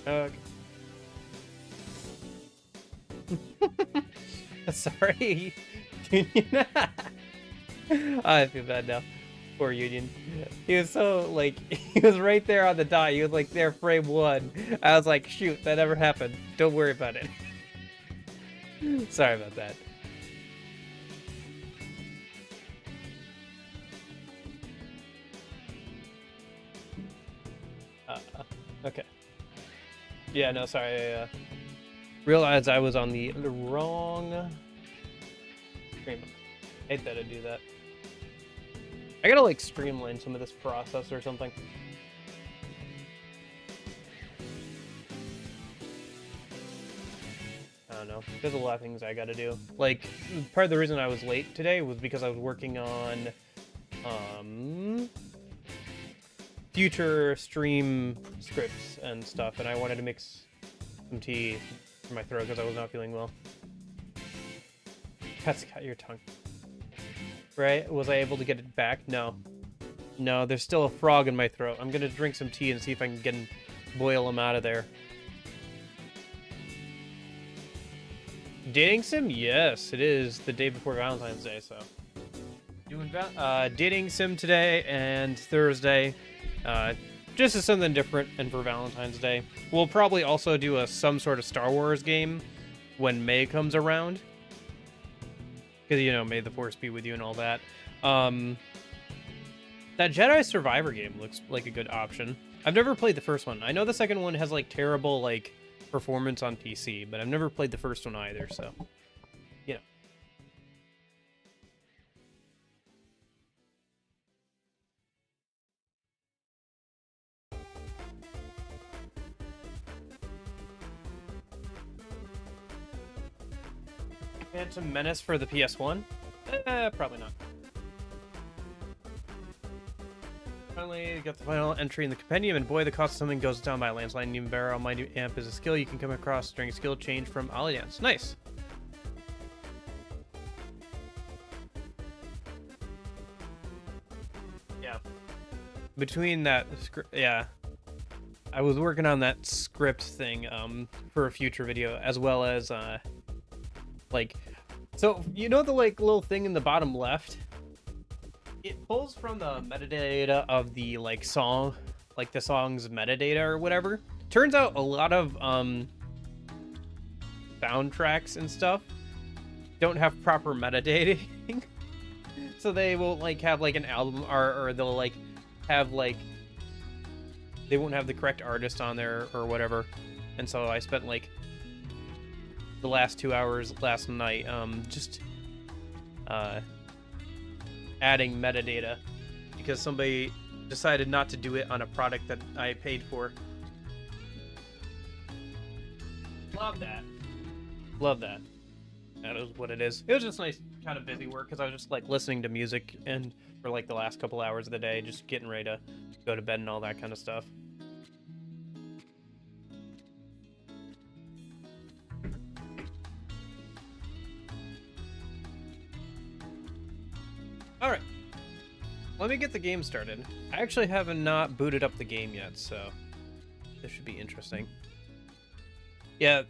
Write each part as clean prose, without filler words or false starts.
Okay. Sorry, Union. I feel bad now. Poor Union. He was so, like, he was right there on the dot. He was, like, there frame 1. I was like, shoot, that never happened. Don't worry about it. Sorry about that. Okay. Yeah, no, sorry. I realized I was on the wrong stream. Hate that I do that. I gotta, like, streamline some of this process or something. I don't know. There's a lot of things I gotta do. Like, part of the reason I was late today was because I was working on, future stream scripts and stuff, and I wanted to mix some tea for my throat because I was not feeling well. That's got your tongue. Right? Was I able to get it back? No. No, there's still a frog in my throat. I'm gonna drink some tea and see if I can boil him out of there. Dating sim? Yes, it is the day before Valentine's Day, so. Doing dating sim today and Thursday. Just as something different, and for Valentine's Day. We'll probably also do some sort of Star Wars game when May comes around. Because, you know, may the Force be with you and all that. That Jedi Survivor game looks like a good option. I've never played the first one. I know the second one has, like, terrible, like, performance on PC, but I've never played the first one either, so, you know. Phantom Menace for the PS1? Probably not. Finally, got the final entry in the compendium, and boy, the cost of something goes down by a landslide. Even better, Almighty Amp is a skill you can come across during a skill change from Alliance. Nice! Yeah. Between that script, yeah. I was working on that script thing, for a future video, as well as, like, so, you know the, like, little thing in the bottom left? It pulls from the metadata of the, like, song, like, the song's metadata or whatever. Turns out a lot of, soundtracks and stuff don't have proper metadata. So they won't, like, have, like, an album, or they'll, like, have, like, they won't have the correct artist on there or whatever. And so I spent, like, the last 2 hours last night, just, adding metadata because somebody decided not to do it on a product that I paid for. Love that. Love that. That is what it is. It was just nice, kind of busy work because I was just, like, listening to music and for, like, the last couple hours of the day, just getting ready to go to bed and all that kind of stuff. Alright, let me get the game started. I actually have not booted up the game yet, so this should be interesting. Yeah,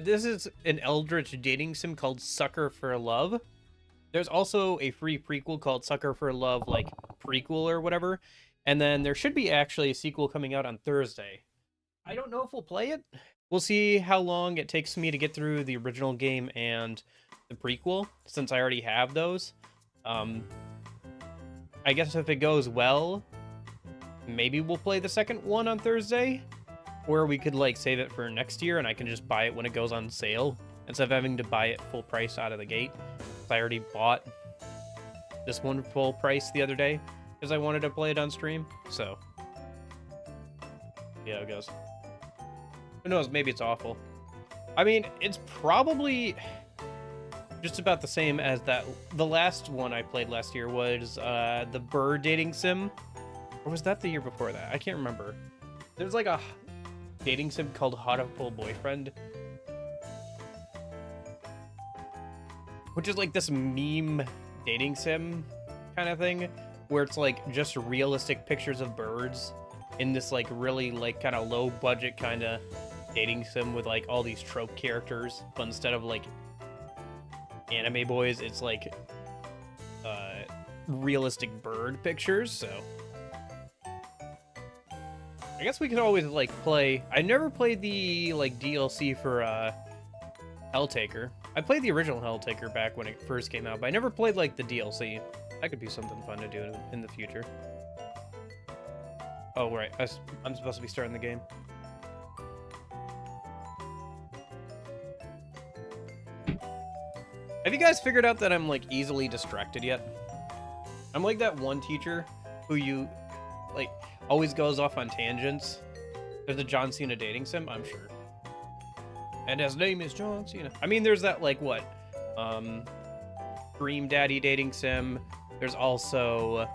this is an Eldritch dating sim called Sucker for Love. There's also a free prequel called Sucker for Love, like, prequel or whatever. And then there should be actually a sequel coming out on Thursday. I don't know if we'll play it. We'll see how long it takes me to get through the original game and the prequel, since I already have those. I guess if it goes well, maybe we'll play the second one on Thursday. Or we could, like, save it for next year and I can just buy it when it goes on sale instead of having to buy it full price out of the gate. I already bought this one full price the other day because I wanted to play it on stream. So, yeah, it goes. Who knows? Maybe it's awful. I mean, it's probably just about the same as that. The last one I played last year was the bird dating sim. Or was that the year before that? I can't remember. There's like a dating sim called Hatoful Boyfriend, which is like this meme dating sim kind of thing, where it's like just realistic pictures of birds in this like really like kind of low budget kind of dating sim with like all these trope characters, but instead of like anime boys, it's like realistic bird pictures. So I guess we could always like play. I never played the like DLC for Helltaker. I played the original Helltaker back when it first came out, but I never played like the DLC. That could be something fun to do in the future. Oh right, I'm supposed to be starting the game. Have you guys figured out that I'm like easily distracted yet? I'm like that one teacher who you like always goes off on tangents. There's a John Cena dating sim, I'm sure. And his name is John Cena. I mean, there's that like what? Dream Daddy dating sim. There's also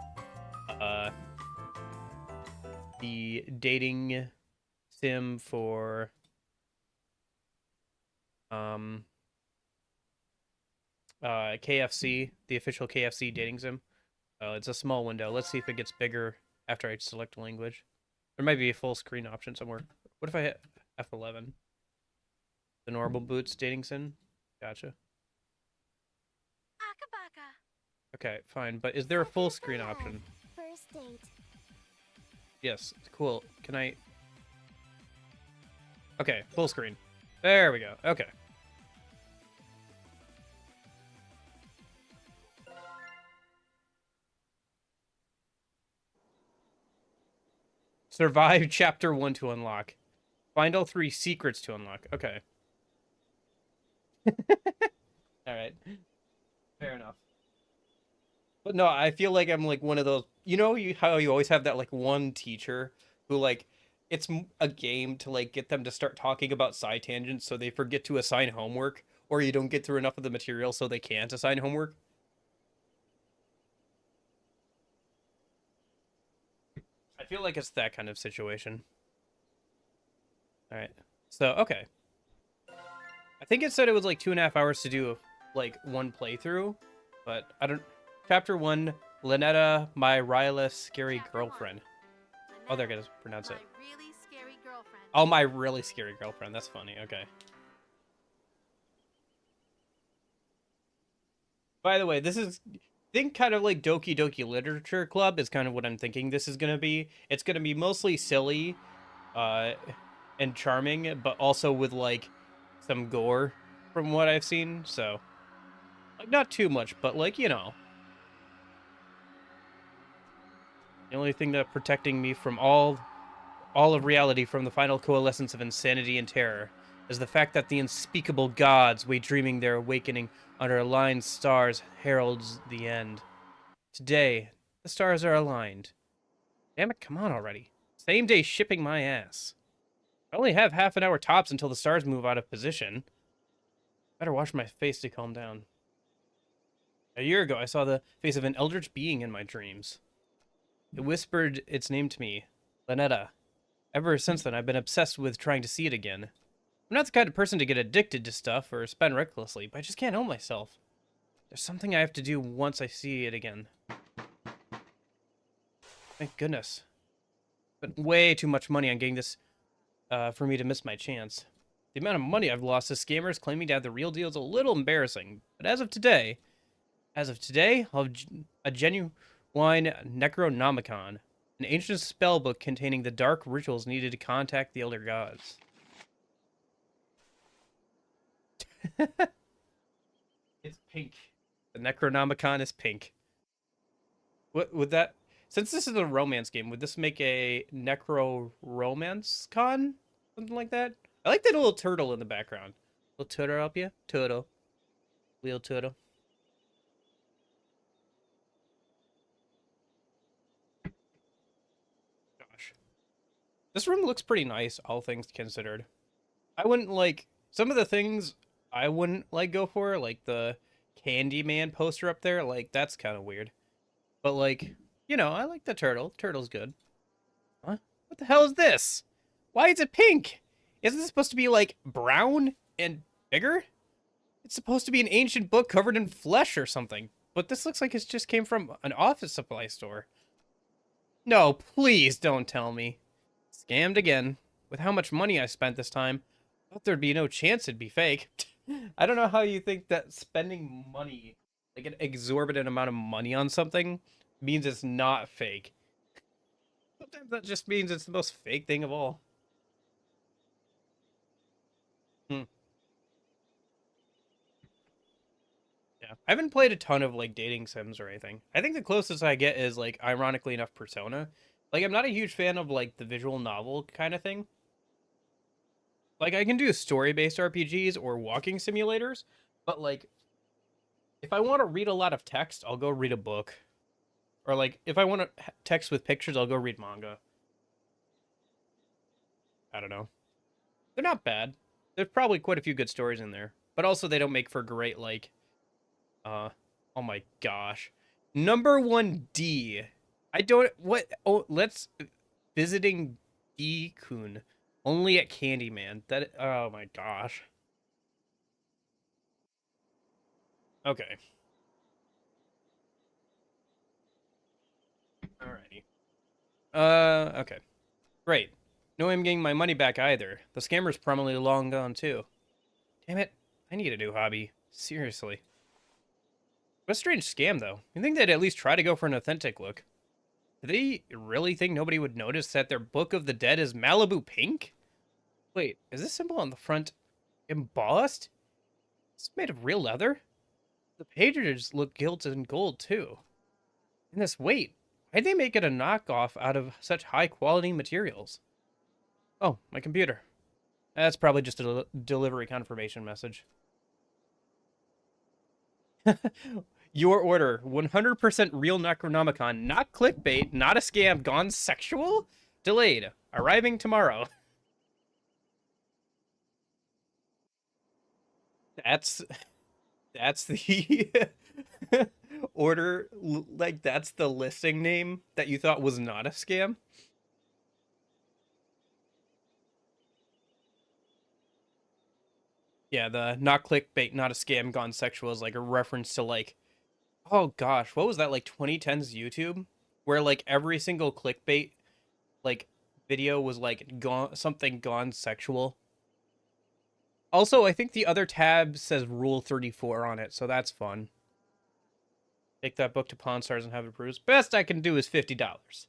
the dating sim for KFC, the official KFC dating sim. It's a small window. Let's see if it gets bigger after I select language. There might be a full screen option somewhere. What if I hit F11? The normal boots dating sim? Gotcha. Okay, fine. But is there a full screen option? First date. Yes, cool. Can I... Okay, full screen. There we go. Okay. Survive chapter 1 to unlock. Find all 3 secrets to unlock. Okay. Alright. Fair enough. But no, I feel like I'm like one of those... You know how you always have that like one teacher who like... It's a game to like get them to start talking about side tangents so they forget to assign homework, or you don't get through enough of the material so they can't assign homework. I feel like it's that kind of situation. All right. So, okay. I think it said it was like 2.5 hours to do like one playthrough, but I don't... Chapter 1, Lynetta, my Ryla scary girlfriend. Oh, they're gonna pronounce it. Really scary girlfriend. Oh, my really scary girlfriend. That's funny. Okay. By the way, this is... think kind of like Doki Doki Literature Club is kind of what I'm thinking this is going to be. It's going to be mostly silly and charming, but also with like some gore from what I've seen. So like not too much, but like, you know. The only thing that protecting me from all of reality from the final coalescence of insanity and terror is the fact that the unspeakable gods wait dreaming their awakening under aligned stars heralds the end. Today, the stars are aligned. Damn it, come on already. Same day shipping my ass. I only have half an hour tops until the stars move out of position. Better wash my face to calm down. A year ago, I saw the face of an eldritch being in my dreams. It whispered its name to me, Lynetta. Ever since then, I've been obsessed with trying to see it again. I'm not the kind of person to get addicted to stuff or spend recklessly, but I just can't help myself. There's something I have to do once I see it again. Thank goodness. Spent way too much money on getting this for me to miss my chance. The amount of money I've lost to scammers claiming to have the real deal is a little embarrassing, but as of today, I'll have a genuine Necronomicon, an ancient spellbook containing the dark rituals needed to contact the elder gods. It's pink. The Necronomicon is pink. What would that... Since this is a romance game, would this make a Necro-Romance con? Something like that? I like that little turtle in the background. Little turtle up here? Turtle. Little turtle. Gosh. This room looks pretty nice, all things considered. I wouldn't like... Some of the things I wouldn't like go for, like the Candyman poster up there, like that's kind of weird. But like, you know, I like the turtle. Turtle's good. Huh? What the hell is this? Why is it pink? Isn't this supposed to be like brown and bigger? It's supposed to be an ancient book covered in flesh or something. But this looks like it just came from an office supply store. No, please don't tell me. Scammed again. with how much money I spent this time, I thought there'd be no chance it'd be fake. I don't know how you think that spending money, like an exorbitant amount of money on something, means it's not fake. Sometimes that just means it's the most fake thing of all. Hmm. Yeah. I haven't played a ton of like dating sims or anything. I think the closest I get is like ironically enough Persona. Like I'm not a huge fan of like the visual novel kind of thing. Like I can do story-based RPGs or walking simulators, but like if I want to read a lot of text, I'll go read a book. Or like if I want to text with pictures, I'll go read manga. I don't know. They're not bad. There's probably quite a few good stories in there, but also they don't make for great like oh my gosh. Number 1D. I don't what oh let's visiting D-kun only at Candyman. That oh my gosh. Okay. Alrighty. Okay. Great. No, I'm getting my money back either. The scammer's probably long gone too. Damn it. I need a new hobby. Seriously. What a strange scam, though. You think they'd at least try to go for an authentic look? Do they really think nobody would notice that their Book of the Dead is Malibu pink? Wait, is this symbol on the front embossed? It's made of real leather? The pages look gilt and gold, too. And this weight. Why'd they make it a knockoff out of such high quality materials? Oh, my computer. That's probably just a delivery confirmation message. Your order, 100% real Necronomicon, not clickbait, not a scam, gone sexual? Delayed, arriving tomorrow. That's the order, like that's the listing name that you thought was not a scam? Yeah, the not clickbait, not a scam, gone sexual is like a reference to like, oh gosh, what was that, like 2010s YouTube? Where like every single clickbait like video was like gone something gone sexual. Also, I think the other tab says Rule 34 on it, so that's fun. Take that book to Pawn Stars and have it perused. Best I can do is $50.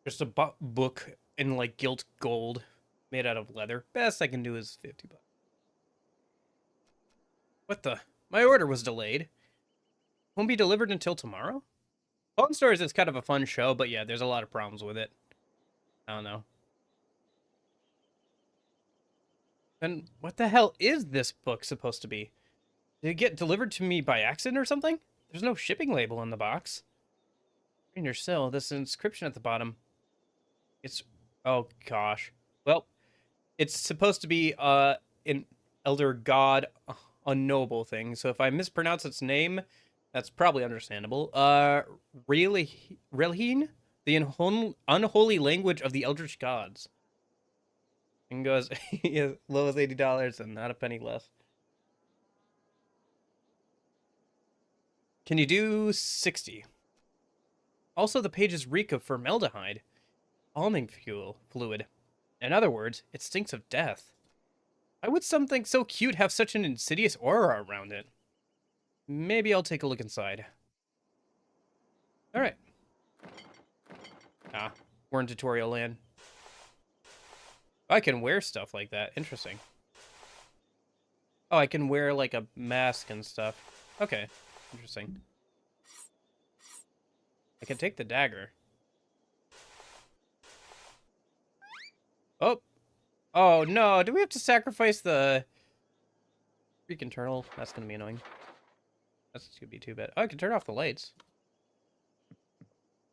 Just a book in like gilt gold made out of leather. Best I can do is $50. What the? My order was delayed. Won't be delivered until tomorrow? Pawn Stars is kind of a fun show, but yeah, there's a lot of problems with it. I don't know. And what the hell is this book supposed to be? Did it get delivered to me by accident or something? There's no shipping label in the box. In your cell, this inscription at the bottom. It's oh gosh. Well, it's supposed to be an elder god unknowable thing. So if I mispronounce its name, that's probably understandable. Relheen, the unholy language of the Eldritch gods. And goes as low as $80 and not a penny less. Can you do 60? Also, the pages reek of formaldehyde, almond fuel fluid. In other words, it stinks of death. Why would something so cute have such an insidious aura around it? Maybe I'll take a look inside. Alright. Ah, we're in tutorial land. I can wear stuff like that. Interesting. Oh, I can wear like a mask and stuff. Okay, interesting. I can take the dagger. Oh. Oh, no. Do we have to sacrifice the freaking turtle? That's going to be annoying. That's going to be too bad. Oh, I can turn off the lights.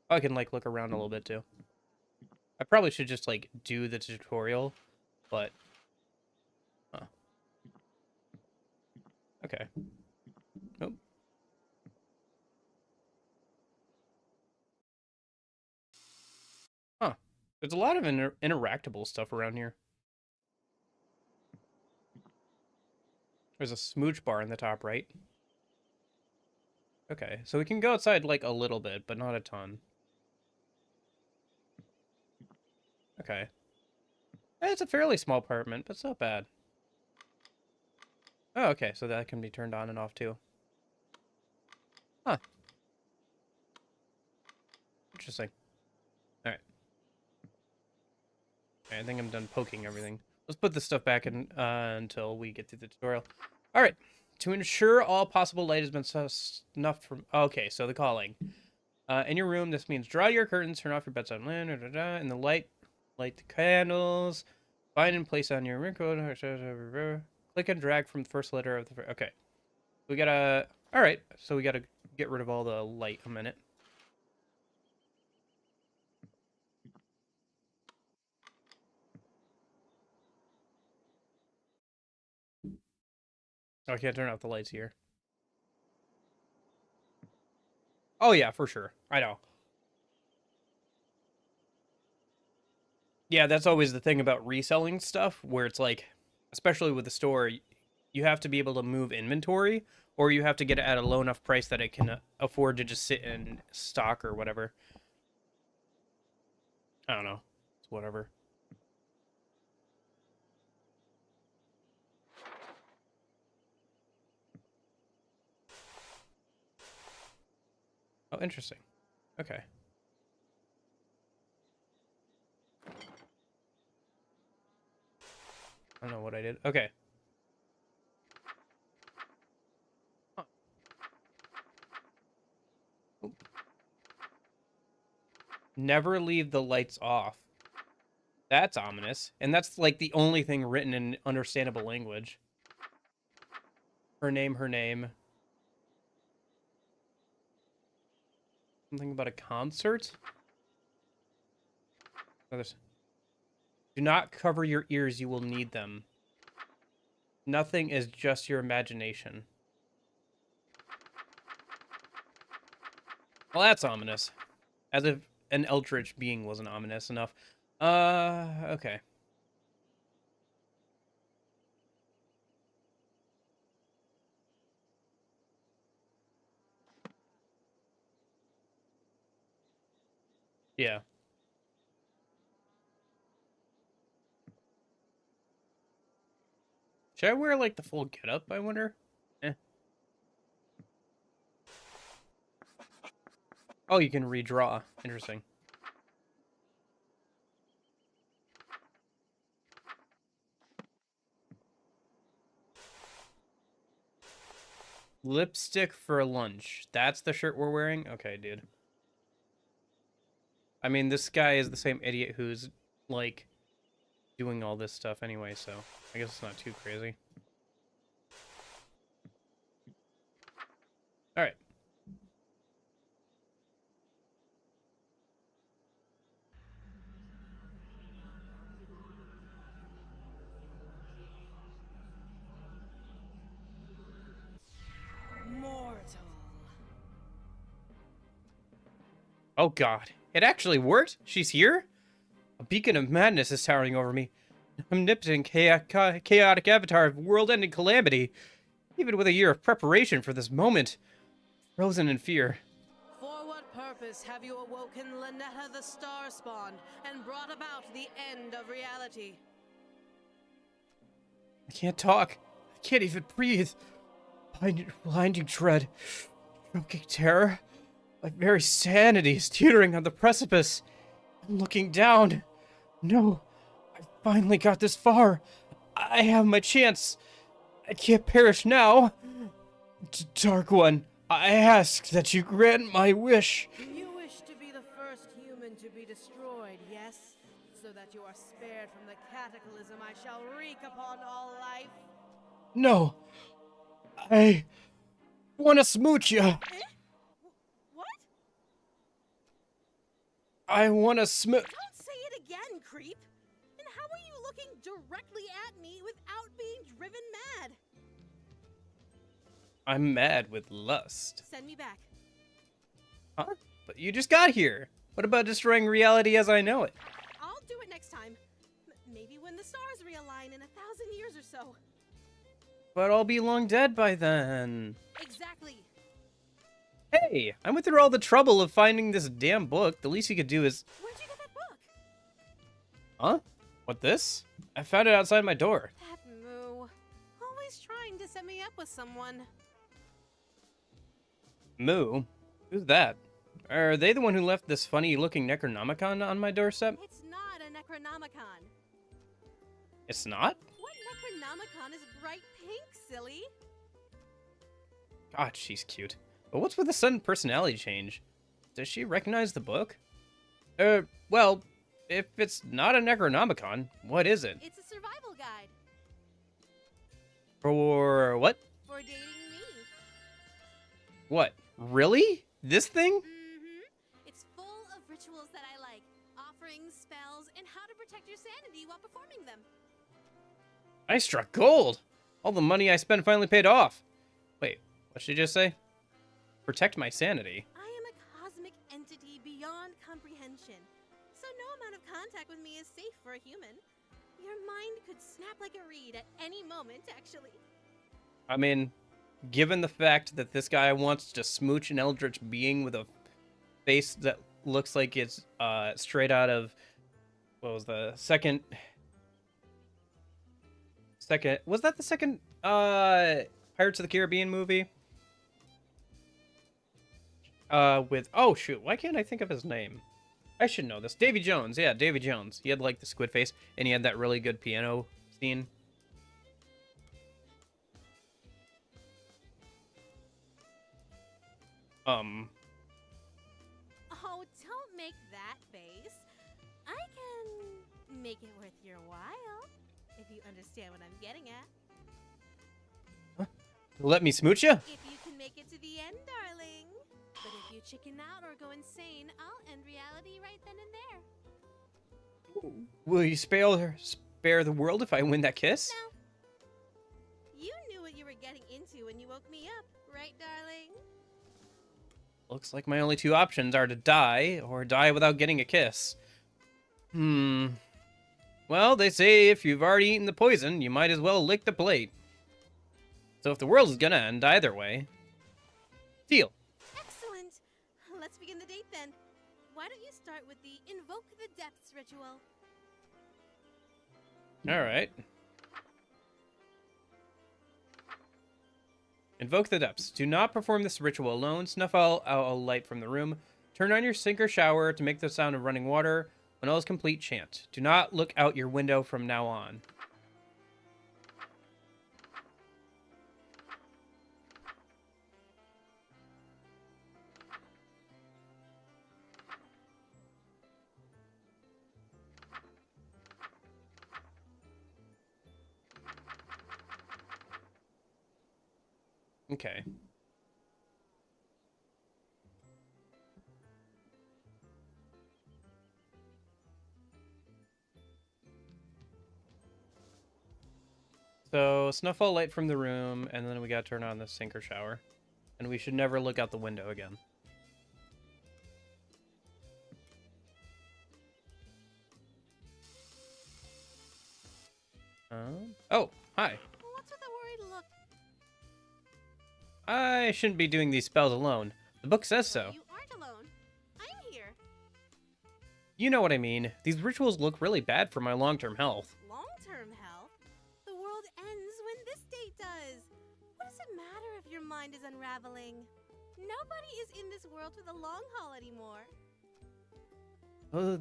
Oh, I can, like, look around a little bit, too. I probably should just, like, do the tutorial, but... Huh. Okay. Oh. Huh. There's a lot of interactable stuff around here. There's a smooch bar in the top right. Okay, so we can go outside like a little bit, but not a ton. Okay. It's a fairly small apartment, but it's not bad. Oh, okay, so that can be turned on and off too. Huh. Interesting. Alright. I think I'm done poking everything. Let's put this stuff back in until we get through the tutorial. Alright. To ensure all possible light has been snuffed from... Okay, so the calling. In your room, this means draw your curtains, turn off your bedside lamp, and the light the candles, find and place on your record. Click and drag from the first letter of the... Okay. We gotta... Alright, so we gotta get rid of all the light a minute. Oh, I can't turn off the lights here. Oh, yeah, for sure. I know. Yeah, that's always the thing about reselling stuff, where it's like, especially with the store, you have to be able to move inventory, or you have to get it at a low enough price that it can afford to just sit in stock or whatever. I don't know. It's whatever. Oh, interesting. Okay. I don't know what I did. Okay. Huh. Never leave the lights off. That's ominous. And that's like the only thing written in understandable language. Her name, her name. Something about a concert? Others. Do not cover your ears, you will need them. Nothing is just your imagination. Well, that's ominous. As if an Eldritch being wasn't ominous enough. Okay. Yeah. Should I wear, like, the full getup, I wonder? Eh. Oh, you can redraw. Interesting. Lipstick for lunch. That's the shirt we're wearing? Okay, dude. I mean, this guy is the same idiot who's, like, doing all this stuff anyway, so I guess it's not too crazy. Alright. Mortal. Oh, God. It actually worked? She's here? A beacon of madness is towering over me. Omnipotent, chaotic avatar of world-ending calamity. Even with a year of preparation for this moment. Frozen in fear. For what purpose have you awoken Lynetta the Starspawn and brought about the end of reality? I can't talk. I can't even breathe. Blinding dread. Choking terror. My very sanity is teetering on the precipice. I'm looking down. No. I finally got this far. I have my chance. I can't perish now. Dark One, I ask that you grant my wish. You wish to be the first human to be destroyed, yes? So that you are spared from the cataclysm I shall wreak upon all life? No. I want to smooch ya. Eh? What? I want to smooch. Don't say it again, creep! And how are you looking directly at me without being driven mad? I'm mad with lust. Send me back. Huh? But you just got here. What about destroying reality as I know it? I'll do it next time. Maybe when the stars realign in 1,000 years or so. But I'll be long dead by then. Exactly. Hey, I went through all the trouble of finding this damn book. The least you could do is... Where'd you get that book? Huh? What, this? I found it outside my door. That moo. Always trying to set me up with someone. Moo? Who's that? Are they the one who left this funny-looking Necronomicon on my doorstep? It's not a Necronomicon. It's not? What Necronomicon is bright pink, silly? God, she's cute. But what's with the sudden personality change? Does she recognize the book? Well, if it's not a Necronomicon, what is it? It's a survival guide. For what? For dating me. What? Really? This thing? Mm-hmm. It's full of rituals that I like. Offerings, spells, and how to protect your sanity while performing them. I struck gold! All the money I spent finally paid off. Wait, what did she just say? Protect my sanity. I am a cosmic entity beyond comprehension, so no amount of contact with me is safe for a human. Your mind could snap like a reed at any moment, actually. I mean, given the fact that this guy wants to smooch an eldritch being with a face that looks like it's straight out of... What was the second... Was that the second Pirates of the Caribbean movie? With... Oh, shoot. Why can't I think of his name? I should know this. Davy Jones. Yeah, Davy Jones. He had, like, the squid face, and he had that really good piano scene. Oh, don't make that face. I can make it worth your while, if you understand what I'm getting at. Let me smooch you? If you can make it to the end, darling. But if you chicken out or go insane, I'll end reality right then and there. Will you spare the world if I win that kiss? No. You knew what you were getting into when you woke me up, right, darling? Looks like my only two options are to die, or die without getting a kiss. Well, they say if you've already eaten the poison, you might as well lick the plate. So if the world is gonna end either way... Deal. Excellent. Let's begin the date then. Why don't you start with the Invoke the Depths ritual? Alright. Invoke the depths. Do not perform this ritual alone. Snuff out a light from the room. Turn on your sink or shower to make the sound of running water. When all is complete, chant. Do not look out your window from now on. Okay. So, snuff all light from the room, and then we gotta turn on the sink or shower. And we should never look out the window again. Oh, hi. What's with the worried look? I shouldn't be doing these spells alone. The book says so. You aren't alone. I'm here. You know what I mean. These rituals look really bad for my long-term health. Long-term health? The world ends when this date does. What does it matter if your mind is unraveling? Nobody is in this world for the long haul anymore.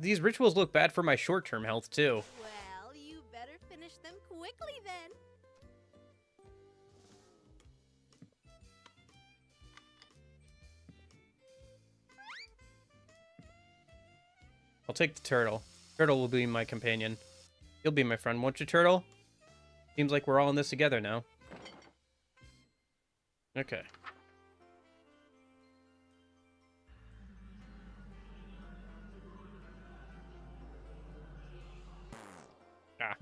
These rituals look bad for my short-term health, too. Well, you better finish them quickly then. I'll take the turtle. Turtle will be my companion. You'll be my friend, won't you, Turtle? Seems like we're all in this together now. Okay. Ah.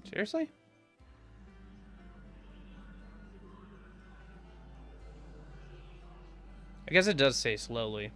Seriously? I guess it does say slowly.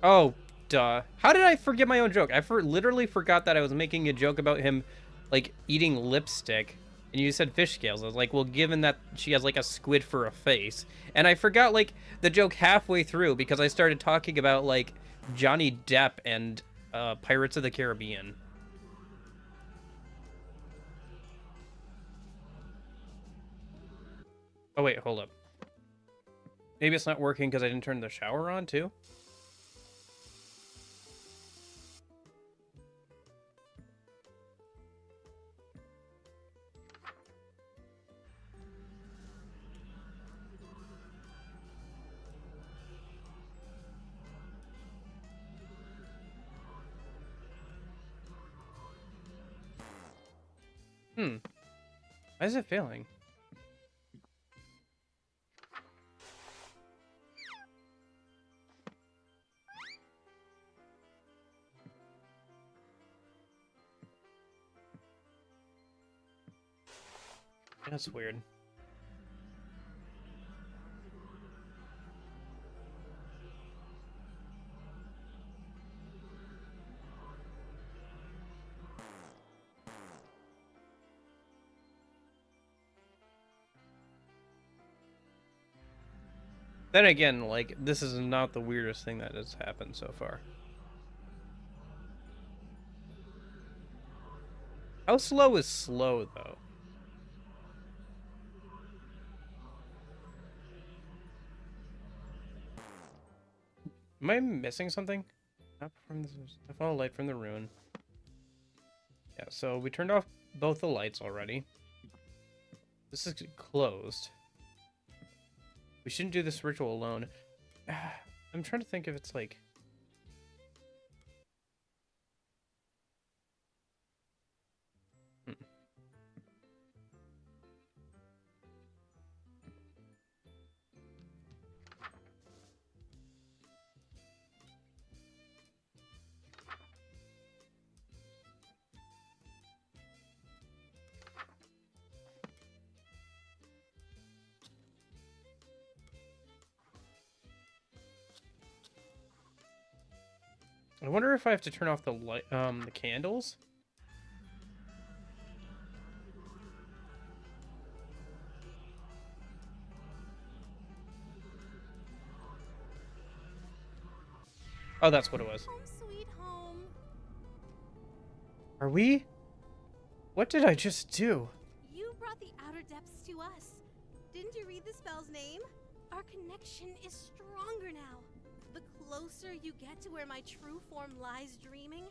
Oh, duh. How did I forget my own joke? I literally forgot that I was making a joke about him, like, eating lipstick. And you said fish scales. I was like, well, given that she has, like, a squid for a face. And I forgot, like, the joke halfway through because I started talking about, like, Johnny Depp and Pirates of the Caribbean. Oh, wait, hold up. Maybe it's not working because I didn't turn the shower on, too? Hmm. Why is it failing? That's weird. Then again, like, this is not the weirdest thing that has happened so far. How slow is slow, though? Am I missing something? Not from the follow light from the ruin. Yeah, so we turned off both the lights already. This is closed. We shouldn't do this ritual alone. I'm trying to think if it's like... Hmm. I wonder if I have to turn off the light, the candles. Oh, that's what it was. Home sweet home. Are we? What did I just do? You brought the outer depths to us. Didn't you read the spell's name? Our connection is stronger now. The closer you get to where my true form lies dreaming,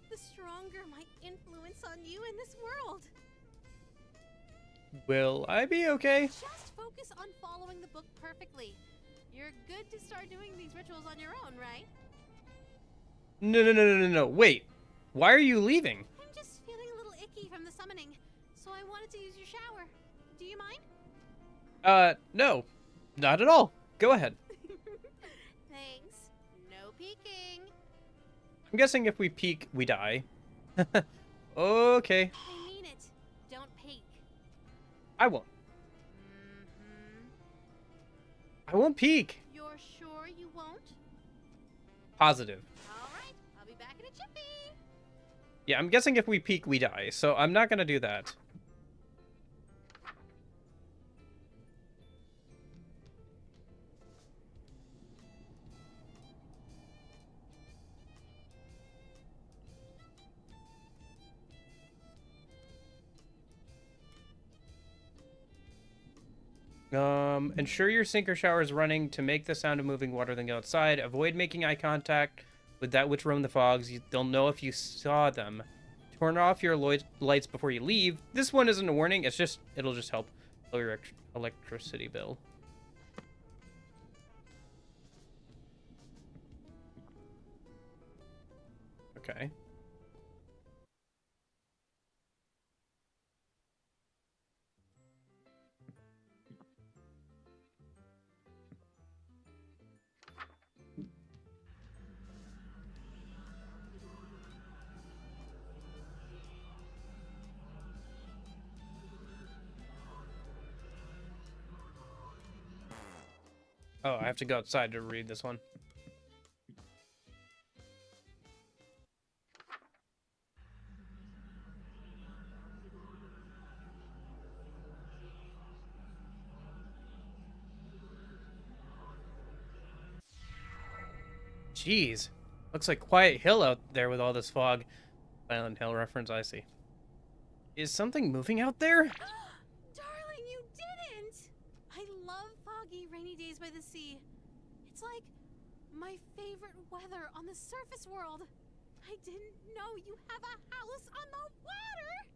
the stronger my influence on you in this world. Will I be okay? Just focus on following the book perfectly. You're good to start doing these rituals on your own, right? No. Wait. Why are you leaving? I'm just feeling a little icky from the summoning, so I wanted to use your shower. Do you mind? No. Not at all. Go ahead. Thanks. No peeking. I'm guessing if we peek, we die. Okay. I mean it. Don't peek. I won't. I won't peek. You're sure you won't? Positive. All right. I'll be back in a jiffy. Yeah, I'm guessing if we peek, we die, so I'm not gonna do that. Ensure your sink or shower is running to make the sound of moving water then go outside. Avoid making eye contact with that which roam the fogs. They'll know if you saw them. Turn off your lights before you leave. This one isn't a warning. It'll just help lower your electricity bill. Okay. Oh, I have to go outside to read this one. Jeez. Looks like Quiet Hill out there with all this fog. Silent Hill reference, I see. Is something moving out there? Darling, you didn't! I love foggy, rainy days by the sea. It's like my favorite weather on the surface world. I didn't know you have a house on the water!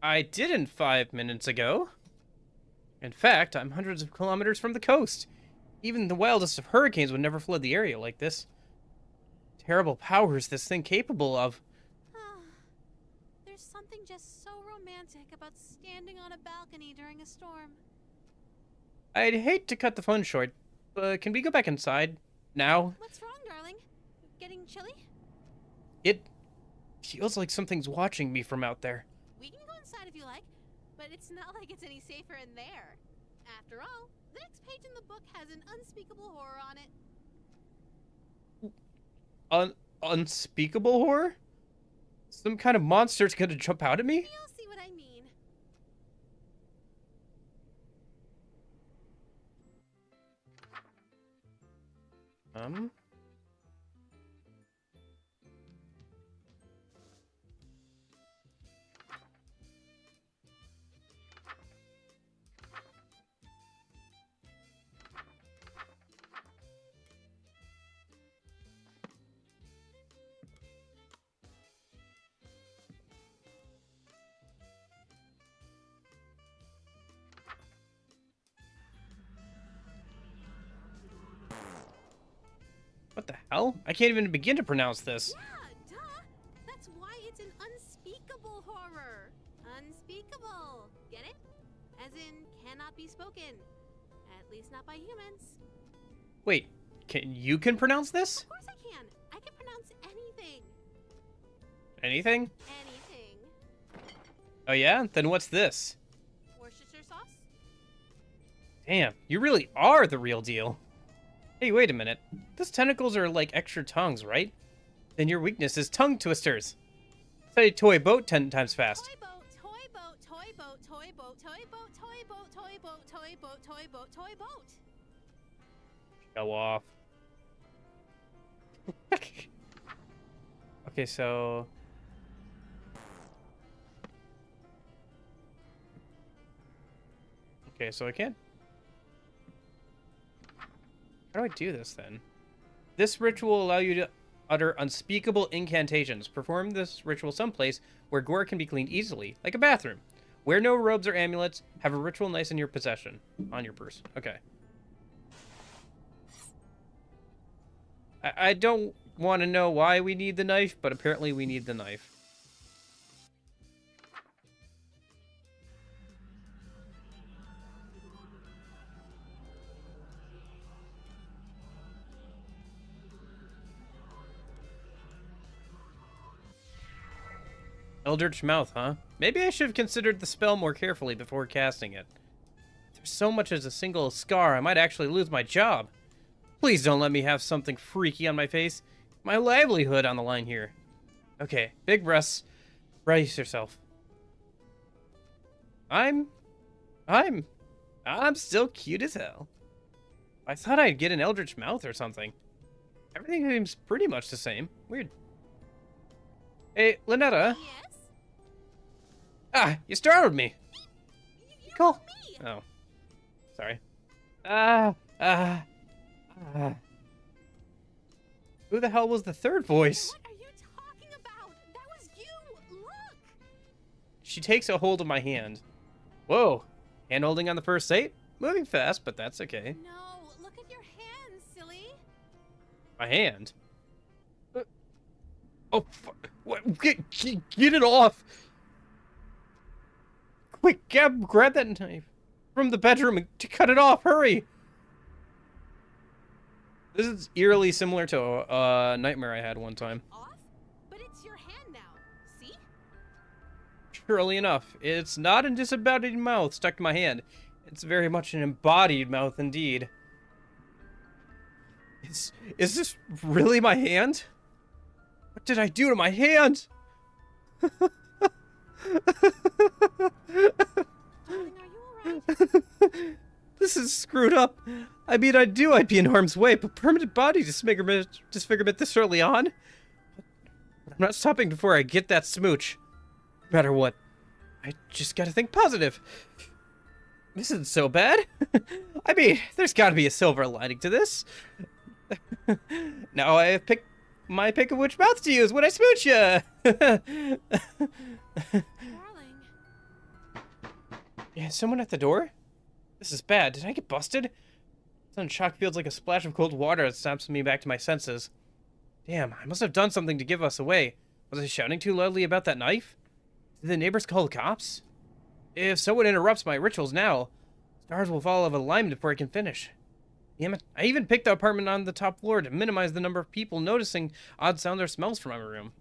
I didn't 5 minutes ago. In fact, I'm hundreds of kilometers from the coast. Even the wildest of hurricanes would never flood the area like this. Terrible power is this thing capable of? There's something just so romantic about standing on a balcony during a storm. I'd hate to cut the fun short, but can we go back inside now? What's wrong, darling? Getting chilly? It feels like something's watching me from out there. We can go inside if you like, but it's not like it's any safer in there. After all, the next page in the book has an unspeakable horror on it. Unspeakable horror? Some kind of monster's gonna jump out at me? You'll see what I mean. What the hell? I can't even begin to pronounce this. Yeah, duh. That's why it's an unspeakable horror. Unspeakable. Get it? As in, cannot be spoken. At least not by humans. Wait, you can pronounce this? Of course I can. I can pronounce anything. Anything? Anything. Oh yeah? Then what's this? Worcestershire sauce? Damn, you really are the real deal. Hey, wait a minute. Those tentacles are like extra tongues, right? Then your weakness is tongue twisters. Say toy boat 10 times fast. Toy boat, toy boat, toy boat, toy boat, toy boat, toy boat, toy boat, toy boat, toy boat, toy boat. Go off. Okay, so... Okay, so I can't... How do I do this, then? This ritual will allow you to utter unspeakable incantations. Perform this ritual someplace where gore can be cleaned easily, like a bathroom. Wear no robes or amulets. Have a ritual knife in your possession. On your person. Okay. I don't want to know why we need the knife, but apparently we need the knife. Eldritch mouth, huh? Maybe I should have considered the spell more carefully before casting it. If there's so much as a single scar, I might actually lose my job. Please don't let me have something freaky on my face. My livelihood on the line here. Okay, big breaths. Brace yourself. I'm still cute as hell. I thought I'd get an Eldritch mouth or something. Everything seems pretty much the same. Weird. Hey, Lynetta. Yes? Ah, you startled me. You Cool. me. Oh. Sorry. Who the hell was the third voice? What are you talking about? That was you. Look. She takes a hold of my hand. Whoa. Hand holding on the first date? Moving fast, but that's okay. No, look at your hand, silly. My hand? Oh, what? Get it off! Quick, grab that knife from the bedroom and cut it off. Hurry! This is eerily similar to a nightmare I had one time. Off? But it's your hand now. See? Surely enough, it's not a disembodied mouth stuck to my hand. It's very much an embodied mouth indeed. Is this really my hand? What did I do to my hand? Darling, are you alright? This is screwed up. I mean, I'd be in harm's way, but permanent body disfigurement this early on? I'm not stopping before I get that smooch. No matter what, I just gotta think positive. This isn't so bad. I mean, there's gotta be a silver lining to this. Now I have picked my pick of which mouth to use when I smooch ya. Darling. Yeah, someone at the door? This is bad. Did I get busted? Sudden shock feels like a splash of cold water that snaps me back to my senses. Damn, I must have done something to give us away. Was I shouting too loudly about that knife? Did the neighbors call the cops? If someone interrupts my rituals now, stars will fall out of alignment before I can finish. Damn it. I even picked the apartment on the top floor to minimize the number of people noticing odd sounds or smells from my room.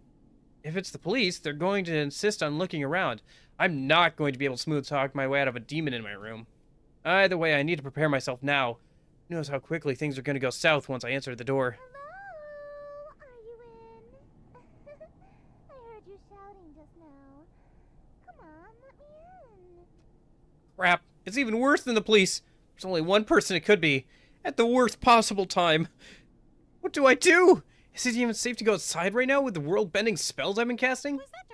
If it's the police, they're going to insist on looking around. I'm not going to be able to smooth talk my way out of a demon in my room. Either way, I need to prepare myself now. Who knows how quickly things are going to go south once I answer the door. Hello? Are you in? I heard you shouting just now. Come on, let me in. Crap. It's even worse than the police. There's only one person it could be. At the worst possible time. What do I do? Is it even safe to go outside right now with the world-bending spells I've been casting? Who's that,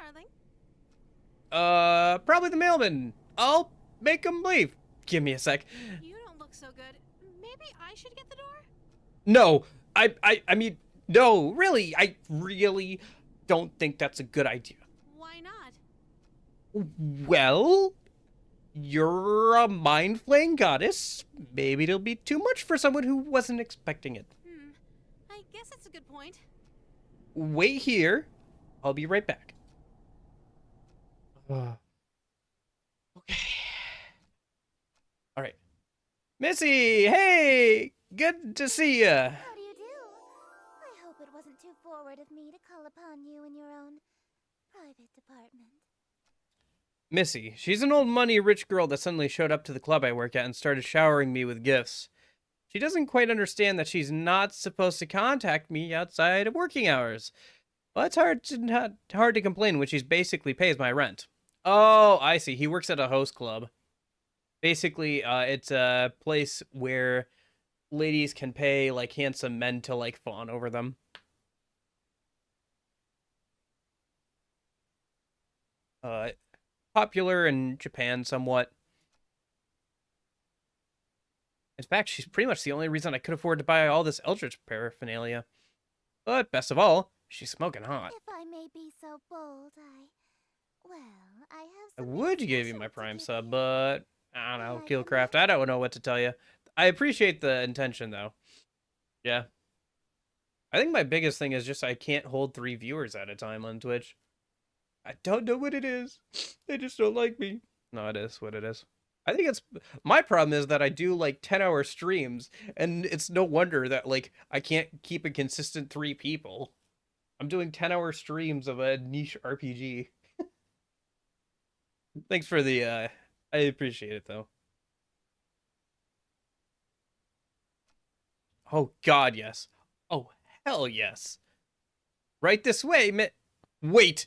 darling? Probably the mailman. I'll make him leave. Give me a sec. You don't look so good. Maybe I should get the door? No, I mean, no, really, I really don't think that's a good idea. Why not? Well, you're a mind-flaying goddess. Maybe it'll be too much for someone who wasn't expecting it. I guess that's a good point. Wait here. I'll be right back. Okay. All right. Missy, hey! Good to see ya. How do you do? I hope it wasn't too forward of me to call upon you in your own private department. Missy, she's an old money-rich girl that suddenly showed up to the club I work at and started showering me with gifts. She doesn't quite understand that she's not supposed to contact me outside of working hours. Well, it's hard to complain when she's basically pays my rent. Oh, I see. He works at a host club. Basically, it's a place where ladies can pay, like, handsome men to, like, fawn over them. Popular in Japan somewhat. In fact, she's pretty much the only reason I could afford to buy all this Eldritch paraphernalia. But best of all, she's smoking hot. If I may be so bold, I have I something would give you special my to Prime give sub, you. but I don't know, Like Killcraft. a I don't know what to tell you. I appreciate the intention, though. Yeah. I think my biggest thing is just I can't hold 3 viewers at a time on Twitch. I don't know what it is. They just don't like me. No, it is what it is. I think it's... My problem is that I do, like, 10-hour streams, and it's no wonder that, like, I can't keep a consistent 3 people. I'm doing 10-hour streams of a niche RPG. Thanks for the, I appreciate it, though. Oh, God, yes. Oh, hell yes. Right this way, Wait!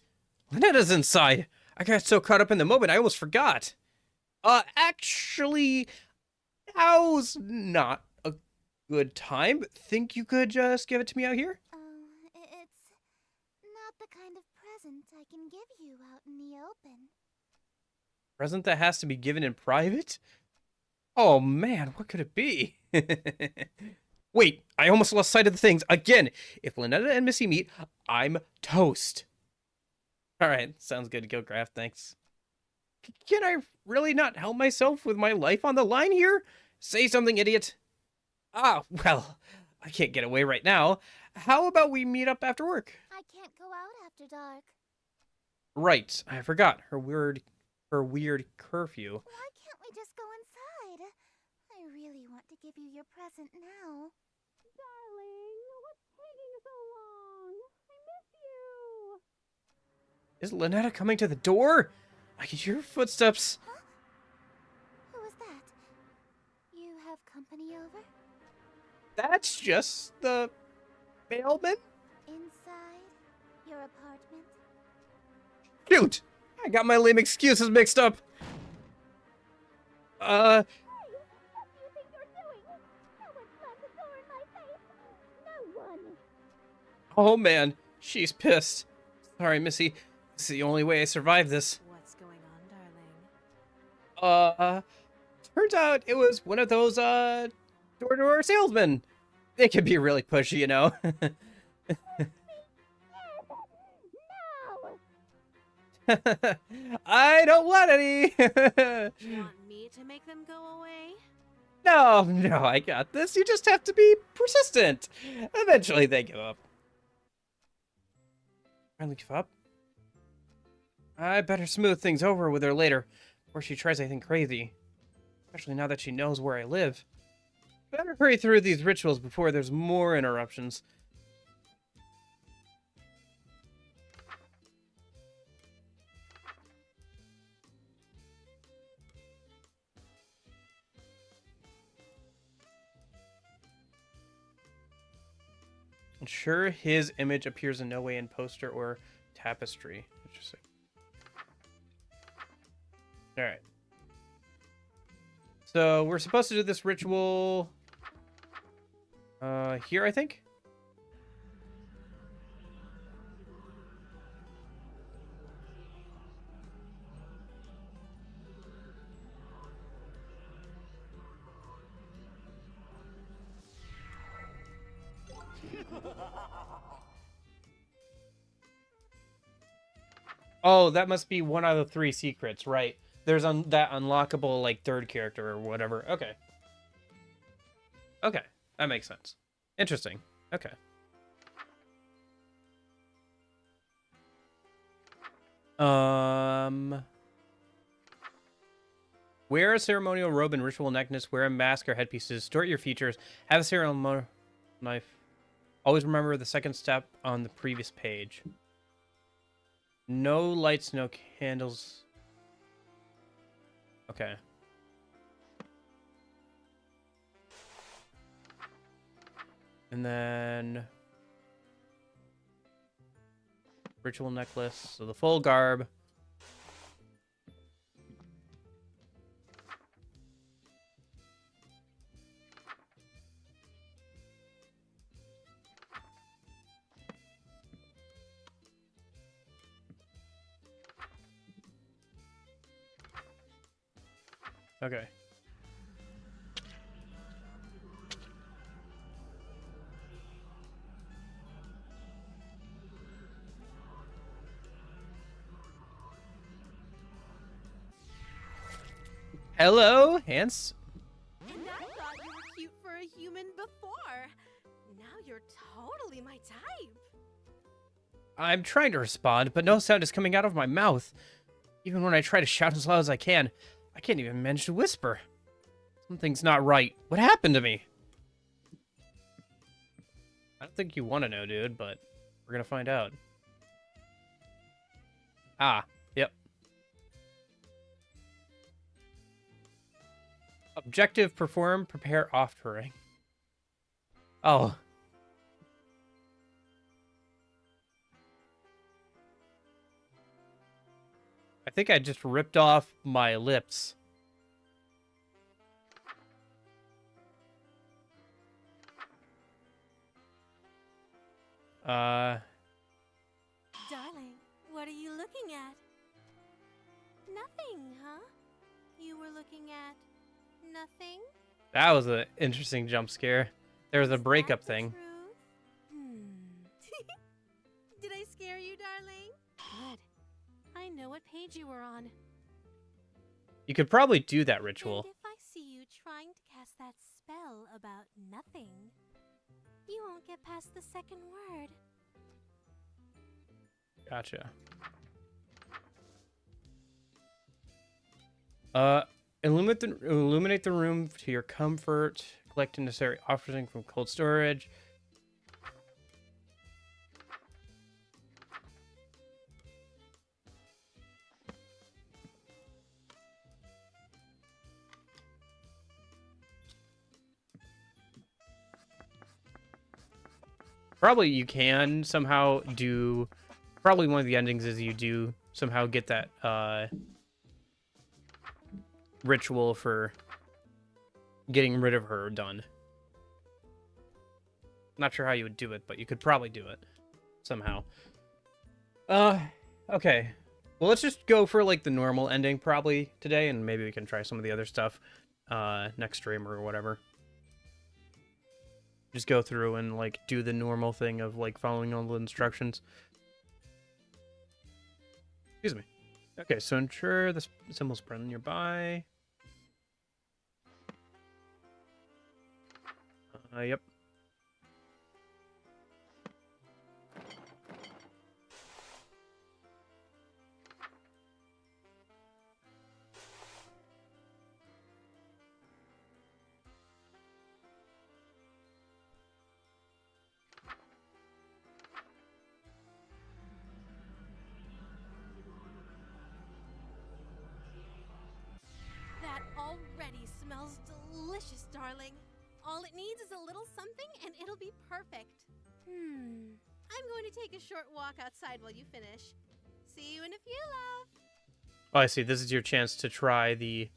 Linetta's inside! I got so caught up in the moment, I almost forgot. Actually, now's not a good time. Think you could just give it to me out here? It's not the kind of present I can give you out in the open. Present that has to be given in private? Oh man, what could it be? Wait, I almost lost sight of the things. Again, if Lynetta and Missy meet, I'm toast. Alright, sounds good, Gilcraft, thanks. Can I really not help myself with my life on the line here? Say something, idiot. Ah, well, I can't get away right now. How about we meet up after work? I can't go out after dark. Right, I forgot. Her weird curfew. Why can't we just go inside? I really want to give you your present now. Darling, what's taking so long? I miss you. Is Lynetta coming to the door? I can hear footsteps. Huh? Who is that? You have company over? That's just the mailman? Inside your apartment? Shoot! I got my lame excuses mixed up. What do you think you're Oh man, she's pissed. Sorry, Missy. This is the only way I survived this. What's going on, darling? Turns out it was one of those, door-to-door salesmen. They can be really pushy, you know? No! I don't want any! You want me to make them go away? No, I got this. You just have to be persistent. Eventually they give up. Finally give up? I better smooth things over with her later, before she tries anything crazy. Especially now that she knows where I live. Better hurry through these rituals before there's more interruptions. Ensure his image appears in no way in poster or tapestry. Interesting. Alright. So we're supposed to do this ritual here, I think. Oh, that must be one out of the 3 secrets, right? There's that unlockable, like, third character or whatever. Okay. Okay, that makes sense. Interesting. Okay. Wear a ceremonial robe and ritual necklace. Wear a mask or headpiece to distort your features. Have a ceremonial knife. Always remember the second step on the previous page. No lights, no candles. Okay. And then ritual necklace, so the full garb. Okay. Hello, Hans. And I thought you were cute for a human before. Now you're totally my type. I'm trying to respond, but no sound is coming out of my mouth. Even when I try to shout as loud as I can't even manage to whisper. Something's not right. What happened to me? I don't think you want to know, dude, but we're gonna find out. Ah, yep. Objective, perform, prepare offering. Oh. I think I just ripped off my lips. Darling, what are you looking at? Nothing, huh? You were looking at nothing? That was an interesting jump scare. There was a Is breakup that the thing. truth? Did I scare you, darling? Good. I know what page you were on. You could probably do that ritual. And if I see you trying to cast that spell about nothing, you won't get past the second word. Gotcha. Illuminate the room to your comfort. Collect necessary offerings from cold storage. Probably you can somehow do... Probably one of the endings is you do somehow get that ritual for getting rid of her done. Not sure how you would do it, but you could probably do it. somehow. Okay. Well, let's just go for like the normal ending probably today, and maybe we can try some of the other stuff next stream or whatever. Just go through and like do the normal thing of like following all the instructions. Excuse me. Okay, so ensure the symbol's present nearby. Yep. That already smells delicious, darling. All it needs is a little something and it'll be perfect. I'm going to take a short walk outside while you finish. See you in a few, love. Oh, I see. This is your chance to try the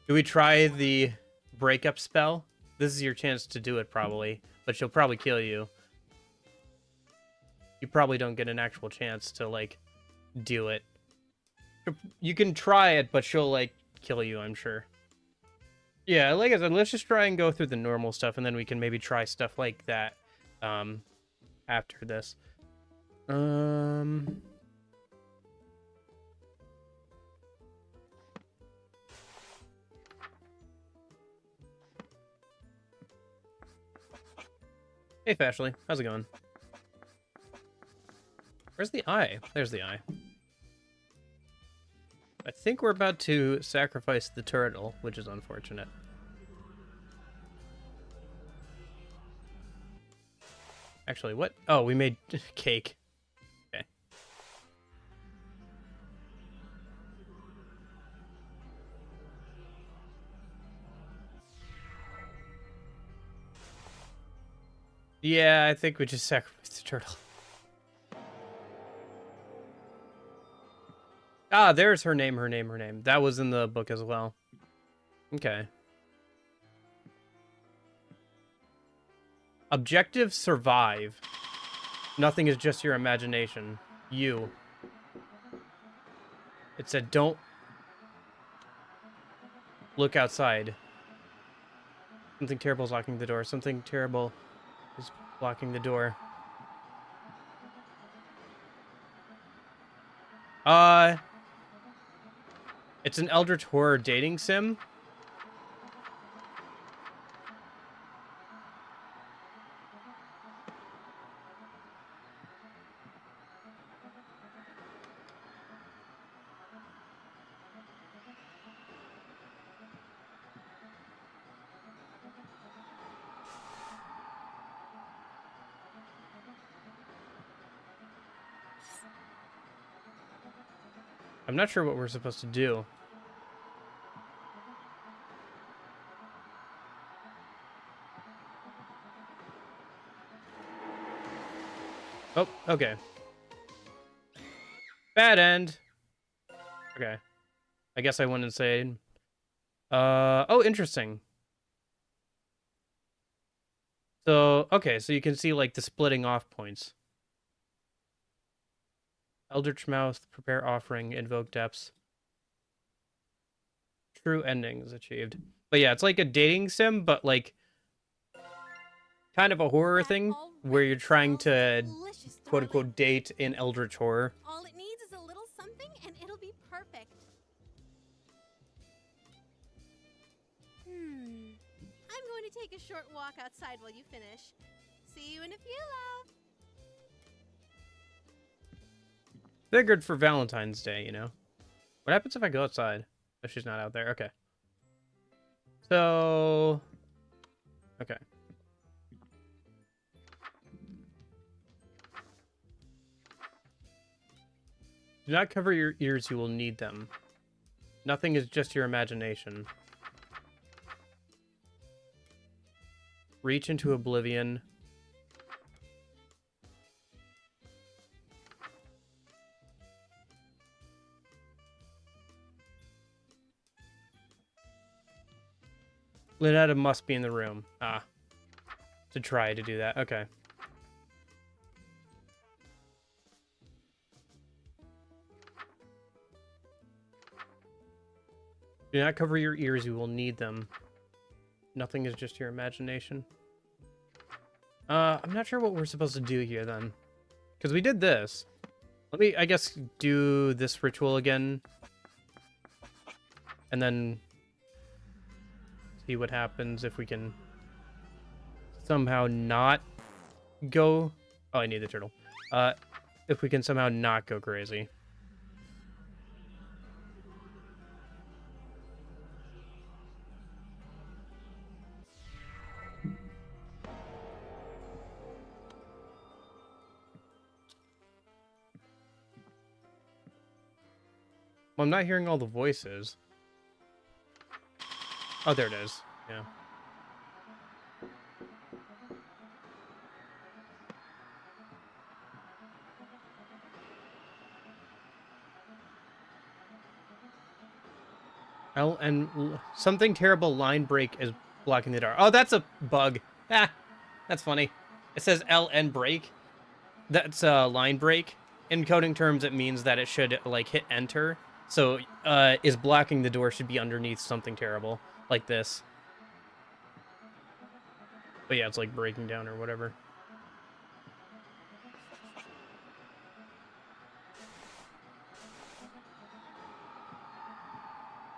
Do we try the breakup spell? This is your chance to do it probably, but she'll probably kill you. You probably don't get an actual chance to like do it. You can try it, but she'll like kill you, I'm sure. Yeah, like I said, let's just try and go through the normal stuff, and then we can maybe try stuff like that after this. Hey, Fashley, how's it going? Where's the eye? There's the eye. I think we're about to sacrifice the turtle, which is unfortunate. Actually, what? Oh, we made cake. Okay. Yeah, I think we just sacrificed the turtle. Ah, there's her name, her name, her name. That was in the book as well. Okay. Objective, survive. Nothing is just your imagination. You. It said, don't look outside. Something terrible is locking the door. Something terrible is blocking the door. It's an Eldritch horror dating sim. I'm not sure what we're supposed to do. Oh, okay. Bad end. Okay. I guess I went insane. Oh, interesting. So, okay, so you can see, like, the splitting off points. Eldritch Mouth, prepare offering, invoke depths. True endings achieved. But yeah, it's like a dating sim, but, like, kind of a horror thing, where you're trying to, quote-unquote, date in Eldritch horror. All it needs is a little something and it'll be perfect. I'm going to take a short walk outside while you finish. See you in a few, love. Figured for Valentine's Day, you know? What happens if I go outside? Oh, she's not out there. Okay. So... Okay. Do not cover your ears, you will need them. Nothing is just your imagination. Reach into oblivion. Lynetta must be in the room. Ah. To try to do that. Okay. Do not cover your ears. You will need them. Nothing is just your imagination. I'm not sure what we're supposed to do here then. Because we did this. Let me, I guess, do this ritual again. And then see what happens if we can somehow not go... Oh, I need the turtle. If we can somehow not go crazy. Well, I'm not hearing all the voices. Oh, there it is. Yeah. Something terrible line break is blocking the door. Oh, that's a bug. Ah, that's funny. It says LN break. That's a line break. In coding terms, it means that it should like hit enter. So, is blocking the door should be underneath something terrible like this. But yeah, it's like breaking down or whatever.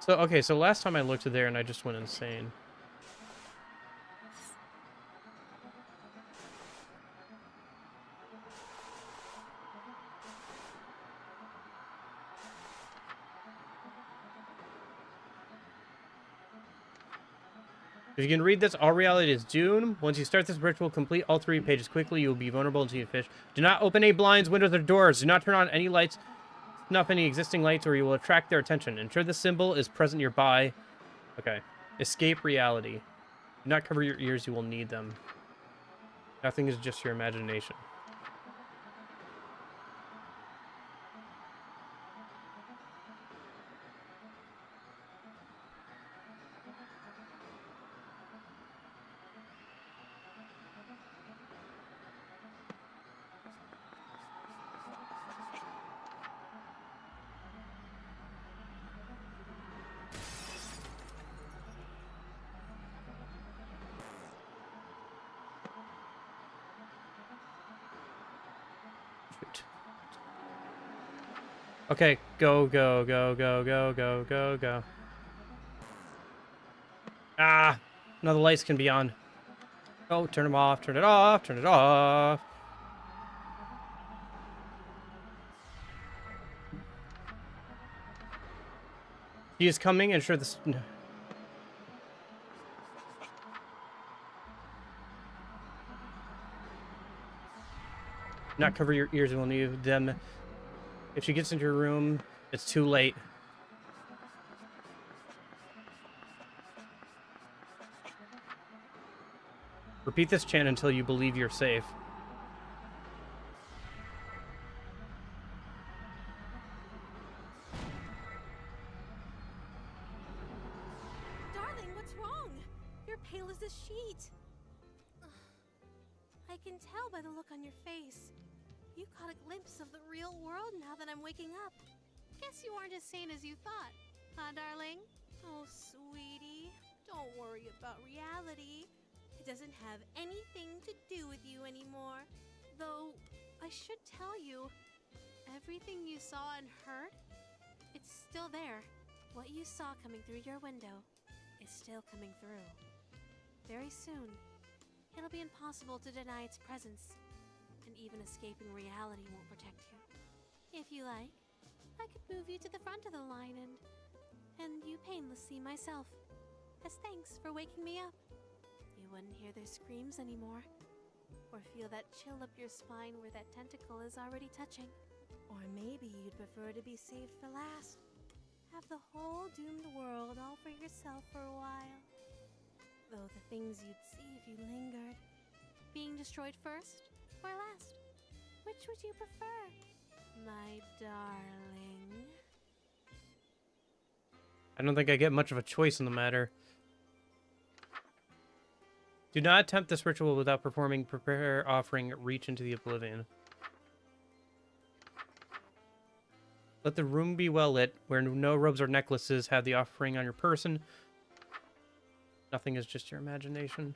So, okay, so last time I looked there and I just went insane. If you can read this, all reality is doomed. Once you start this ritual, complete all 3 pages quickly. You will be vulnerable to fish. Do not open any blinds, windows, or doors. Do not turn on any lights, snuff any existing lights, or you will attract their attention. Ensure the symbol is present nearby. Okay. Escape reality. Do not cover your ears. You will need them. Nothing is just your imagination. Okay, go, go, go, go, go, go, go, go. Ah! No, the lights can be on. Oh, turn them off, turn it off, turn it off. He is coming, ensure this... Not cover your ears, we'll need them. If she gets into your room, it's too late. Repeat this chant until you believe you're safe. Darling, what's wrong? You're pale as a sheet. I can tell by the look on your face. You caught a glimpse of the real world now that I'm waking up. Guess you aren't as sane as you thought, huh, darling? Oh, sweetie, don't worry about reality. It doesn't have anything to do with you anymore. Though, I should tell you, everything you saw and heard, it's still there. What you saw coming through your window is still coming through. Very soon, it'll be impossible to deny its presence. And even escaping reality won't protect you. If you like, I could move you to the front of the line and you painless see myself. As thanks for waking me up. You wouldn't hear their screams anymore. Or feel that chill up your spine where that tentacle is already touching. Or maybe you'd prefer to be saved for last. Have the whole doomed world all for yourself for a while. Though the things you'd see if you lingered. Being destroyed first? Or last? Which would you prefer, my darling? I don't think I get much of a choice in the matter. Do not attempt this ritual without performing prepare offering reach into the oblivion. Let the room be well lit, where no robes or necklaces have the offering on your person. Nothing is just your imagination.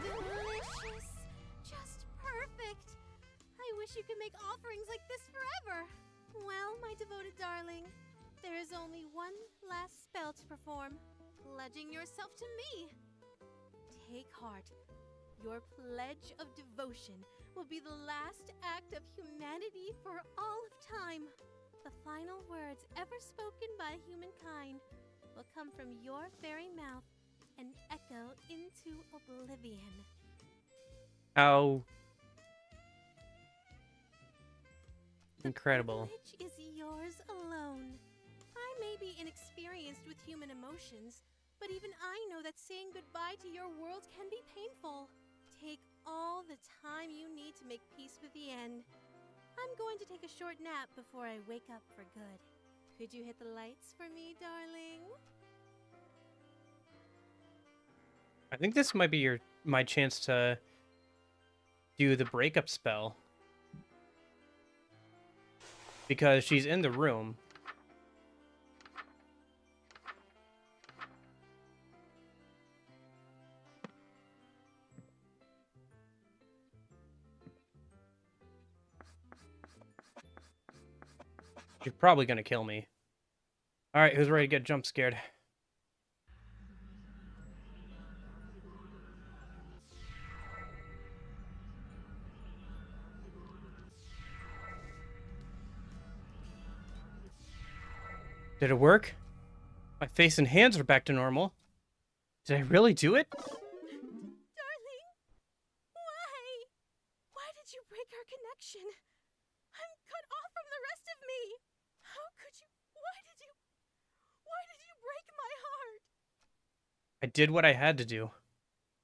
Delicious. Just perfect. I wish you could make offerings like this forever. Well, my devoted darling, there is only one last spell to perform. Pledging yourself to me. Take heart. Your pledge of devotion will be the last act of humanity for all of time. The final words ever spoken by humankind will come from your very mouth and echo into oblivion. How incredible. The privilege is yours alone. I may be inexperienced with human emotions, but even I know that saying goodbye to your world can be painful. Take all the time you need to make peace with the end. I'm going to take a short nap before I wake up for good. Could you hit the lights for me, darling? I think this might be my chance to do the breakup spell. Because she's in the room. She's probably gonna kill me. Alright, who's ready to get jump scared? Did it work? My face and hands are back to normal. Did I really do it? Darling, why? Why did you break our connection? I'm cut off from the rest of me. How could you? Why did you break my heart? I did what I had to do.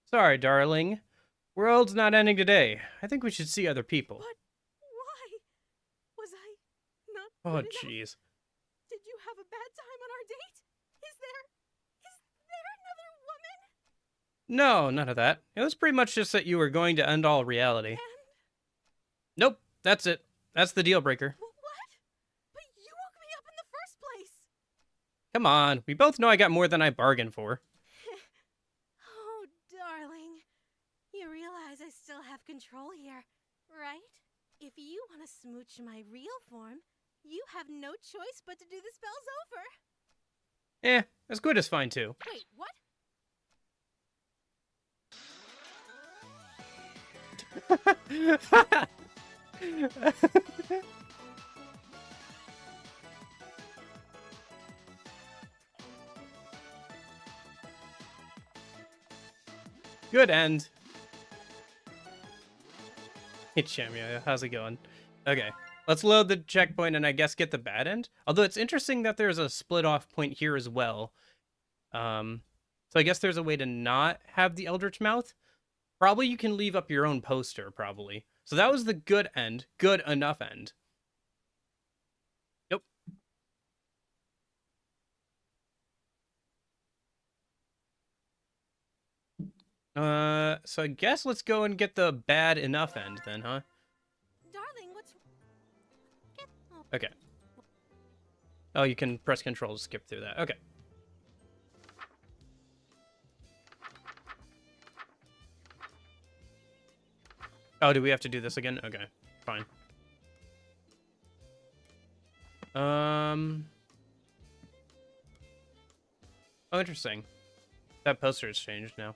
Sorry, darling. World's not ending today. I think we should see other people. But why? Was I not Oh, good enough? jeez. Did you have a bad time on our date? Is there another woman? No, none of that. It was pretty much just that you were going to end all reality. And Nope, that's it. That's the deal breaker. what? But you woke me up in the first place. Come on, we both know I got more than I bargained for. Oh, darling. You realize I still have control here, right? If you want to smooch my real form, you have no choice but to do the spells over. As good as fine too. Wait, what? Good end. Hey, Chamia, how's it going? Okay, let's load the checkpoint and I guess get the bad end. Although it's interesting that there's a split off point here as well. So I guess there's a way to not have the Eldritch Mouth. Probably you can leave up your own poster, probably. So that was the good end. Good enough end. Yep. So I guess let's go and get the bad enough end then, huh? Darling, what's... Get... Oh. Okay. Oh, you can press control to skip through that. Okay. Oh, do we have to do this again? Okay, fine. Oh, interesting. That poster has changed now.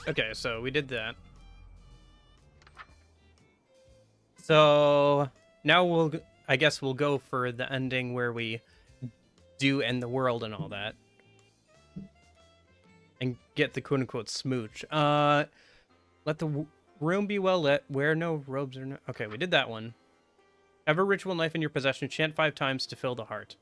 Okay, so we did that. So now I guess we'll go for the ending where we do end the world and all that. And get the quote-unquote smooch. Let the room be well lit. Wear no robes or no... Okay, we did that one. Have a ritual knife in your possession. Chant 5 times to fill the heart.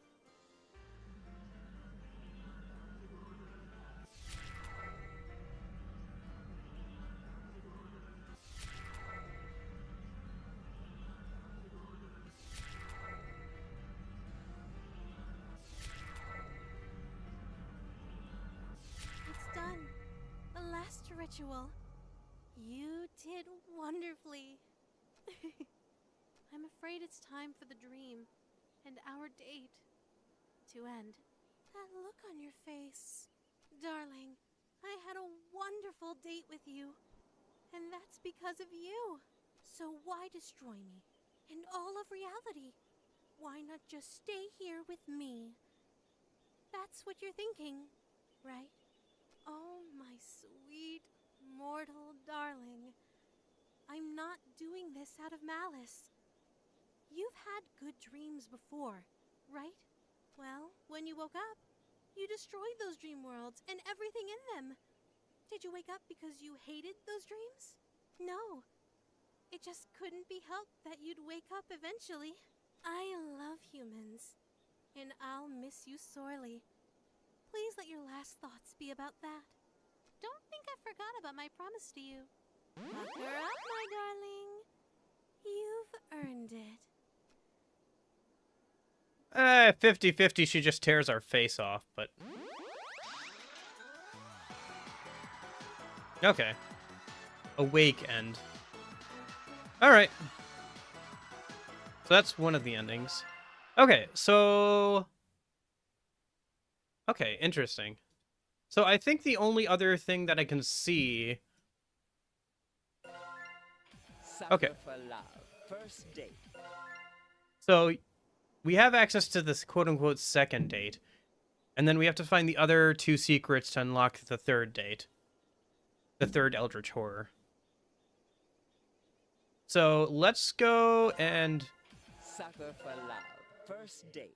It's done. The last ritual. You did wonderfully. I'm afraid it's time for the dream and our date to end. That look on your face. Darling, I had a wonderful date with you. And that's because of you. So why destroy me? And all of reality? Why not just stay here with me? That's what you're thinking, right? Oh, my sweet, mortal darling. I'm not doing this out of malice. You've had good dreams before, right? Well, when you woke up, you destroyed those dream worlds and everything in them. Did you wake up because you hated those dreams? No. It just couldn't be helped that you'd wake up eventually. I love humans, and I'll miss you sorely. Please let your last thoughts be about that. Don't think I forgot about my promise to you. Pucker up, my darling. You've earned it. 50-50, she just tears our face off, but... Okay. Awake end. Alright. So that's one of the endings. Okay, so... Okay, interesting. So I think the only other thing that I can see... Okay. For love. First date. So we have access to this quote-unquote second date. And then we have to find the other 2 secrets to unlock the third date. The third Eldritch Horror. So let's go and... Sucker for love. First date.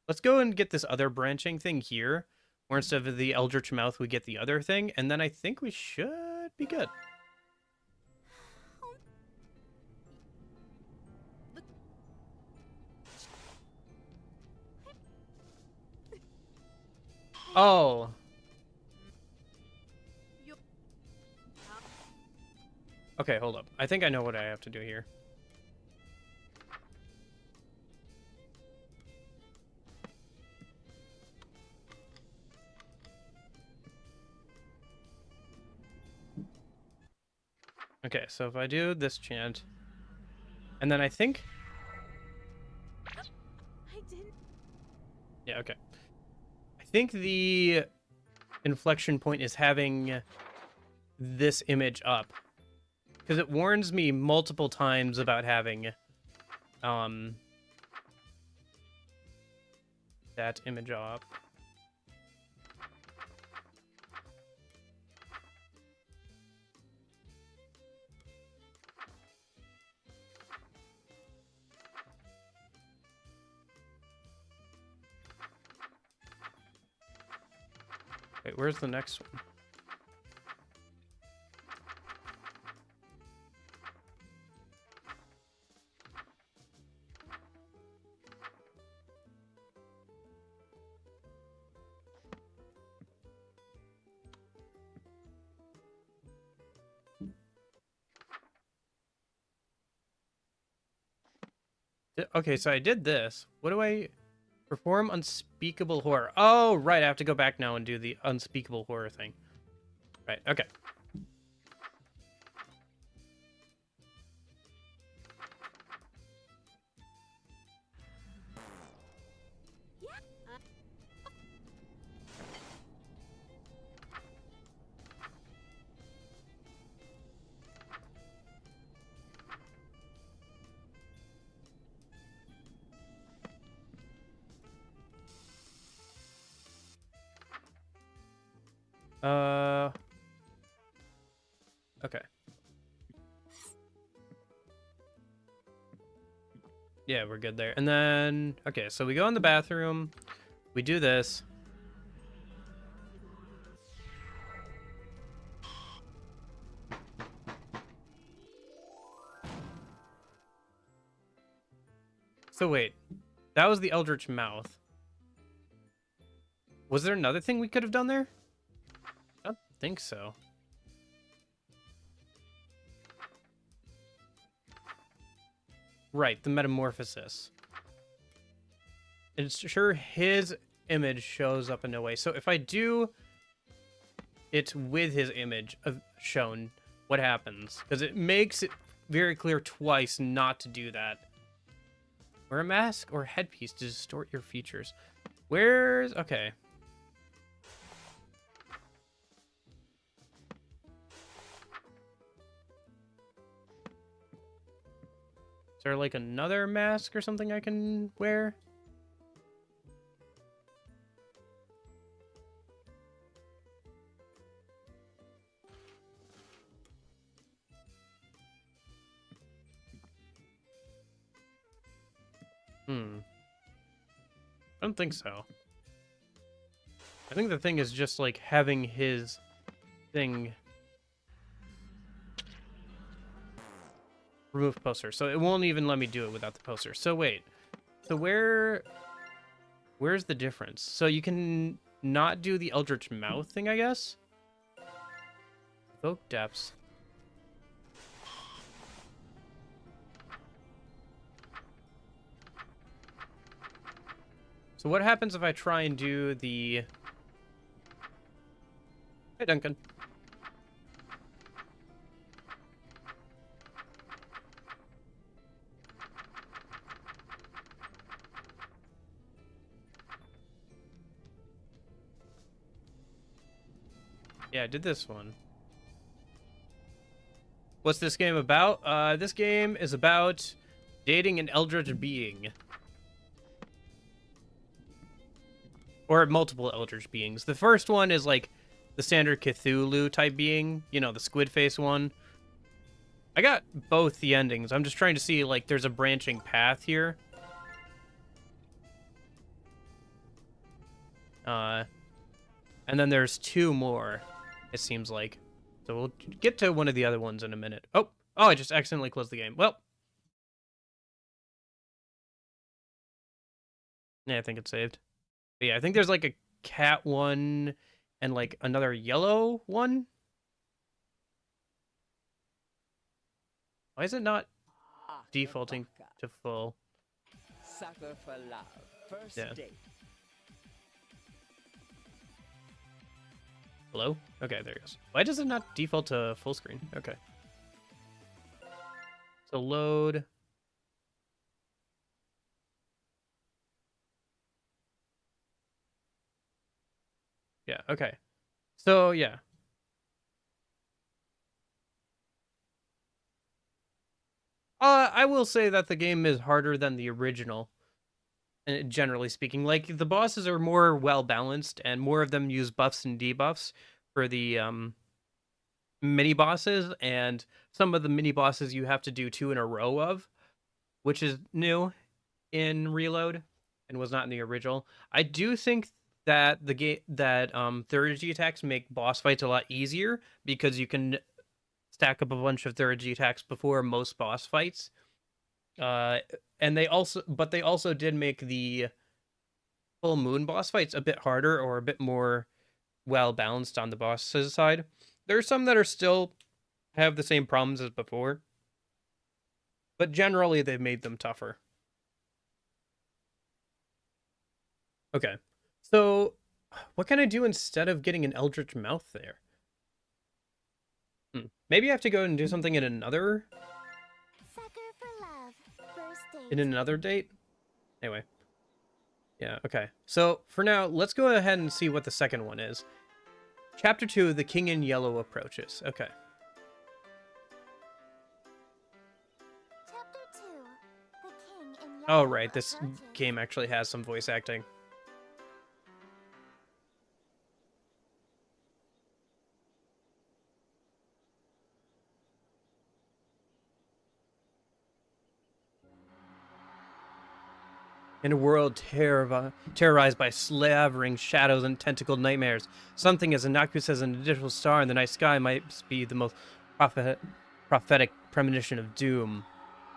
Let's go and get this other branching thing here. Where instead of the Eldritch Mouth, we get the other thing. And then I think we should be good. Oh. Okay, hold up. I think I know what I have to do here. Okay, so if I do this chant, and then I think... I didn't... Yeah, okay. I think the inflection point is having this image up. Because it warns me multiple times about having that image up. Wait, where's the next one? Okay, so I did this. What do I... Perform unspeakable horror. Oh, right. I have to go back now and do the unspeakable horror thing. Right, okay. Okay. Yeah, we're good there. And then, okay, so we go in the bathroom. We do this. So wait, that was the Eldritch mouth. Was there another thing we could have done there? I don't think so. Right, the metamorphosis. It's sure his image shows up in no way. So if I do it with his image shown, what happens? Because it makes it very clear twice not to do that. Wear a mask or headpiece to distort your features. Where's... Okay. Is there like another mask or something I can wear? I don't think so. I think the thing is just like having his thing remove poster. So it won't even let me do it without the poster. So wait. So where's the difference? So you can not do the Eldritch mouth thing, I guess? Evoke depths. So what happens if I try and do the... Hey, Duncan. Yeah, I did this one. What's this game about? This game is about dating an Eldritch being. Or multiple Eldritch beings. The first one is like the standard Cthulhu type being, you know, the squid face one. I got both the endings. I'm just trying to see, like, there's a branching path here. And then there's two more, it seems like. So we'll get to one of the other ones in a minute. Oh, I just accidentally closed the game. Well. Yeah, I think it's saved. But yeah, I think there's like a cat one and like another yellow one. Why is it not defaulting to full? Sucker for love. First date. Hello? Okay, there it goes. Why does it not default to full screen? Okay. So load. Yeah, okay. So, yeah. I will say that the game is harder than the original, generally speaking. Like, the bosses are more well-balanced, and more of them use buffs and debuffs for the mini-bosses, and some of the mini-bosses you have to do 2 in a row of, which is new in Reload, and was not in the original. I do think that third G attacks make boss fights a lot easier, because you can stack up a bunch of third G attacks before most boss fights. And they also did make the full moon boss fights a bit harder, or a bit more well balanced on the boss's side. There are some that are still have the same problems as before, but generally they've made them tougher. Okay, so what can I do instead of getting an Eldritch mouth there? Maybe I have to go and do something in another... Sucker for love. First date. In another date? Anyway. Yeah, okay. So, for now, let's go ahead and see what the second one is. Chapter 2, The King in Yellow Approaches. Okay. Chapter 2, The King in Yellow Oh, right, this Approaches. game actually has some voice acting. In a world terrorized by slavering shadows and tentacled nightmares, something as innocuous as an additional star in the night sky might be the most prophetic premonition of doom.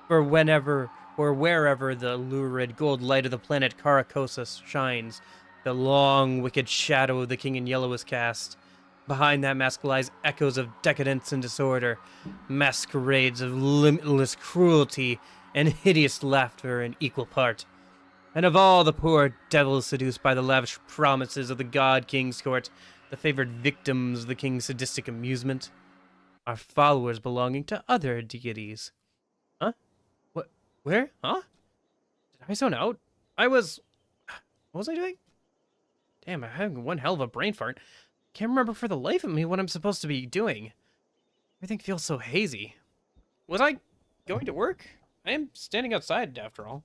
For whenever or wherever the lurid gold light of the planet Caracosa shines, the long, wicked shadow of the King in Yellow is cast. Behind that mask lies echoes of decadence and disorder, masquerades of limitless cruelty and hideous laughter in equal part. And of all the poor devils seduced by the lavish promises of the God King's court, the favored victims of the King's sadistic amusement, are followers belonging to other deities. Huh? What? Where? Huh? Did I zone out? What was I doing? Damn, I'm having one hell of a brain fart. Can't remember for the life of me what I'm supposed to be doing. Everything feels so hazy. Was I going to work? I am standing outside, after all.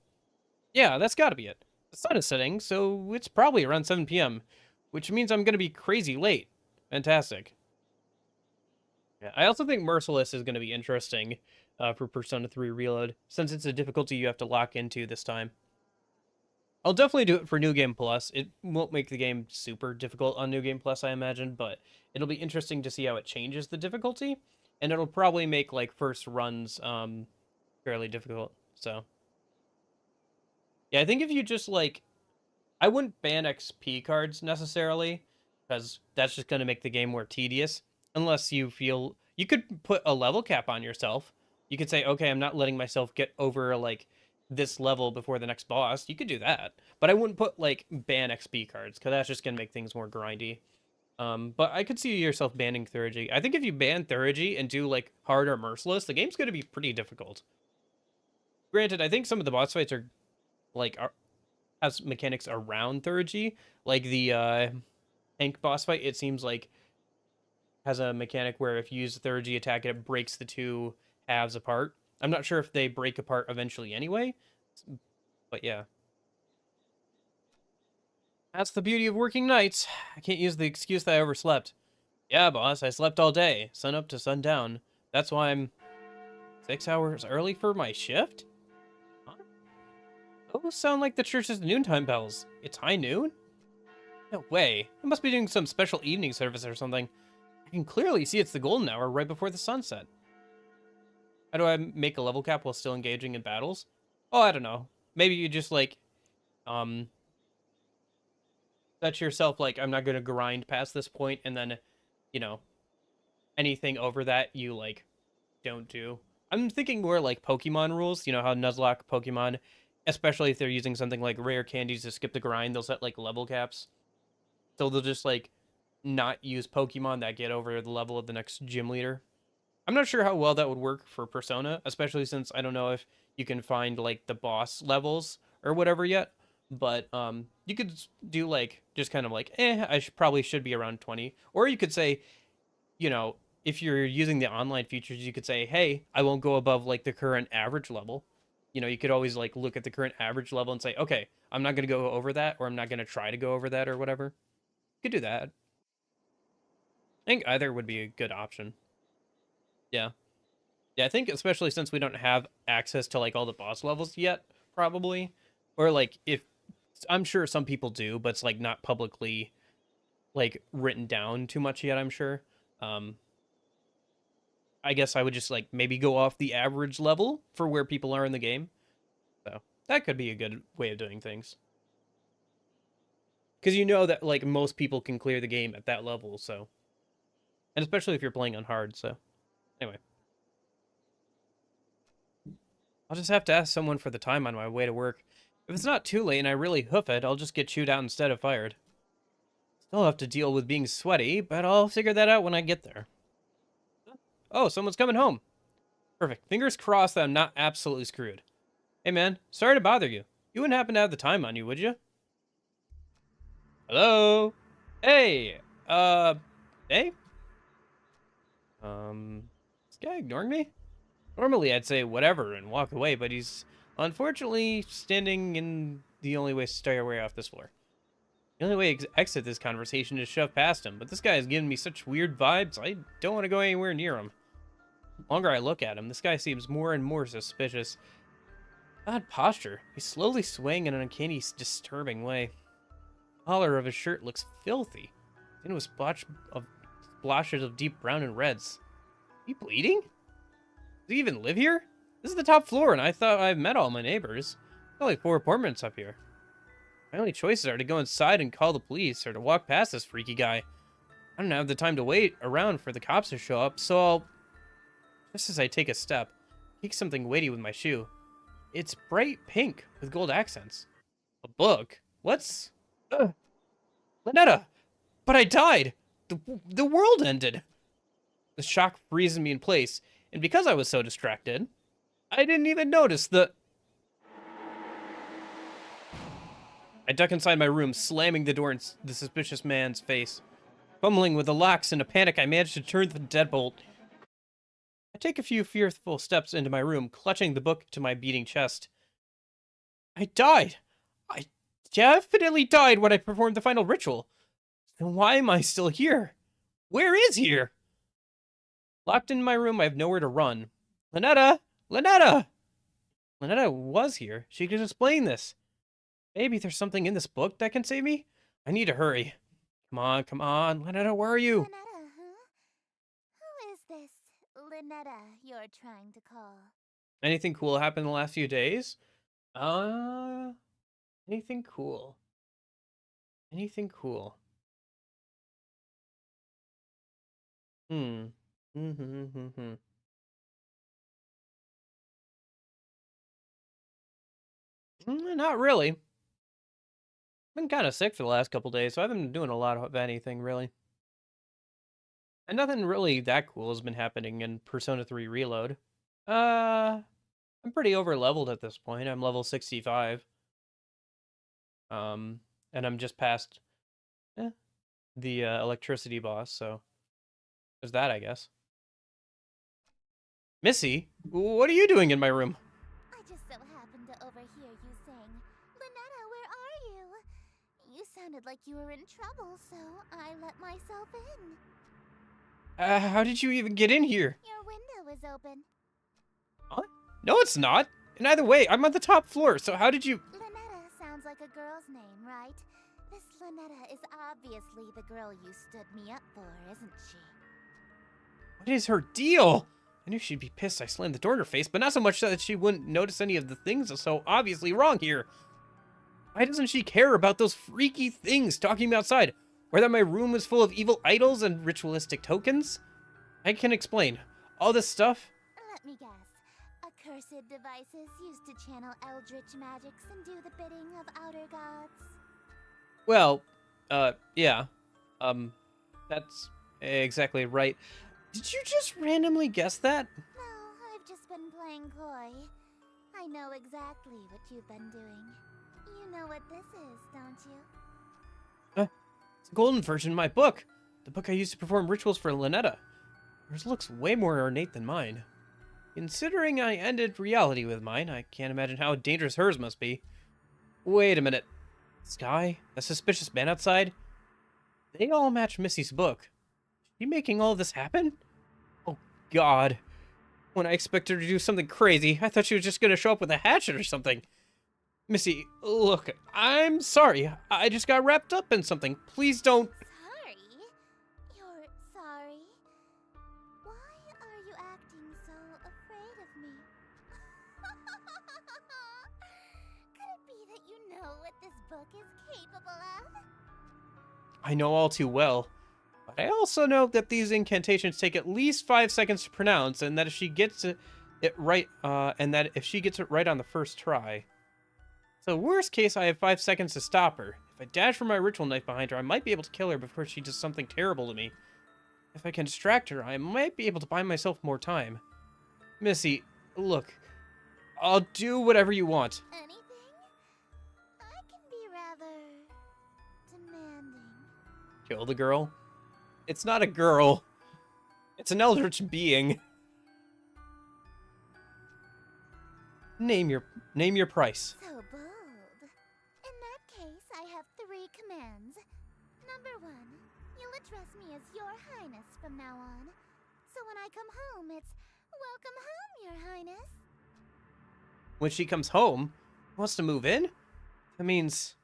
Yeah, that's gotta be it. The sun is setting, so it's probably around 7 p.m., which means I'm gonna be crazy late. Fantastic. Yeah, I also think Merciless is gonna be interesting for Persona 3 Reload, since it's a difficulty you have to lock into this time. I'll definitely do it for New Game Plus. It won't make the game super difficult on New Game Plus, I imagine, but it'll be interesting to see how it changes the difficulty, and it'll probably make, like, first runs fairly difficult, so... Yeah, I think if you just, like... I wouldn't ban XP cards, necessarily, because that's just going to make the game more tedious, unless you feel... You could put a level cap on yourself. You could say, okay, I'm not letting myself get over, like, this level before the next boss. You could do that. But I wouldn't put, like, ban XP cards, because that's just going to make things more grindy. But I could see yourself banning Theurgy. I think if you ban Theurgy and do, like, hard or merciless, the game's going to be pretty difficult. Granted, I think some of the boss fights are, like, has mechanics around Theurgy. Like, the, tank boss fight, it seems like, has a mechanic where if you use a Theurgy attack, it breaks the two halves apart. I'm not sure if they break apart eventually anyway, but yeah. That's the beauty of working nights. I can't use the excuse that I overslept. Yeah, boss, I slept all day, sun up to sundown. That's why I'm 6 hours early for my shift? Huh? Those sound like the church's noontime bells. It's high noon? No way. I must be doing some special evening service or something. I can clearly see it's the golden hour right before the sunset. How do I make a level cap while still engaging in battles? Oh, I don't know. Maybe you just, like, set yourself, like, I'm not going to grind past this point, and then, you know, anything over that you, like, don't do. I'm thinking more like Pokemon rules. You know how Nuzlocke Pokemon, especially if they're using something like rare candies to skip the grind, they'll set, like, level caps. So they'll just, like, not use Pokemon that get over the level of the next gym leader. I'm not sure how well that would work for Persona, especially since I don't know if you can find, like, the boss levels or whatever yet. But you could do, like, just kind of like, I probably should be around 20. Or you could say, you know, if you're using the online features, you could say, hey, I won't go above, like, the current average level. You know, you could always, like, look at the current average level and say, okay, I'm not going to go over that, or I'm not going to try to go over that, or whatever. You could do that. I think either would be a good option. Yeah. Yeah, I think especially since we don't have access to, like, all the boss levels yet, probably. Or, like, if... I'm sure some people do, but it's, like, not publicly, like, written down too much yet, I'm sure. I guess I would just, like, maybe go off the average level for where people are in the game. So, that could be a good way of doing things. Because you know that, like, most people can clear the game at that level, so... And especially if you're playing on hard, so... Anyway. I'll just have to ask someone for the time on my way to work. If it's not too late and I really hoof it, I'll just get chewed out instead of fired. Still have to deal with being sweaty, but I'll figure that out when I get there. Oh, someone's coming home. Perfect. Fingers crossed that I'm not absolutely screwed. Hey, man. Sorry to bother you. You wouldn't happen to have the time on you, would you? Hello? Hey! Hey? This guy ignoring me? Normally I'd say whatever and walk away, but he's unfortunately standing in the only way to stay away off this floor. The only way to exit this conversation is shove past him, but this guy is giving me such weird vibes, I don't want to go anywhere near him. The longer I look at him, this guy seems more and more suspicious. Odd posture. He's slowly swaying in an uncanny, disturbing way. The collar of his shirt looks filthy. It was splotches of deep brown and reds. Is he bleeding? Does he even live here? This is the top floor, and I thought I've met all my neighbors. There's only 4 apartments up here. My only choices are to go inside and call the police, or to walk past this freaky guy. I don't have the time to wait around for the cops to show up, so I'll... Just as I take a step, kick something weighty with my shoe. It's bright pink with gold accents. A book? What's... Lynetta! But I died! The world ended! The shock freezes me in place, and because I was so distracted, I didn't even notice the... I duck inside my room, slamming the door in the suspicious man's face. Fumbling with the locks in a panic, I manage to turn the deadbolt. I take a few fearful steps into my room, clutching the book to my beating chest. I died! I definitely died when I performed the final ritual. Then why am I still here? Where is here? Locked in my room, I have nowhere to run. Lynetta! Lynetta! Lynetta was here. She could explain this. Maybe there's something in this book that can save me? I need to hurry. Come on. Lynetta, where are you? Lynetta, huh? Who is this Lynetta you're trying to call? Anything cool happened in the last few days? Anything cool? Anything cool? Not really. Been kind of sick for the last couple days, so I haven't been doing a lot of anything, really. And nothing really that cool has been happening in Persona 3 Reload. I'm pretty over-leveled at this point. I'm level 65. And I'm just past the electricity boss, so there's that, I guess. Missy, what are you doing in my room? I just so happened to overhear you saying, Lynetta, where are you? You sounded like you were in trouble, so I let myself in. How did you even get in here? Your window is open. What? No, it's not. And either way, I'm on the top floor, so how did you... Lynetta sounds like a girl's name, right? This Lynetta is obviously the girl you stood me up for, isn't she? What is her deal? I knew she'd be pissed I slammed the door in her face, but not so much that she wouldn't notice any of the things that's so obviously wrong here. Why doesn't she care about those freaky things talking outside? Or that my room was full of evil idols and ritualistic tokens? I can explain. All this stuff... Let me guess. Accursed devices used to channel Eldritch magics and do the bidding of outer gods? Well, yeah. That's exactly right. Did you just randomly guess that? No, I've just been playing coy. I know exactly what you've been doing. You know what this is, don't you? It's a golden version of my book. The book I used to perform rituals for Lynetta. Hers looks way more ornate than mine. Considering I ended reality with mine, I can't imagine how dangerous hers must be. Wait a minute. Sky? The suspicious man outside? They all match Missy's book. Is she making all this happen? Oh, God. When I expected her to do something crazy, I thought she was just going to show up with a hatchet or something. Missy, look, I'm sorry. I just got wrapped up in something. Please don't... Sorry? You're sorry? Why are you acting so afraid of me? Could it be that you know what this book is capable of? I know all too well. But I also know that these incantations take at least 5 seconds to pronounce, and that if she gets it right, if she gets it right on the first try. So worst case, I have 5 seconds to stop her. If I dash for my ritual knife behind her, I might be able to kill her before she does something terrible to me. If I can distract her, I might be able to buy myself more time. Missy, look, I'll do whatever you want. Anything? I can be rather demanding. Kill the girl? It's not a girl. It's an eldritch being. Name your price. So bold. In that case, I have 3 commands. Number 1, you'll address me as Your Highness from now on. So when I come home, it's Welcome home, Your Highness. when she comes home, wants to move in? That means,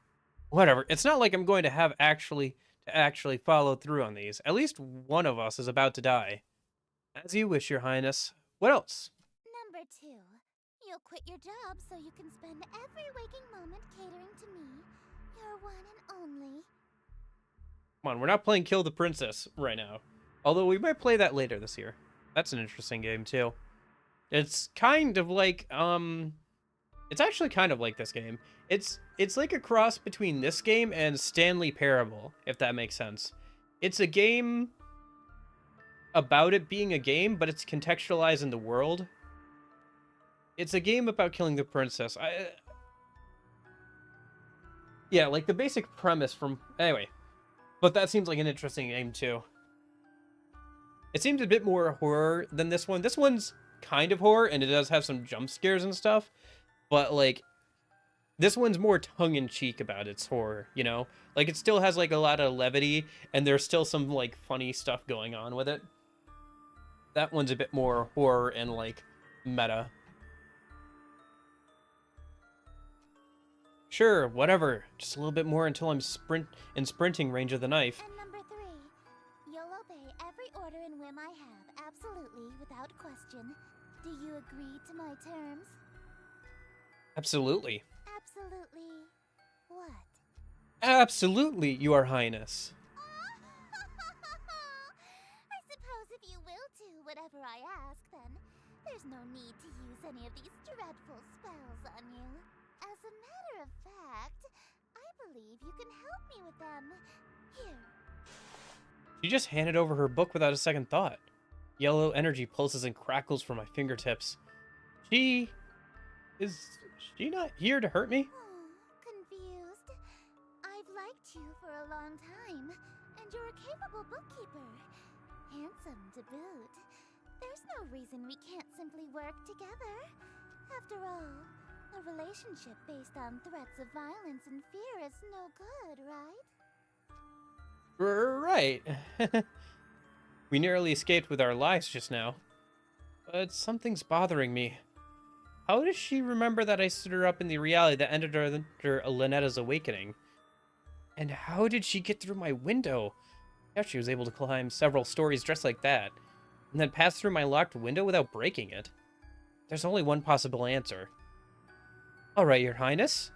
whatever. It's not like I'm going to have actually follow through on these. At least one of us is about to die. As you wish, Your Highness. What else? Number 2. You'll quit your job so you can spend every waking moment catering to me, your one and only. Come on, we're not playing Kill the Princess right now. Although we might play that later this year. That's an interesting game, too. It's kind of like, it's actually kind of like this game. It's like a cross between this game and Stanley Parable, if that makes sense. It's a game about it being a game, but it's contextualized in the world. It's a game about killing the princess. Yeah, like the basic premise from... Anyway. But that seems like an interesting game, too. It seems a bit more horror than this one. This one's kind of horror, and it does have some jump scares and stuff. But, like, this one's more tongue-in-cheek about its horror, you know? Like, it still has, like, a lot of levity, and there's still some, like, funny stuff going on with it. That one's a bit more horror and, like, meta. Sure, whatever. Just a little bit more until I'm in sprinting range of the knife. And number 3. You'll obey every order and whim I have, absolutely, without question. Do you agree to my terms? Absolutely. Absolutely. What? Absolutely, Your Highness. I suppose if you will do whatever I ask, then there's no need to use any of these dreadful spells on you. As a matter of fact, I believe you can help me with them. Here. She just handed over her book without a second thought. Yellow energy pulses and crackles from my fingertips. Is she not here to hurt me? Confused. I've liked you for a long time, and you're a capable bookkeeper. Handsome to boot. There's no reason we can't simply work together. After all, a relationship based on threats of violence and fear is no good, right? Right. We nearly escaped with our lives just now. But something's bothering me. How does she remember that I stood her up in the reality that ended her Linetta's awakening? And how did she get through my window? Yeah, she was able to climb several stories dressed like that, and then pass through my locked window without breaking it. There's only one possible answer. Alright, Your Highness.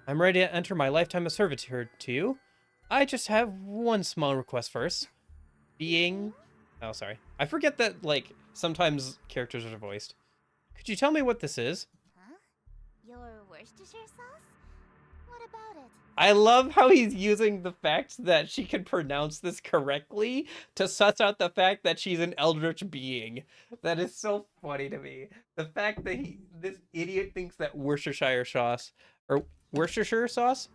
I'm ready to enter my lifetime of servitude to you. I just have one small request first. Oh, sorry. I forget that, like, sometimes characters are voiced. Could you tell me what this is? Huh? Your Worcestershire sauce? What about it? I love how he's using the fact that she can pronounce this correctly to suss out the fact that she's an eldritch being. That is so funny to me. The fact that this idiot thinks that Worcestershire sauce, or Worcestershire sauce?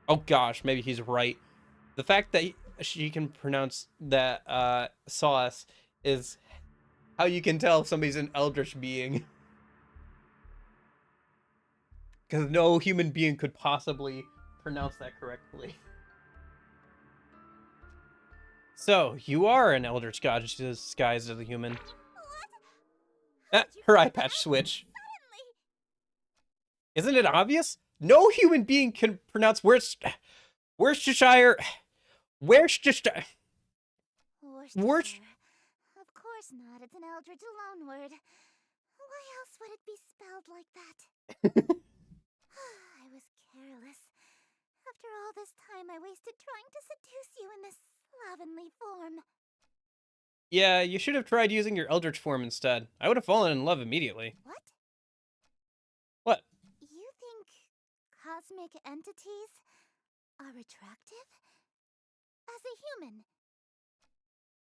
Oh gosh, maybe he's right. The fact that she can pronounce that sauce is how you can tell if somebody's an eldritch being. Because no human being could possibly pronounce that correctly. So, you are an eldritch god disguised as a human. What? Her eye patch switch. Isn't it obvious? No human being can pronounce Worcestershire. Worcestershire. Of course not. It's an eldritch loanword. Why else would it be spelled like that? I was careless. After all this time I wasted trying to seduce you in this slovenly form. Yeah, you should have tried using your eldritch form instead. I would have fallen in love immediately. What? What? You think cosmic entities are attractive? As a human?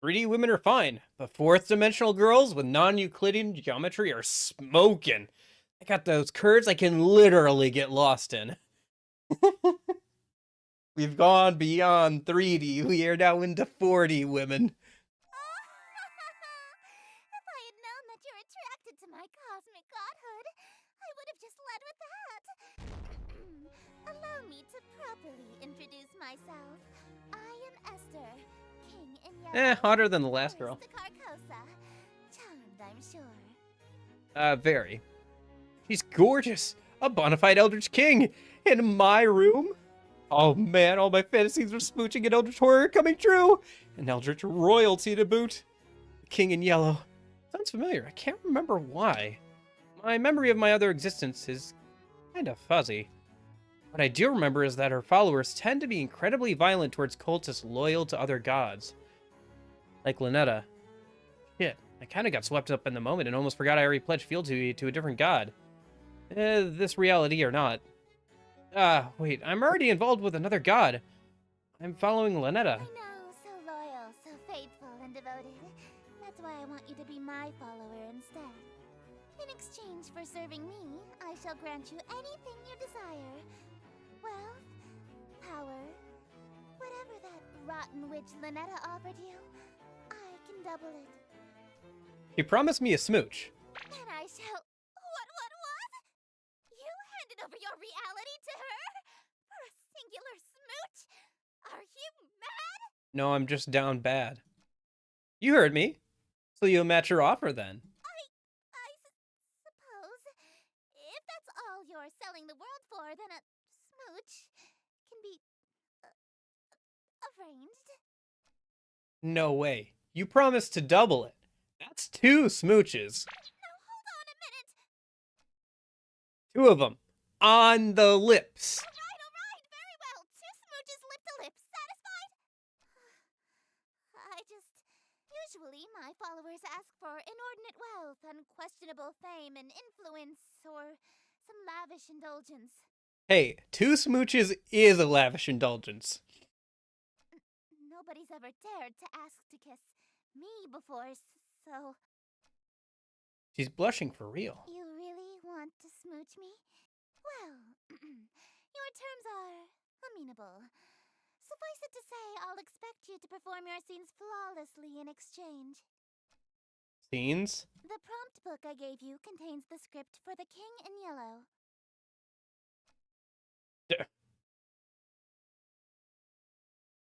3D women are fine, but fourth dimensional girls with non-Euclidean geometry are smoking. I got those curves I can literally get lost in. We've gone beyond 3D. We are now into 4D women. If I had known that you're attracted to my cosmic godhood, I would have just led with that. Allow me to properly introduce myself. I am Esther, king in yellow. Hotter than the last girl. The Carcosa. Charmed, I'm sure. Very. She's gorgeous. A bona fide Eldritch King in my room? Oh man, all my fantasies of smooching and Eldritch horror coming true! An Eldritch royalty to boot. King in yellow. Sounds familiar. I can't remember why. My memory of my other existence is kind of fuzzy. What I do remember is that her followers tend to be incredibly violent towards cultists loyal to other gods. Like Lynetta. Shit, I kind of got swept up in the moment and almost forgot I already pledged fealty to a different god. This reality or not. Wait, I'm already involved with another god. I'm following Lynetta. I know, so loyal, so faithful and devoted. That's why I want you to be my follower instead. In exchange for serving me, I shall grant you anything you desire. Wealth, power, whatever that rotten witch Lynetta offered you, I can double it. You promised me a smooch. And I shall... What? You handed over your reality to her? For a singular smooch? Are you mad? No, I'm just down bad. You heard me. So you'll match your offer then. I suppose. If that's all you're selling the world for, then a smooch can be... arranged. No way. You promised to double it. That's 2 smooches. No, hold on a minute. 2 of them. On the lips. Alright, very well. 2 smooches lip to lip. Satisfied? Usually my followers ask for inordinate wealth, unquestionable fame and influence, or some lavish indulgence. Hey, 2 smooches is a lavish indulgence. Nobody's ever dared to ask to kiss me before, so... She's blushing for real. You really want to smooch me? Well, your terms are amenable. Suffice it to say, I'll expect you to perform your scenes flawlessly in exchange. Scenes? The prompt book I gave you contains the script for The King in Yellow.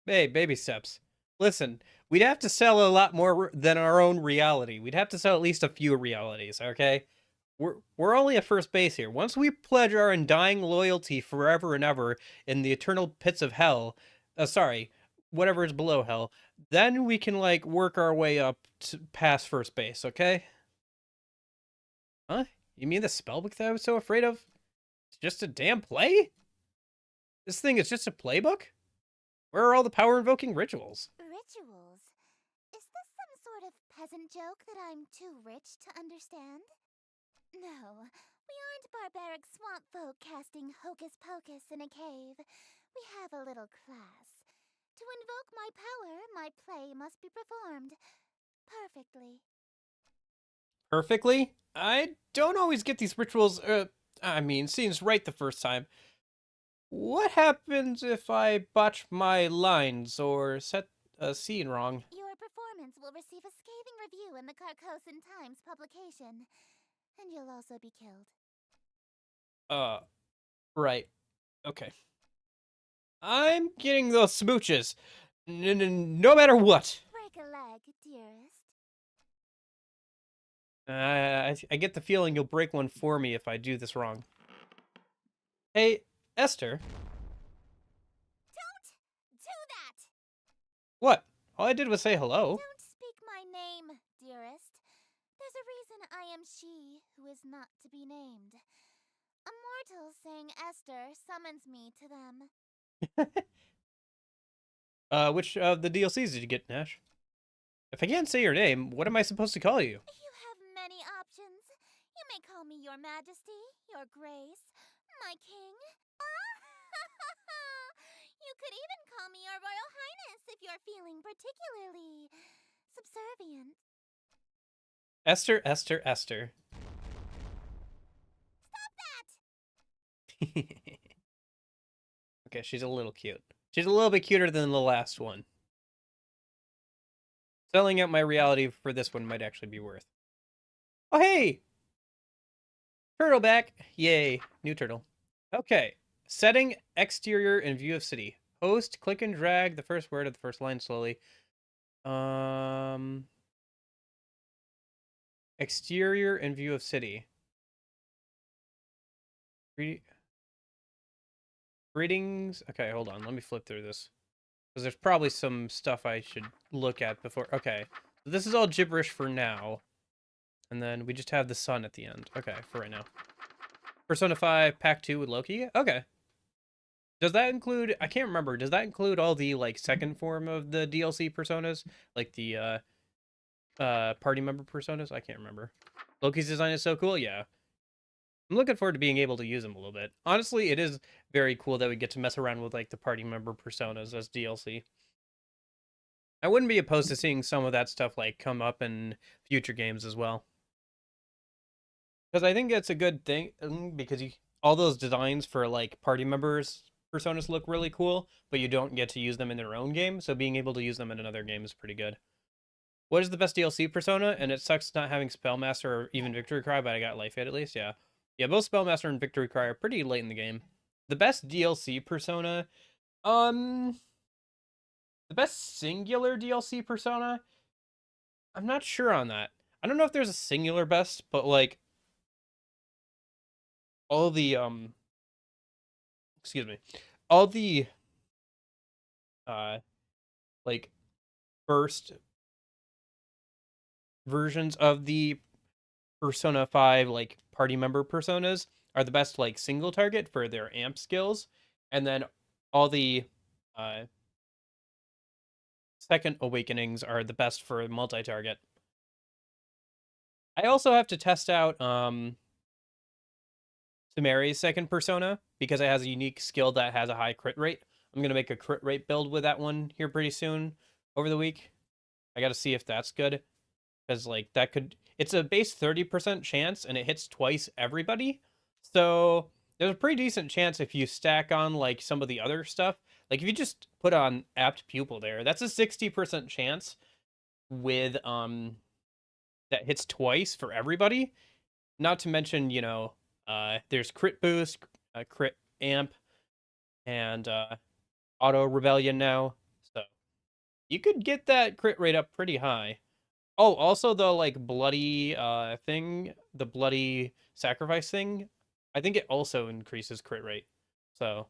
Hey, baby steps. Listen, we'd have to sell a lot more than our own reality. We'd have to sell at least a few realities, okay? We're only at first base here. Once we pledge our undying loyalty forever and ever in the eternal pits of hell, whatever is below hell, then we can, like, work our way up to past first base, okay? Huh? You mean the spellbook that I was so afraid of? It's just a damn play? This thing is just a playbook? Where are all the power-invoking rituals? Rituals? Is this some sort of peasant joke that I'm too rich to understand? No, we aren't barbaric swamp folk casting hocus-pocus in a cave. We have a little class. To invoke my power, my play must be performed perfectly. Perfectly? I don't always get these rituals, scenes right the first time. What happens if I botch my lines or set a scene wrong? Your performance will receive a scathing review in the Carcosan Times publication, and you'll also be killed. Right. Okay. I'm getting those smooches. No matter what. Break a leg, dearest. I get the feeling you'll break one for me if I do this wrong. Hey, Esther. Don't do that! What? All I did was say hello. Don't speak my name, dearest. There's a reason I am she who is not to be named. A mortal saying Esther summons me to them. Which of the DLCs did you get, Nash? If I can't say your name, what am I supposed to call you? You have many options. You may call me Your Majesty, Your Grace, my King. You could even call me Your Royal Highness if you're feeling particularly subservient. Esther, Esther, Esther. Stop that! Okay, she's a little cute. She's a little bit cuter than the last one. Selling out my reality for this one might actually be worth. Oh, hey! Turtle back! Yay, new turtle. Okay, setting exterior in view of city. Host, click and drag the first word of the first line slowly. Exterior in view of city. Greetings. Okay, hold on. Let me flip through this. Because there's probably some stuff I should look at before. Okay. So this is all gibberish for now. And then we just have the sun at the end. Okay, for right now. Persona 5 Pack 2 with Loki? Okay. Does that include... I can't remember. Does that include all the, like, second form of the DLC personas? Like the, party member personas? I can't remember. Loki's design is so cool? Yeah. I'm looking forward to being able to use them a little bit. Honestly, it is very cool that we get to mess around with, like, the party member personas as DLC. I wouldn't be opposed to seeing some of that stuff, like, come up in future games as well. Because I think that's a good thing, because all those designs for, like, party members personas look really cool, but you don't get to use them in their own game, so being able to use them in another game is pretty good. What is the best DLC persona? And it sucks not having Spellmaster or even Victory Cry, but I got Life Hit at least, yeah. Yeah, both Spellmaster and Victory Cry are pretty late in the game. The best DLC persona, the best singular DLC persona, I'm not sure on that. I don't know if there's a singular best, but like all the excuse me, all the like first versions of the Persona 5 like party member personas are the best like single target for their amp skills, and then all the second awakenings are the best for multi-target. I also have to test out Sumeri's second persona because it has a unique skill that has a high crit rate. I'm gonna make a crit rate build with that one here pretty soon over the week. I gotta see if that's good, because like that could, it's a base 30% chance and it hits twice everybody, so there's a pretty decent chance if you stack on like some of the other stuff, like if you just put on apt pupil there, that's a 60% chance with that hits twice for everybody. Not to mention, you know, there's crit boost, crit amp, and auto rebellion now, so you could get that crit rate up pretty high. Oh, also the like bloody thing, the bloody sacrifice thing, I think it also increases crit rate. So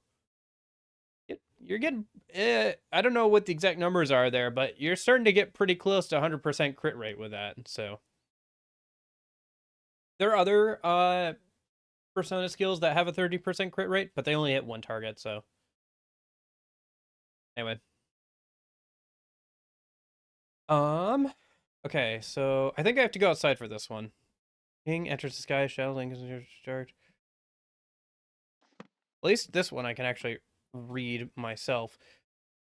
you're getting, I don't know what the exact numbers are there, but you're starting to get pretty close to 100% crit rate with that. So there are other persona skills that have a 30% crit rate, but they only hit one target. So anyway, okay, so I think I have to go outside for this one. King enters the sky, shadow link is in charge. At least this one I can actually read myself.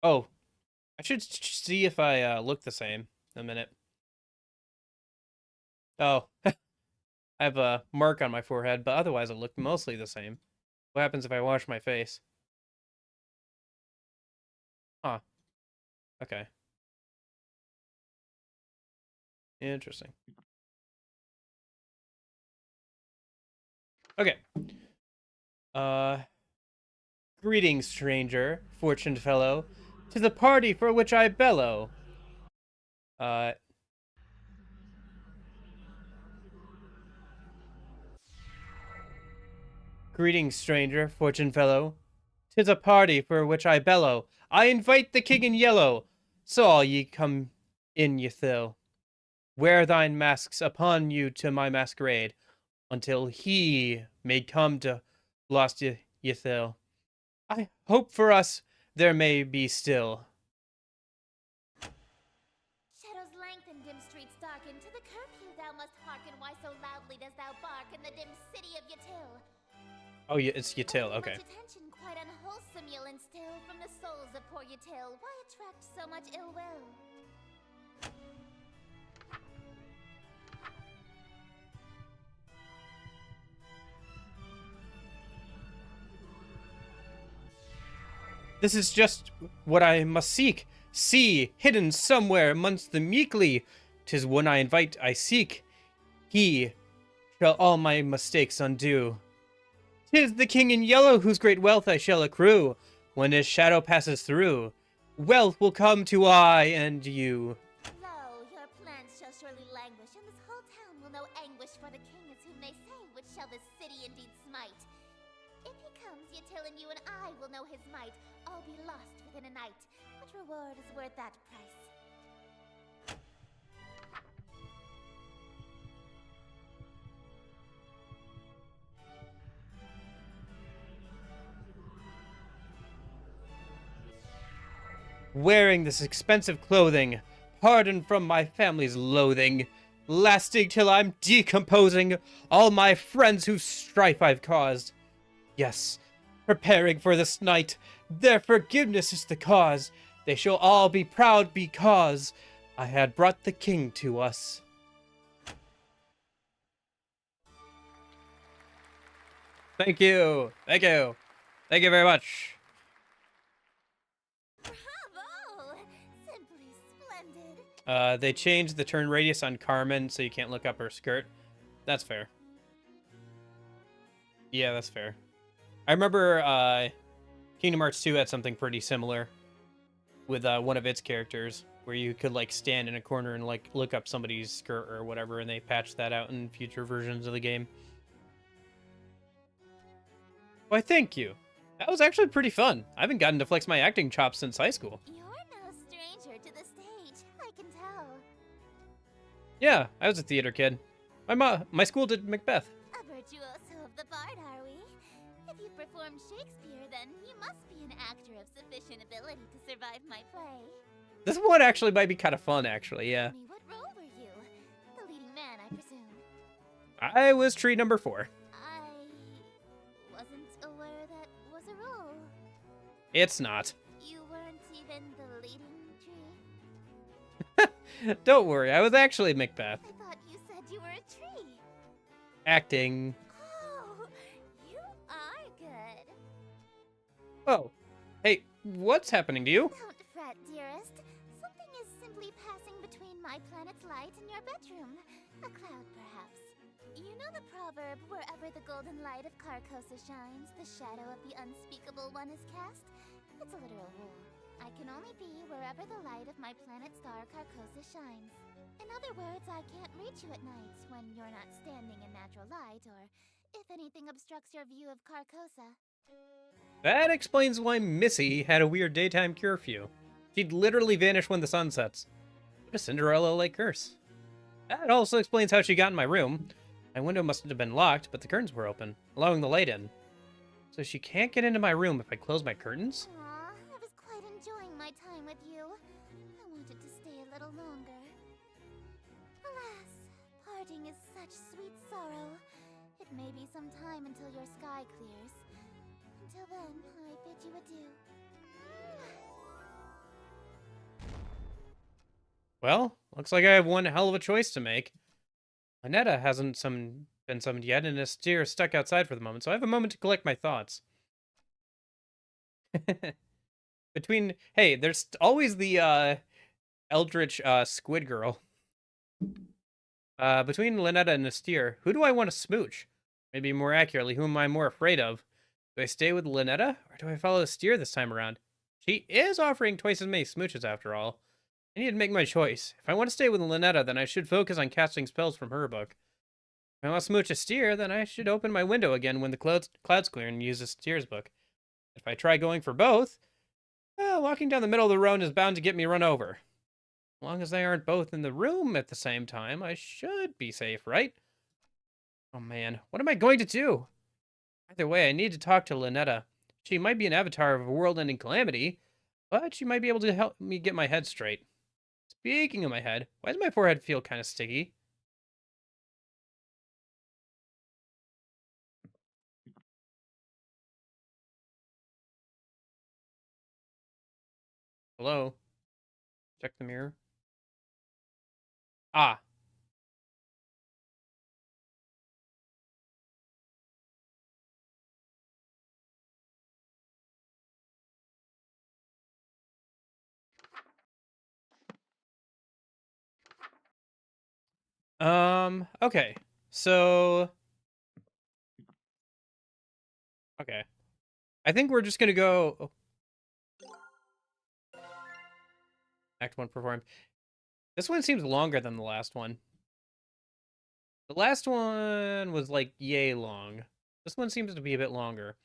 Oh, I should see if I look the same in a minute. Oh, I have a mark on my forehead, but otherwise I look mostly the same. What happens if I wash my face? Huh. Okay. Interesting. Okay. Greetings, stranger, fortuned fellow. 'Tis a party for which I bellow. Uh, Greetings, stranger, fortune fellow. 'Tis a party for which I bellow. I invite the king in yellow. So all ye come in ye thill. Wear thine masks upon you to my masquerade, until he may come to lost ye thill. I hope for us there may be still. Shadows lengthen, dim streets darken. To the curfew thou must hearken. Why so loudly dost thou bark in the dim city of Yatil? Oh, yeah, it's Yatil, okay. Much attention, quite unwholesome you'll instill from the souls of poor Yatil. Why attract so much ill will? This is just what I must seek. See, hidden somewhere amongst the meekly. 'Tis one I invite, I seek. He shall all my mistakes undo. 'Tis the king in yellow whose great wealth I shall accrue. When his shadow passes through, wealth will come to I and you. Lo, your plans shall surely languish, and this whole town will know anguish for the king is whom they say, which shall this city indeed smite. comes Yatil, and you and I will know his might. All be lost within a night. What reward is worth that price? Wearing this expensive clothing, pardon from my family's loathing, lasting till I'm decomposing all my friends whose strife I've caused. Yes, preparing for this night, their forgiveness is the cause. They shall all be proud because I had brought the king to us. Thank you. Thank you. Thank you very much. Bravo! Simply splendid. They changed the turn radius on Carmen so you can't look up her skirt. That's fair. Yeah, that's fair. I remember Kingdom Hearts 2 had something pretty similar with one of its characters where you could like stand in a corner and like look up somebody's skirt or whatever, and they patched that out in future versions of the game. Why, thank you. That was actually pretty fun. I haven't gotten to flex my acting chops since high school. You're no stranger to the stage, I can tell. Yeah, I was a theater kid. My school did Macbeth. A virtuoso of the bard, are we? If you performed Shakespeare, then you must be an actor of sufficient ability to survive my play. This one actually might be kind of fun, actually, yeah. Tell me, what role were you? The leading man, I presume. I was tree number 4. I wasn't aware that was a role. It's not. You weren't even the leading tree. Don't worry, I was actually Macbeth. I thought you said you were a tree. Acting. Oh, you are good. Oh, hey, what's happening to you? Don't fret, dearest. Something is simply passing between my planet's light and your bedroom. A cloud, perhaps. You know the proverb, wherever the golden light of Carcosa shines, the shadow of the unspeakable one is cast? It's a literal rule. I can only be wherever the light of my planet star Carcosa shines. In other words, I can't reach you at night when you're not standing in natural light, or if anything obstructs your view of Carcosa. That explains why Missy had a weird daytime curfew. She'd literally vanish when the sun sets. What a Cinderella-like curse. That also explains how she got in my room. My window must have been locked, but the curtains were open, allowing the light in. So she can't get into my room if I close my curtains? Aw, I was quite enjoying my time with you. I wanted to stay a little longer. Alas, parting is such sweet sorrow. It may be some time until your sky clears. Until then, I bid you adieu. Well, looks like I have one hell of a choice to make. Lynetta hasn't been summoned yet, and Astir is stuck outside for the moment, so I have a moment to collect my thoughts. Hey, there's always the Eldritch Squid Girl. Between Lynetta and Astir, who do I want to smooch? Maybe more accurately, who am I more afraid of? Do I stay with Lynetta, or do I follow Astir this time around? She is offering twice as many smooches after all. I need to make my choice. If I want to stay with Lynetta, then I should focus on casting spells from her book. If I want to smooch Astir, then I should open my window again when the clouds clear and use Astir's book. If I try going for both, well, walking down the middle of the road is bound to get me run over. As long as they aren't both in the room at the same time, I should be safe, right? Oh man, what am I going to do? Either way, I need to talk to Lynetta. She might be an avatar of a world-ending calamity, but she might be able to help me get my head straight. Speaking of my head, why does my forehead feel kind of sticky? Hello? Check the mirror. Ah. Okay. So... Okay. I think we're just gonna go... Oh. Act 1 performed. This one seems longer than the last one. The last one was like yay long. This one seems to be a bit longer.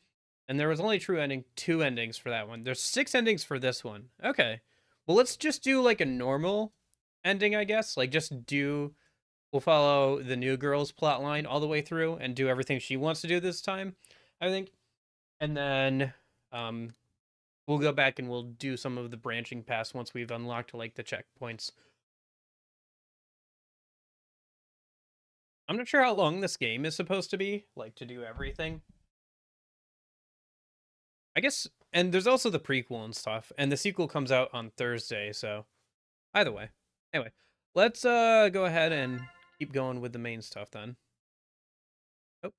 And there was only two endings for that one. There's 6 endings for this one. Okay. Well, let's just do like a normal ending, I guess. Like we'll follow the new girl's plot line all the way through and do everything she wants to do this time, I think. And then we'll go back and we'll do some of the branching paths once we've unlocked like the checkpoints. I'm not sure how long this game is supposed to be, like to do everything. I guess, and there's also the prequel and stuff, and the sequel comes out on Thursday, so either way. Anyway, let's go ahead and keep going with the main stuff then. Oh.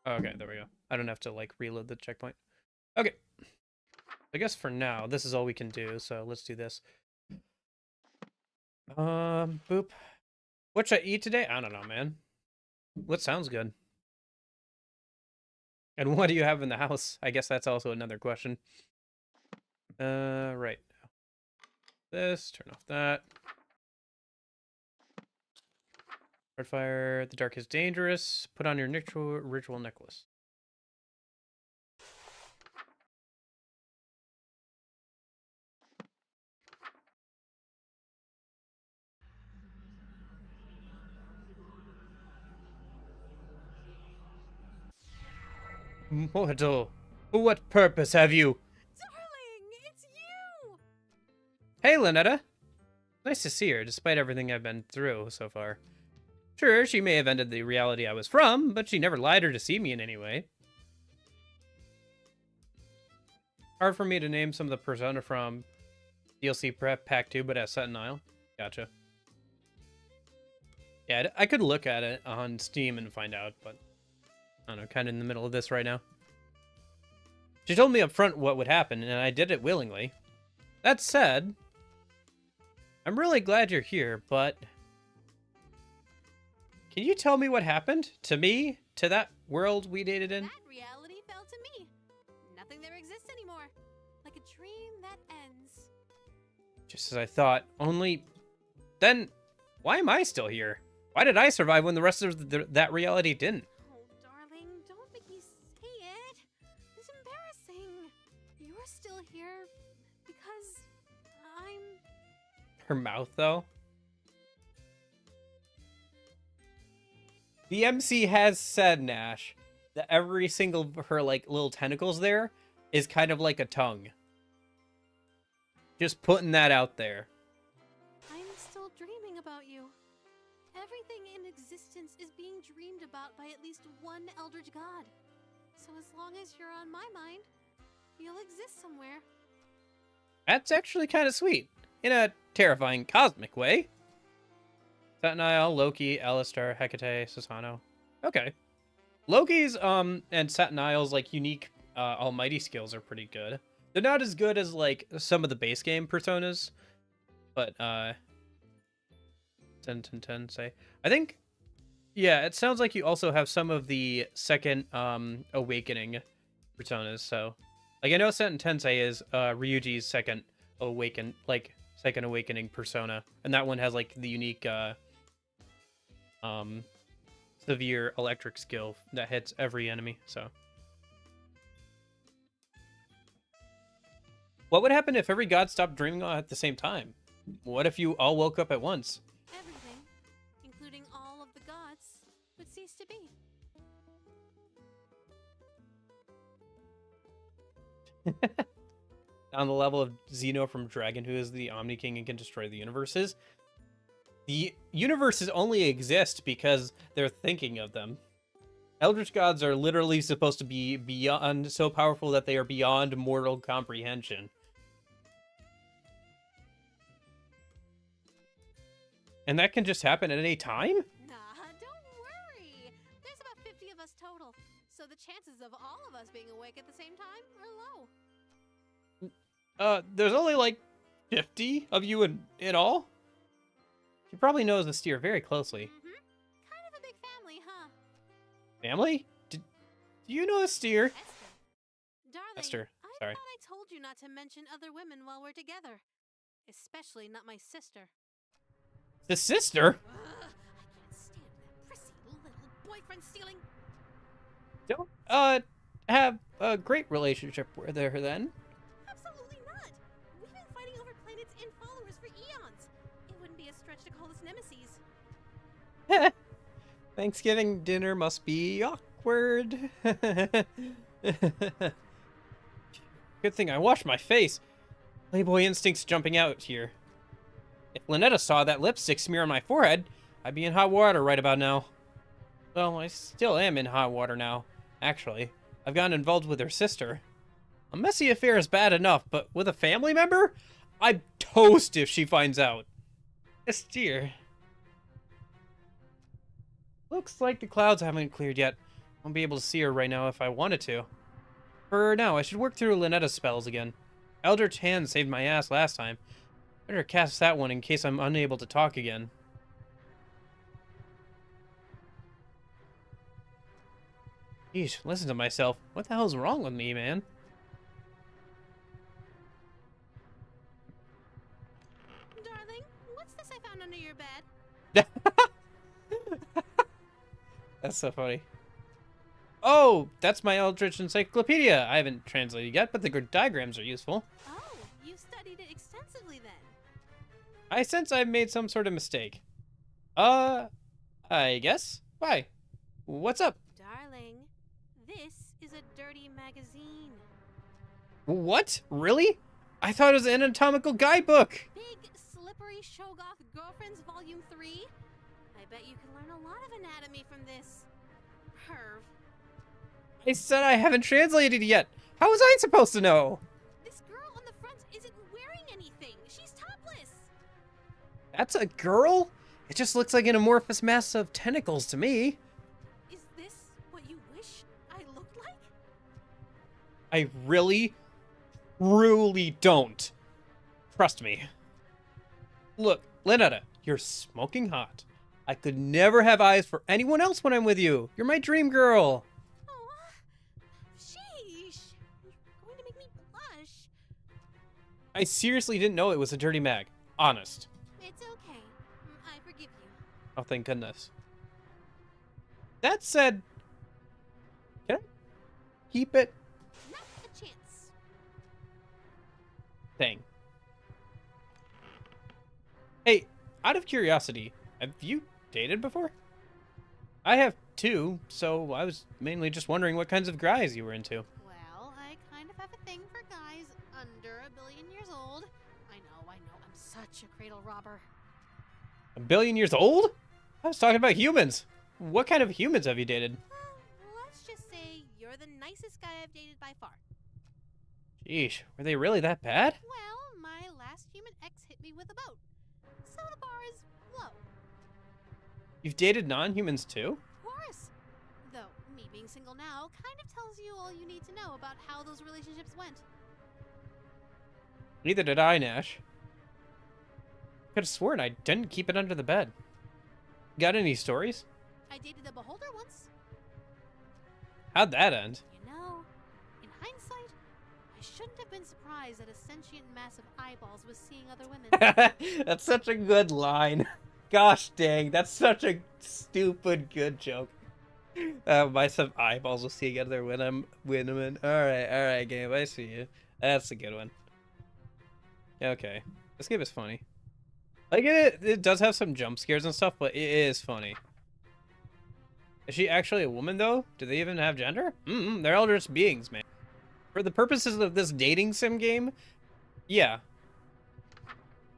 Okay, there we go. I don't have to like reload the checkpoint. Okay. I guess for now, this is all we can do, so let's do this. Boop. What should I eat today? I don't know, man. What sounds good? And what do you have in the house? I guess that's also another question. Right. This, turn off that. Red fire, the dark is dangerous. Put on your ritual necklace. Mortal, what purpose have you? Darling, it's you! Hey, Lynetta. Nice to see her, despite everything I've been through so far. Sure, she may have ended the reality I was from, but she never lied or deceived me in any way. Hard for me to name some of the persona from DLC Prep Pack 2, but as Set in Isle. Gotcha. Yeah, I could look at it on Steam and find out, but I don't know, kind of in the middle of this right now. She told me up front what would happen, and I did it willingly. That said, I'm really glad you're here, but can you tell me what happened? To me? To that world we dated in? That reality fell to me. Nothing there exists anymore. Like a dream that ends. Just as I thought, only... Then, why am I still here? Why did I survive when the rest of that reality didn't? Oh, darling, don't make me say it. It's embarrassing. You're still here because I'm... Her mouth, though? The MC has said, Nash, that every single of her, like, little tentacles there is kind of like a tongue. Just putting that out there. I'm still dreaming about you. Everything in existence is being dreamed about by at least one Eldritch god. So as long as you're on my mind, you'll exist somewhere. That's actually kind of sweet. In a terrifying cosmic way. Satnile, Loki, Alistar, Hecate, Susano. Okay. Loki's, and Satnile's, like, unique, almighty skills are pretty good. They're not as good as, like, some of the base game personas. But, 10, say. I think, yeah, it sounds like you also have some of the second, awakening personas, so. Like, I know Senten Tensei is, Ryuji's second awakening persona. And that one has, like, the unique, severe electric skill that hits every enemy, so. What would happen if every god stopped dreaming at the same time? What if you all woke up at once? Everything, including all of the gods, would cease to be. On the level of Xeno from Dragon, who is the Omni King and can destroy the universes. The universes only exist because they're thinking of them. Eldritch gods are literally supposed to be beyond, so powerful that they are beyond mortal comprehension. And that can just happen at any time? Nah, don't worry. There's about 50 of us total, so the chances of all of us being awake at the same time are low. There's only like 50 of you in all? She probably knows the steer very closely. Kind of a big family, huh? Family? Do you know the steer? Esther. Darling, Esther, I sorry. thought I told you not to mention other women while we're together. Especially not my sister. The sister? Ugh, I can't stand that prissy little boyfriend stealing. don't have a great relationship with her then. Absolutely not. We've been fighting over planets and followers for eons. It wouldn't be a stretch to call us nemesis. Thanksgiving dinner must be awkward. Good thing I washed my face. Playboy instincts jumping out here. If Lynetta saw that lipstick smear on my forehead, I'd be in hot water right about now. Well, I still am in hot water now, actually. I've gotten involved with her sister. A messy affair is bad enough, but with a family member? I'm toast if she finds out. Yes, dear. Looks like the clouds haven't cleared yet. Won't be able to see her right now if I wanted to. For now, I should work through Lynetta's spells again. Eldritch Hand saved my ass last time. Better cast that one in case I'm unable to talk again. Yeesh, listen to myself. What the hell's wrong with me, man? Darling, what's this I found under your bed? That's so funny. Oh, that's my Eldritch Encyclopedia. I haven't translated yet, but the diagrams are useful. Oh, you studied it extensively then. I sense I've made some sort of mistake. I guess? Why? What's up? Darling, this is a dirty magazine. What? Really? I thought it was an anatomical guidebook. Big, slippery Shogoth Girlfriends Volume 3? I bet you can learn a lot of anatomy from this. Perv. I said I haven't translated it yet. How was I supposed to know? This girl on the front isn't wearing anything. She's topless. That's a girl? It just looks like an amorphous mass of tentacles to me. Is this what you wish I looked like? I really, truly don't. Trust me. Look, Lynetta, you're smoking hot. I could never have eyes for anyone else when I'm with you. You're my dream girl. Oh, sheesh. You're going to make me blush. I seriously didn't know it was a dirty mag. Honest. It's okay. I forgive you. Oh, thank goodness. That said, can I keep it? Not a chance. Dang. Hey, out of curiosity, have you dated before? I have too, so I was mainly just wondering what kinds of guys you were into. Well, I kind of have a thing for guys under 1 billion years old. I know, I'm such a cradle robber. 1 billion years old? I was talking about humans. What kind of humans have you dated? Let's just say you're the nicest guy I've dated by far. Sheesh, were they really that bad? Well, my last human ex hit me with a boat. So the bar is low. You've dated non-humans too? Of course. Though, me being single now kind of tells you all you need to know about how those relationships went. Neither did I, Nash. Could have sworn I didn't keep it under the bed. Got any stories? I dated a beholder once. How'd that end? You know, in hindsight, I shouldn't have been surprised that a sentient mass of eyeballs was seeing other women. That's such a good line. Gosh dang, that's such a stupid good joke. My some eyeballs will see other women. Alright, game, I see you. That's a good one. Okay, this game is funny. Like it does have some jump scares and stuff, but it is funny. Is she actually a woman though? Do they even have gender? They're eldritch beings, man. For the purposes of this dating sim game, yeah.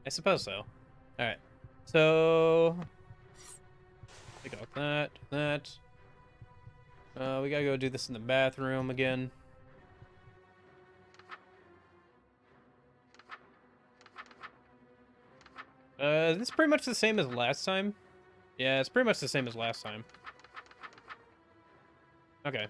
I suppose so. Alright. So take off that. We gotta go do this in the bathroom again. This is pretty much the same as last time. Yeah, it's pretty much the same as last time. Okay.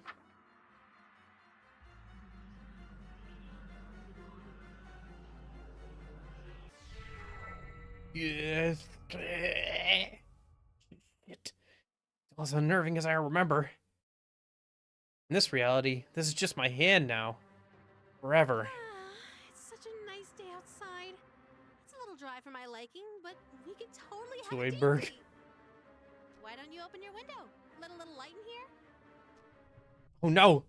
Yes. Shit. It's as unnerving as I remember. In this reality, this is just my hand now. Forever. It's such a nice day outside. It's a little dry for my liking, but we could totally have a Zoidberg. date. Why don't you open your window? Let a little light in here? Oh no!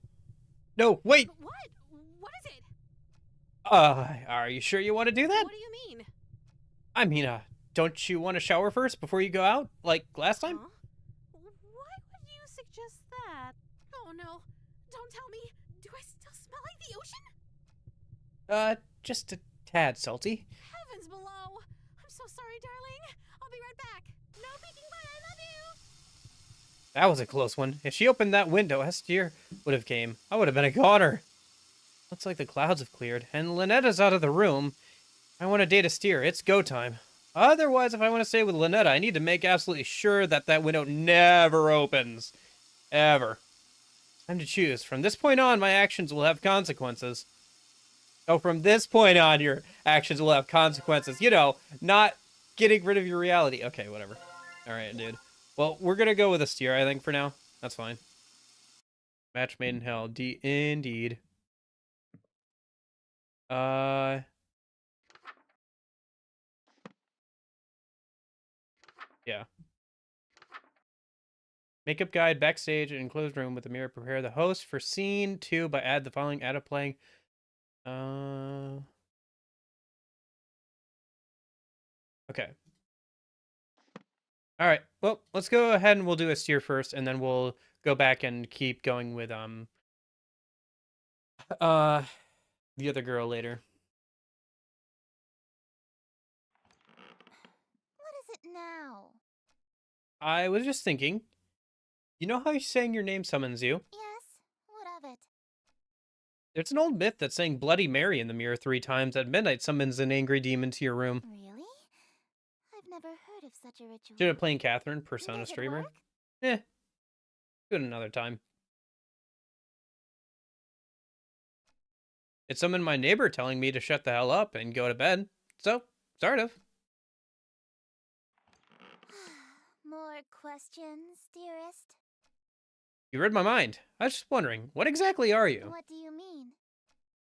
No, wait! What? What is it? Are you sure you want to do that? What do you mean? I mean, don't you want to shower first before you go out, like last time? Huh? Why would you suggest that? Oh no. Don't tell me. Do I still smell like the ocean? Just a tad salty. Heavens below. I'm so sorry, darling. I'll be right back. No peeking, but I love you. That was a close one. If she opened that window, Estier would have came. I would have been a goner. Looks like the clouds have cleared, and Lynetta's out of the room. I want to date Estier. It's go time. Otherwise, if I want to stay with Lynetta, I need to make absolutely sure that that window never opens. Ever. Time to choose. From this point on, my actions will have consequences. Oh, from this point on, your actions will have consequences. You know, not getting rid of your reality. Okay, whatever. Alright, dude. Well, we're gonna go with Estier, I think, for now. That's fine. Match made in hell. Indeed. Yeah. Makeup guide backstage in enclosed room with a mirror. Prepare the host for scene 2 by add the following out of playing. Okay. All right. Well, let's go ahead and we'll do Estier first, and then we'll go back and keep going with the other girl later. What is it now? I was just thinking, you know how saying your name summons you? Yes, what of it? There's an old myth that saying Bloody Mary in the mirror 3 times at midnight summons an angry demon to your room. Really? I've never heard of such a ritual. Should have playing Catherine, Persona Does it streamer. work? Eh. Do it another time. It summoned my neighbor telling me to shut the hell up and go to bed. So, sort of. More questions, dearest? You read my mind. I was just wondering, what exactly are you? What do you mean?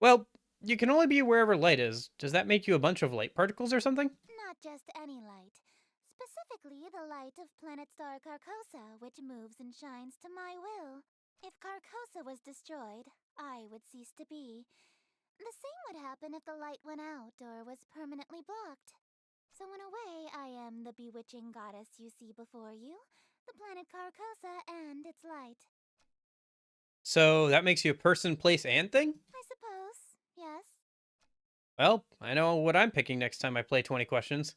Well, you can only be wherever light is. Does that make you a bunch of light particles or something? Not just any light. Specifically, the light of planet star Carcosa, which moves and shines to my will. If Carcosa was destroyed, I would cease to be. The same would happen if the light went out or was permanently blocked. So in a way, I am the bewitching goddess you see before you, the planet Carcosa and its light. So that makes you a person, place, and thing? I suppose, yes. Well, I know what I'm picking next time I play 20 questions.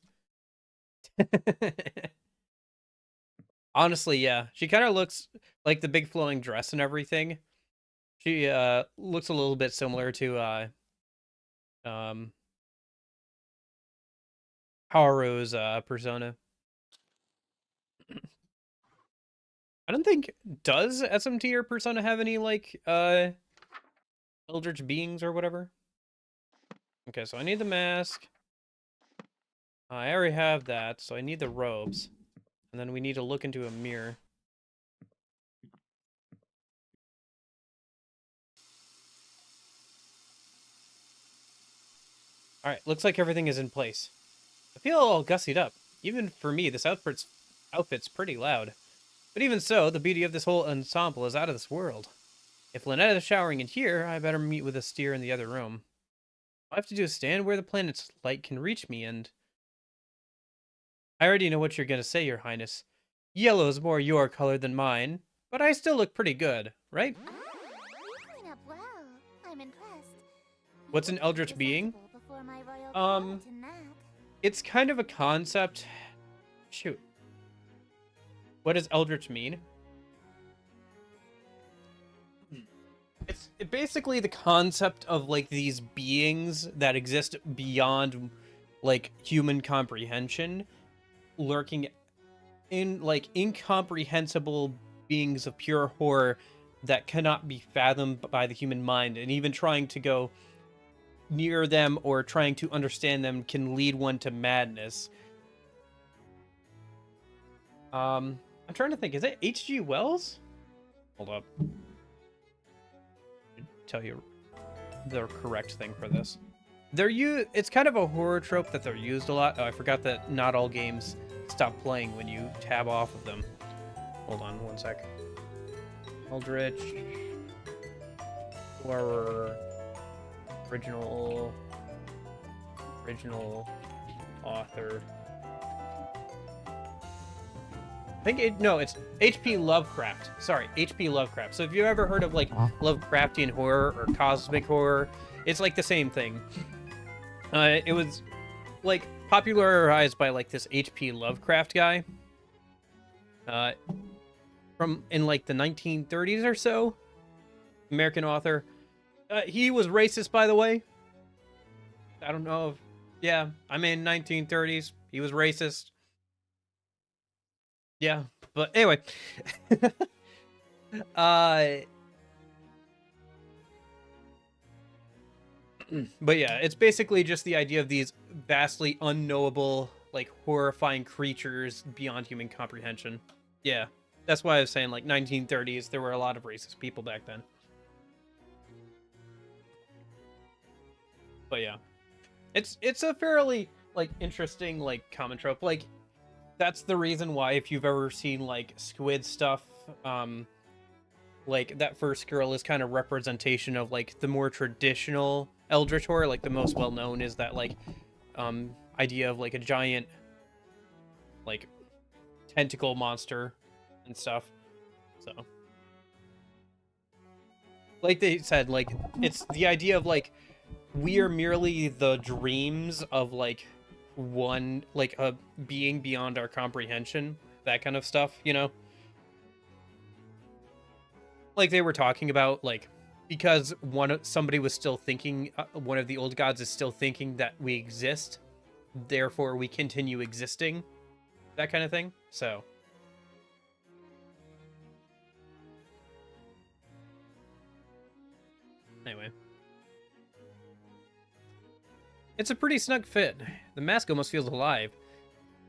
Honestly, yeah. She kind of looks like the big flowing dress and everything. She looks a little bit similar to Haru's persona. I don't think, does SMT or Persona have any like Eldritch beings or whatever? Okay, so I need the mask. I already have that, so I need the robes. And then we need to look into a mirror. Alright, looks like everything is in place. I feel all gussied up. Even for me, this outfit's pretty loud. But even so, the beauty of this whole ensemble is out of this world. If Lynetta is showering in here, I better meet with Estier in the other room. All I have to do is stand where the planet's light can reach me, and... I already know what you're gonna say, Your Highness. Yellow's more your color than mine, but I still look pretty good, right? You clean up well. I'm impressed. What's an Eldritch being? Before my royal in that. It's kind of a concept. Shoot. What does Eldritch mean? It's basically the concept of like these beings that exist beyond like human comprehension, lurking in like incomprehensible beings of pure horror that cannot be fathomed by the human mind, and even trying to go near them or trying to understand them can lead one to madness. I'm trying to think, is it H.G. Wells? Hold up. Tell you the correct thing for this. It's kind of a horror trope that they're used a lot. Oh, I forgot that not all games stop playing when you tab off of them. Hold on one sec. Eldritch. horror original author. I think it's H.P. Lovecraft. Sorry, H.P. Lovecraft. So if you've ever heard of like Lovecraftian horror or cosmic horror, it's like the same thing. It was like popularized by like this H.P. Lovecraft guy. From in like the 1930s or so. American author. He was racist, by the way. I don't know if... Yeah, I mean, 1930s. He was racist. Yeah, but anyway. But yeah, it's basically just the idea of these vastly unknowable, like, horrifying creatures beyond human comprehension. Yeah, that's why I was saying, like, 1930s, there were a lot of racist people back then. But yeah, it's a fairly like interesting like common trope. Like that's the reason why if you've ever seen like Squid stuff, like that first girl is kind of representation of like the more traditional Eldritch horror. Like the most well known is that like idea of like a giant like tentacle monster and stuff. So like they said, like it's the idea of like we are merely the dreams of like one like a being beyond our comprehension, that kind of stuff, you know, like they were talking about like because somebody was still thinking, one of the old gods is still thinking that we exist, therefore we continue existing, that kind of thing. So anyway, it's a pretty snug fit. The mask almost feels alive,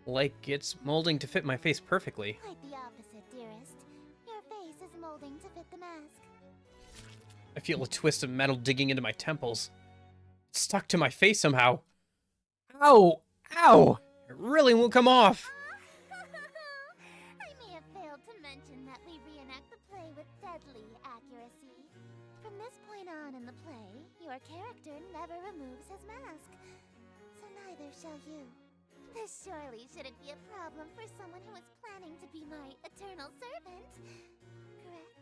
like it's molding to fit my face perfectly. Quite the opposite, dearest. Your face is molding to fit the mask. I feel a twist of metal digging into my temples. It's stuck to my face somehow. Ow! Ow! It really won't come off! I may have failed to mention that we reenact the play with deadly accuracy. From this point on in the play, your character never removes his mask. So neither shall you. This surely shouldn't be a problem for someone who is planning to be my eternal servant. Correct?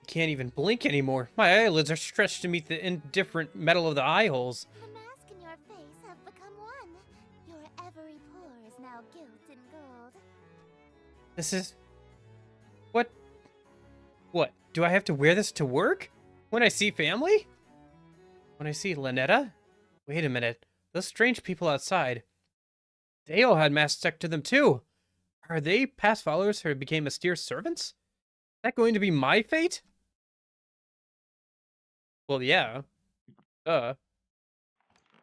I can't even blink anymore. My eyelids are stretched to meet the indifferent metal of the eye holes. The mask and your face have become one. Your every pore is now gilt in gold. This is... What? What? Do I have to wear this to work? When I see family? When I see Lynetta? Wait a minute. Those strange people outside. They all had masks stuck to them too. Are they past followers who became mysterious servants? Is that going to be my fate? Well, yeah. You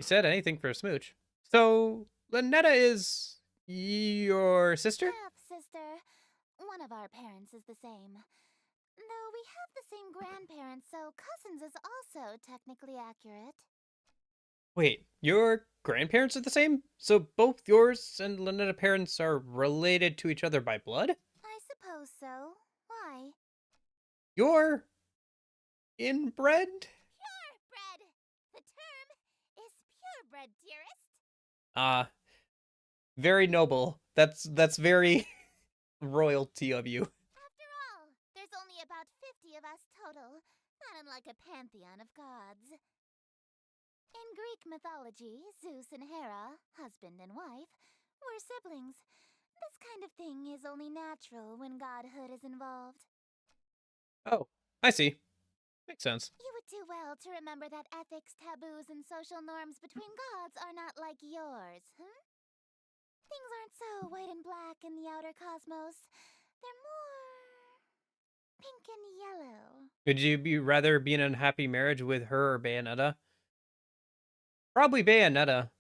said anything for a smooch. So, Lynetta is... your sister? Half-sister. One of our parents is the same. Though we have the same grandparents, so cousins is also technically accurate. Wait, your grandparents are the same? So both yours and Lynetta parents are related to each other by blood? I suppose so. Why? You're... inbred? Purebred! The term is purebred, dearest. Very noble. That's very royalty of you. After all, there's only about 50 of us total, not unlike a pantheon of gods. In Greek mythology, Zeus and Hera, husband and wife, were siblings. This kind of thing is only natural when godhood is involved. Oh, I see. Makes sense. You would do well to remember that ethics, taboos, and social norms between gods are not like yours, huh? Things aren't so white and black in the outer cosmos. They're more... pink and yellow. Would you rather be in an unhappy marriage with her or Bayonetta? Probably Bayonetta.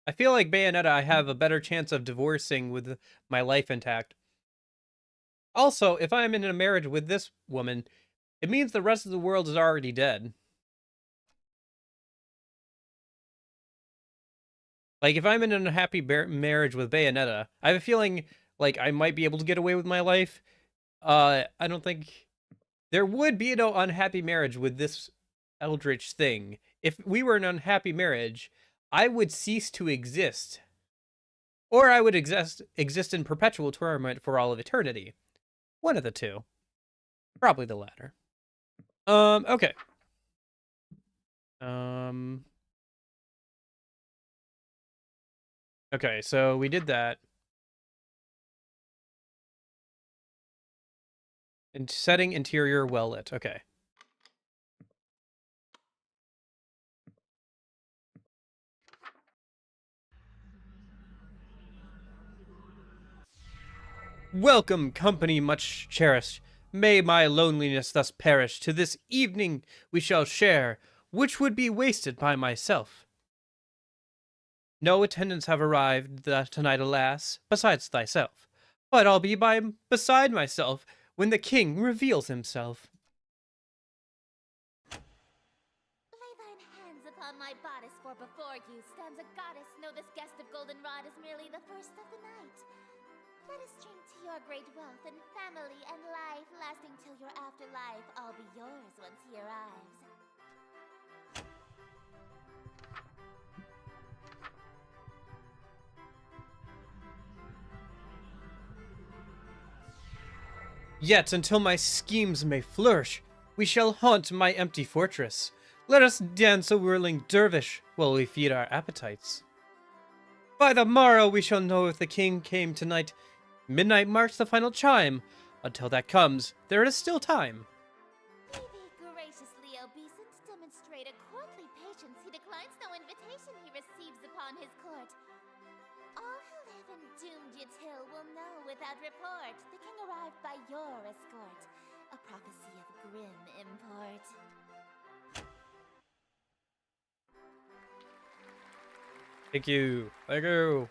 I feel like Bayonetta I have a better chance of divorcing with my life intact. Also, if I'm in a marriage with this woman, it means the rest of the world is already dead. Like, if I'm in an unhappy marriage with Bayonetta, I have a feeling, like, I might be able to get away with my life. I don't think... There would be no unhappy marriage with this Eldritch thing. If we were an unhappy marriage, I would cease to exist. Or I would exist in perpetual torment for all of eternity. One of the two. Probably the latter. Okay. Okay, so we did that. And setting interior well lit. Okay. Welcome, company much cherished. May my loneliness thus perish. To this evening we shall share, which would be wasted by myself. No attendants have arrived tonight, alas, besides thyself. But I'll be beside myself when the king reveals himself. Lay thine hands upon my bodice, for before you stands a goddess. Know this guest of goldenrod is merely the first of the night. Let us drink to your great wealth and family and life, lasting till your afterlife. I'll be yours once he arrives. Yet until my schemes may flourish, we shall haunt my empty fortress. Let us dance a whirling dervish while we feed our appetites. By the morrow we shall know if the king came tonight. Midnight marks the final chime. Until that comes, there is still time. Be thee graciously obeisant, demonstrate a courtly patience. He declines no invitation he receives upon his court. All who live in doomed Yatil will know without report. The king arrived by your escort, a prophecy of grim import. Thank you. Thank you.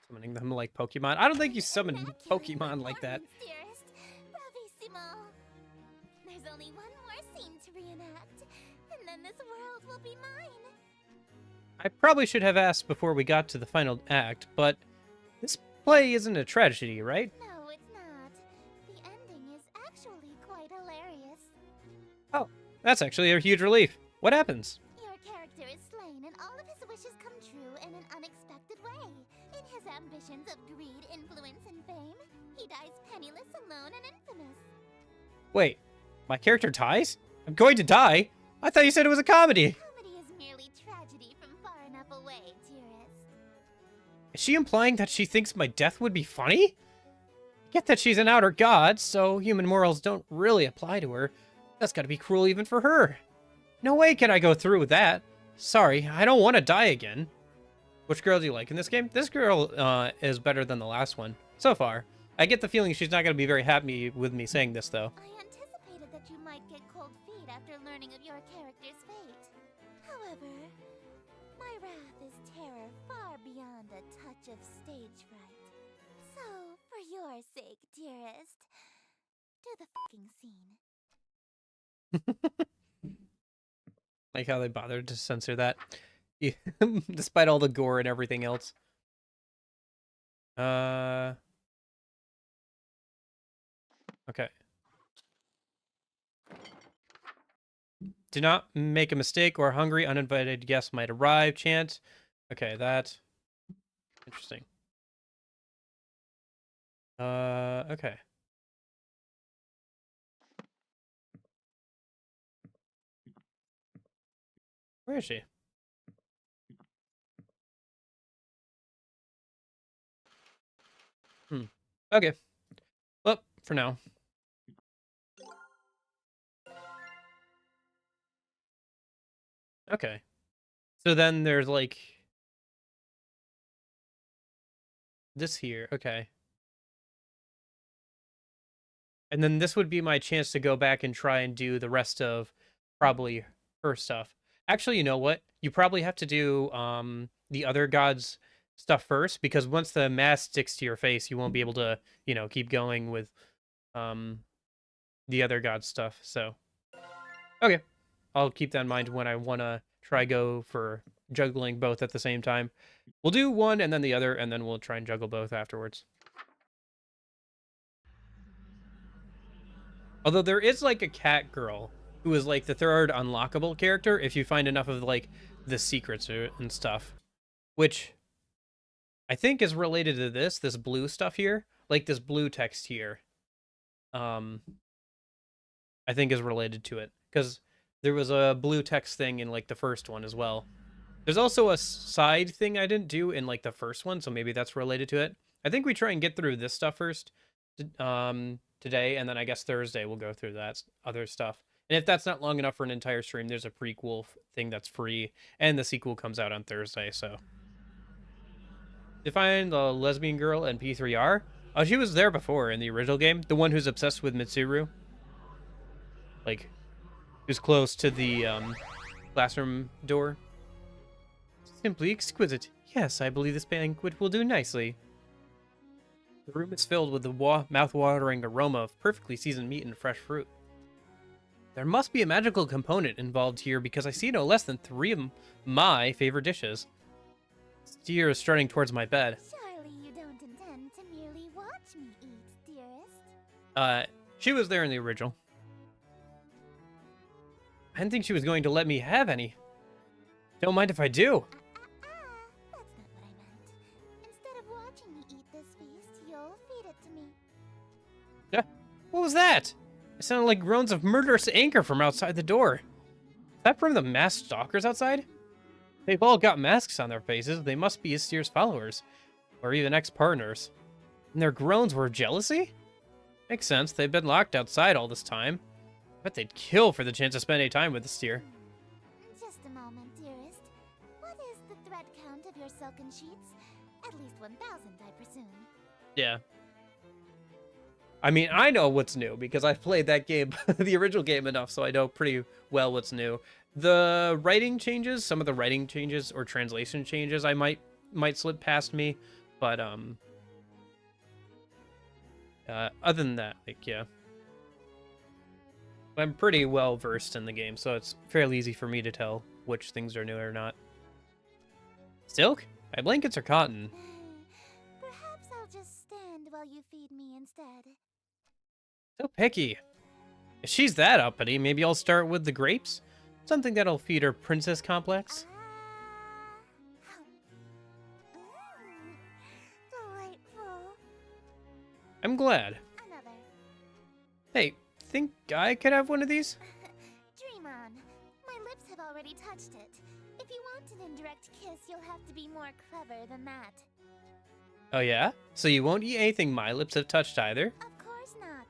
Summoning them like Pokemon. I don't think you summon Pokemon like that. Dearest, bravissimo. There's only one more scene to reenact, and then this world will be mine. I probably should have asked before we got to the final act, but this play isn't a tragedy, right? No, it's not. The ending is actually quite hilarious. Oh, that's actually a huge relief. What happens? Your character is slain, and all of his wishes come true in an unexpected way. In his ambitions of greed, influence, and fame, he dies penniless, alone, and infamous. Wait, my character dies? I'm going to die? I thought you said it was a comedy. Comedy is merely tragedy from far enough away, dearest. Is she implying that she thinks my death would be funny? I get that she's an outer god, so human morals don't really apply to her. That's gotta be cruel even for her. No way can I go through with that. Sorry, I don't want to die again. Which girl do you like in this game? This girl is better than the last one, so far. I get the feeling she's not going to be very happy with me saying this, though. I anticipated that you might get cold feet after learning of your character's fate. However, my wrath is terror far beyond a touch of stage fright. So, for your sake, dearest, do the fucking scene. Like how they bothered to censor that. Yeah, despite all the gore and everything else. Okay. Do not make a mistake or hungry uninvited guests might arrive. Chant. Okay, that's interesting. Okay. Where is she? Okay. Well, for now. Okay. So then there's like this here. Okay. And then this would be my chance to go back and try and do the rest of probably her stuff. Actually, you know what? You probably have to do the other gods stuff first, because once the mask sticks to your face, you won't be able to, keep going with the other god stuff. So, okay. I'll keep that in mind when I want to try go for juggling both at the same time. We'll do one and then the other, and then we'll try and juggle both afterwards. Although there is like a cat girl who is like the third unlockable character if you find enough of like the secrets and stuff, which I think is related to this blue stuff here, like this blue text here. I think is related to it because there was a blue text thing in like the first one as well. There's also a side thing I didn't do in like the first one, so maybe that's related to it. I think we try and get through this stuff first today, and then I guess Thursday we'll go through that other stuff. And if that's not long enough for an entire stream, there's a prequel thing that's free, and the sequel comes out on Thursday, so. Define the lesbian girl in P3R? Oh, she was there before in the original game. The one who's obsessed with Mitsuru. Like, who's close to the classroom door. Simply exquisite. Yes, I believe this banquet will do nicely. The room is filled with the mouth-watering aroma of perfectly seasoned meat and fresh fruit. There must be a magical component involved here because I see no less than 3 of my favorite dishes. Steer is strutting towards my bed. Surely you don't intend to merely watch me eat, dearest? She was there in the original. I didn't think she was going to let me have any. Don't mind if I do. That's not what I meant. Instead of watching me eat this feast, you'll feed it to me. What was that? It sounded like groans of murderous anger from outside the door. Is that from the masked stalkers outside? They've all got masks on their faces. They must be Istyr's followers, or even ex-partners. And their groans were jealousy? Makes sense. They've been locked outside all this time. I bet they'd kill for the chance to spend any time with Istyr. Just a moment, dearest. What is the thread count of your silken sheets? At least 1,000, I presume. Yeah. I mean, I know what's new because I've played that game, the original game enough, so I know pretty well what's new. The writing changes, some of the writing changes or translation changes I might slip past me, but other than that, like, yeah. I'm pretty well versed in the game, so it's fairly easy for me to tell which things are new or not. Silk? My blankets are cotton. Perhaps I'll just stand while you feed me instead. So picky. If she's that uppity, maybe I'll start with the grapes? Something that'll feed her princess complex? Delightful. I'm glad. Another. Hey, think I could have one of these? Dream on. My lips have already touched it. If you want an indirect kiss, you'll have to be more clever than that. Oh yeah? So you won't eat anything my lips have touched either? Of course not.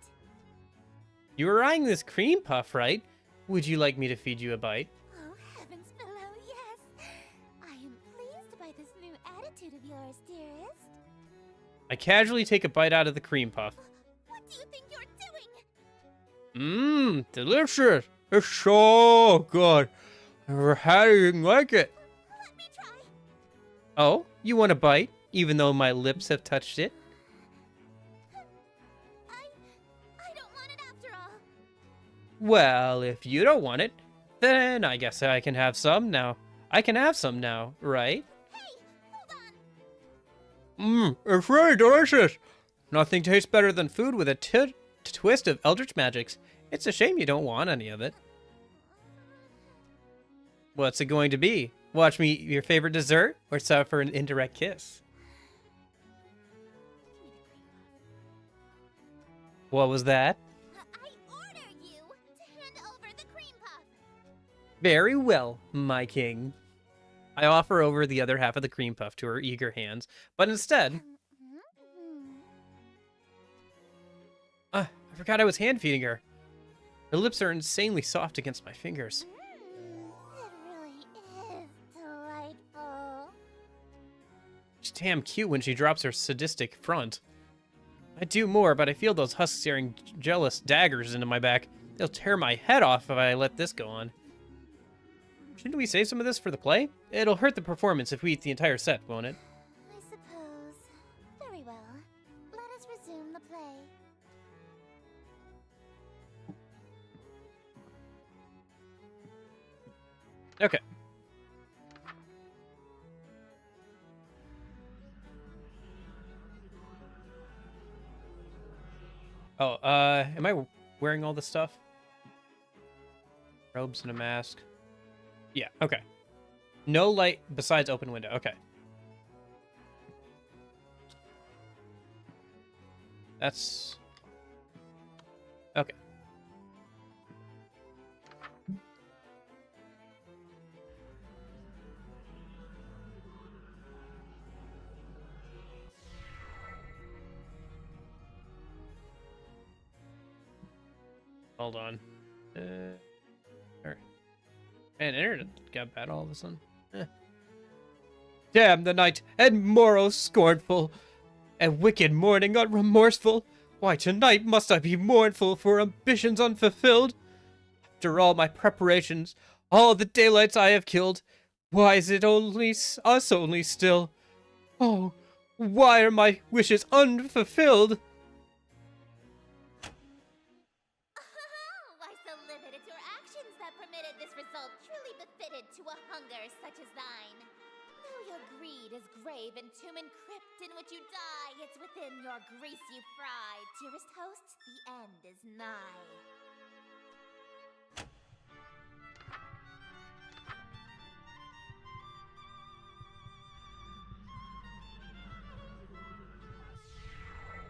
You were eyeing this cream puff, right? Would you like me to feed you a bite? Oh, heavens below, yes. I am pleased by this new attitude of yours, dearest. I casually take a bite out of the cream puff. What do you think you're doing? Mmm, delicious. It's so good. Never had anything like it. Let me try. Oh, you want a bite, even though my lips have touched it? I don't want it after all. Well, if you don't want it, then I guess I can have some now. I can have some now, right? Hey, hold on. It's really delicious. Nothing tastes better than food with a twist of Eldritch magics. It's a shame you don't want any of it. What's it going to be? Watch me eat your favorite dessert or suffer an indirect kiss? What was that? I order you to hand over the cream puff. Very well, my king. I offer over the other half of the cream puff to her eager hands, but instead... I forgot I was hand feeding her. Her lips are insanely soft against my fingers. It really is delightful. She's damn cute when she drops her sadistic front. I'd do more, but I feel those husks staring jealous daggers into my back. They'll tear my head off if I let this go on. Shouldn't we save some of this for the play? It'll hurt the performance if we eat the entire set, won't it? I suppose. Very well. Let us resume the play. Okay. Oh, am I wearing all this stuff? Robes and a mask. Yeah, okay. No light besides open window. Okay. That's... Okay. Hold on. Alright. Man, internet got bad all of a sudden. Damn the night, and morrow scornful, and wicked morning unremorseful. Why tonight must I be mournful for ambitions unfulfilled? After all my preparations, all the daylights I have killed, why is it only us only still? Oh, why are my wishes unfulfilled? Why so livid? It's your actions that permitted this result, truly befitted to a hunger such as thine. Though your greed is grave and tomb and crypt in which you die, it's within your grease you fry. Dearest host, the end is nigh.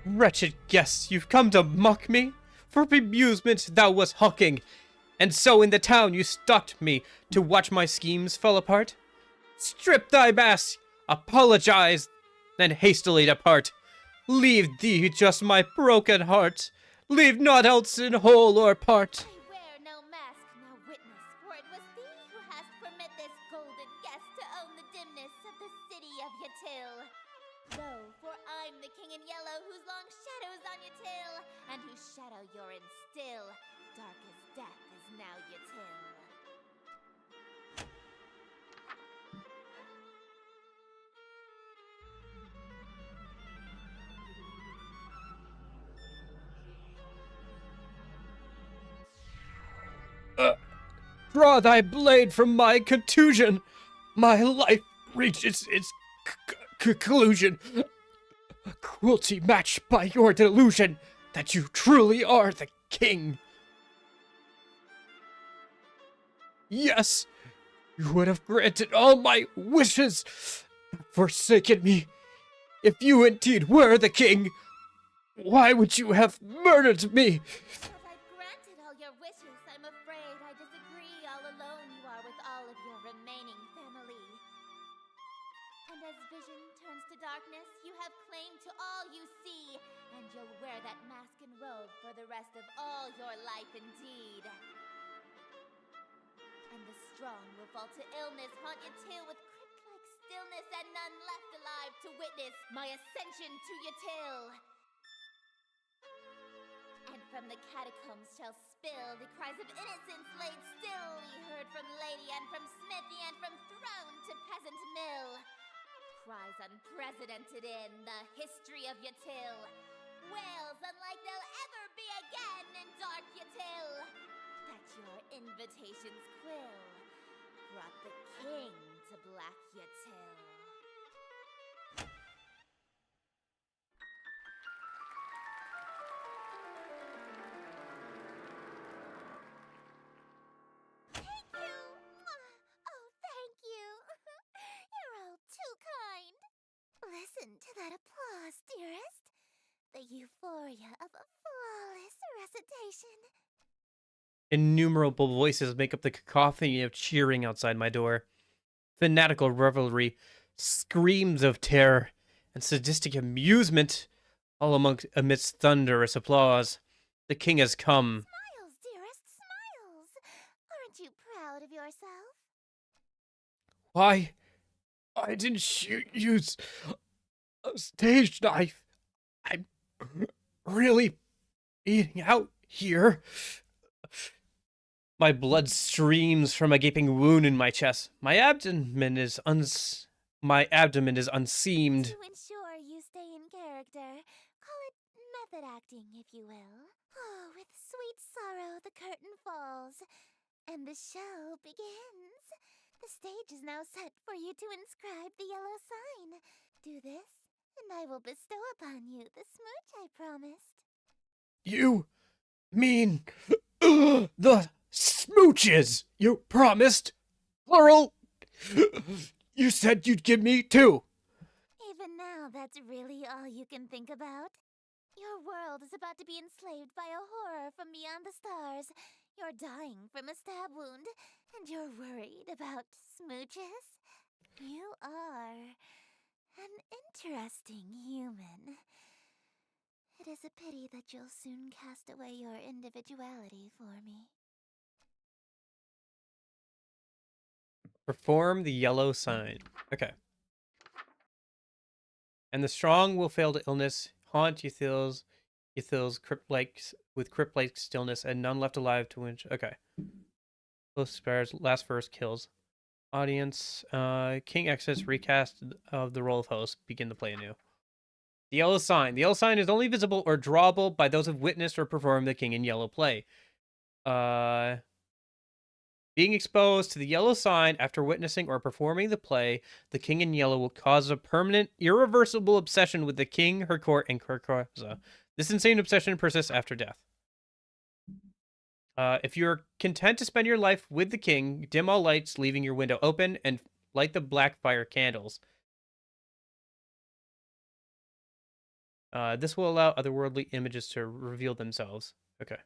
Wretched guest, you've come to mock me? For bemusement thou wast hawking, and so in the town you stalked me to watch my schemes fall apart? Strip thy mask, apologize, then hastily depart. Leave thee just my broken heart. Leave naught else in whole or part. I wear no mask, no witness, for it was thee who hast permit this golden guest to own the dimness of the city of Yatil. Lo, for I'm the king in yellow whose long shadow's on Yatil, and whose shadow you're in still. Dark as death is now Yatil. Draw thy blade from my contusion. My life reaches its conclusion. Cruelty matched by your delusion that you truly are the king. Yes, you would have granted all my wishes, forsaken me. If you indeed were the king, why would you have murdered me? But I've granted all your wishes. I'm afraid I disagree. All alone you are with all of your remaining family. And as vision turns to darkness, you have claim to all you see, and you'll wear that mask and robe for the rest of all your life indeed. And the strong will fall to illness, haunt you till with crypt-like stillness, and none left alive to witness my ascension to Yatil. And from the catacombs shall spill the cries of innocence laid still, ye heard from lady and from smithy and from throne to peasant mill. Cries unprecedented in the history of Yatil. Wails unlike they'll ever be again in dark Yatil. That your invitations quill brought the king to black Yatil. Thank you! Oh, thank you! You're all too kind. Listen to that applause, dearest. The euphoria of a flawless recitation. Innumerable voices make up the cacophony of cheering outside my door. Fanatical revelry, screams of terror, and sadistic amusement, all amidst thunderous applause. The king has come. Smiles, dearest, smiles. Aren't you proud of yourself? Why? I didn't use a stage knife. I'm really bleeding out here. My blood streams from a gaping wound in my chest. My abdomen is unseamed. To ensure you stay in character, call it method acting, if you will. Oh, with sweet sorrow the curtain falls, and the show begins. The stage is now set for you to inscribe the yellow sign. Do this, and I will bestow upon you the smooch I promised. You mean the Smooches! You promised! Plural! You said you'd give me 2! Even now, that's really all you can think about? Your world is about to be enslaved by a horror from beyond the stars. You're dying from a stab wound, and you're worried about smooches? You are an interesting human. It is a pity that you'll soon cast away your individuality for me. Perform the yellow sign. Okay. And the strong will fail to illness, haunt Ythil's crypt-like with crypt-like stillness, and none left alive to win. Okay. Close spares, last verse kills. Audience, King exits, recast of the role of host, begin to play anew. The yellow sign. The yellow sign is only visible or drawable by those who've witnessed or performed the King in Yellow play. Being exposed to the yellow sign after witnessing or performing the play, the King in Yellow will cause a permanent, irreversible obsession with the king, her court, and Carcosa. This insane obsession persists after death. If you're content to spend your life with the king, dim all lights, leaving your window open, and light the black fire candles. This will allow otherworldly images to reveal themselves. Okay.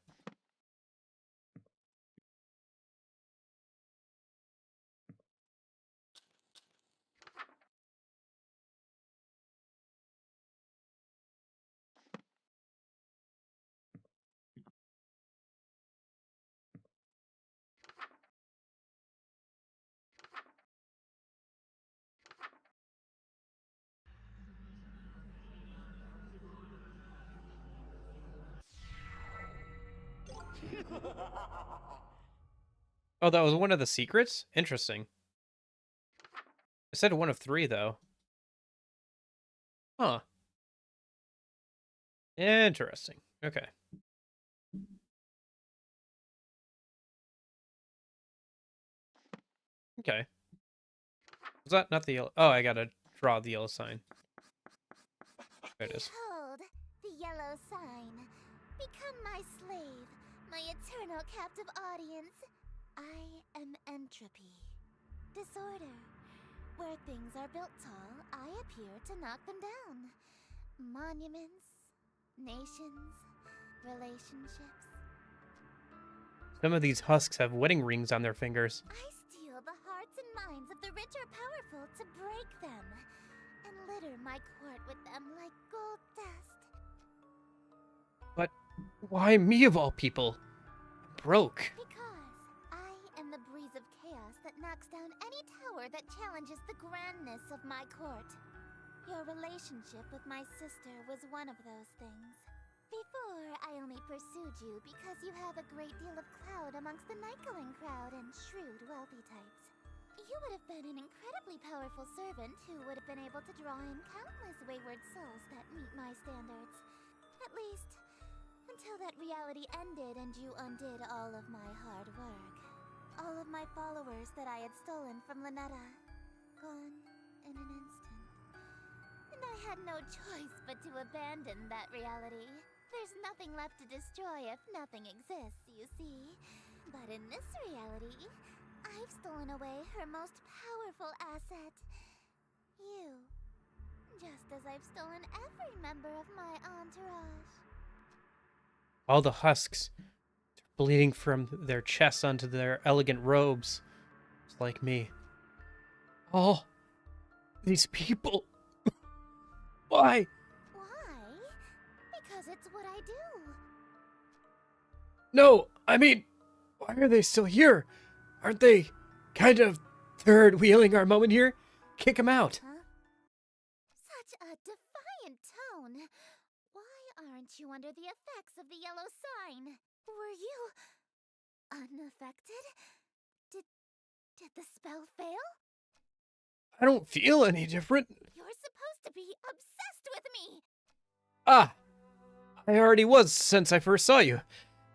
Oh, that was one of the secrets? Interesting. I said one of 3, though. Huh. Interesting. Okay. Okay. Was that not the yellow? Oh, I gotta draw the yellow sign. There it is. Behold, the yellow sign. Become my slave, my eternal captive audience. I am entropy. Disorder. Where things are built tall, I appear to knock them down. Monuments, nations, relationships. Some of these husks have wedding rings on their fingers. I steal the hearts and minds of the rich or powerful to break them, and litter my court with them like gold dust. But why me of all people? I'm broke. Because I am the breeze of chaos that knocks down any tower that challenges the grandness of my court. Your relationship with my sister was one of those things. Before, I only pursued you because you have a great deal of clout amongst the night-going crowd and shrewd, wealthy types. You would have been an incredibly powerful servant who would have been able to draw in countless wayward souls that meet my standards. At least, until that reality ended and you undid all of my hard work. All of my followers that I had stolen from Lynetta. Gone in an instant. And I had no choice but to abandon that reality. There's nothing left to destroy if nothing exists, you see. But in this reality, I've stolen away her most powerful asset. You. Just as I've stolen every member of my entourage. All the husks bleeding from their chests onto their elegant robes. Just like me. All these people. Why? Why? Because it's what I do. No, I mean, why are they still here? Aren't they kind of third-wheeling our moment here? Kick them out. Huh? Such a defiant tone. Why aren't you under the effects of the yellow sign? Were you unaffected? Did the spell fail? I don't feel any different. You're supposed to be obsessed with me. Ah, I already was since I first saw you.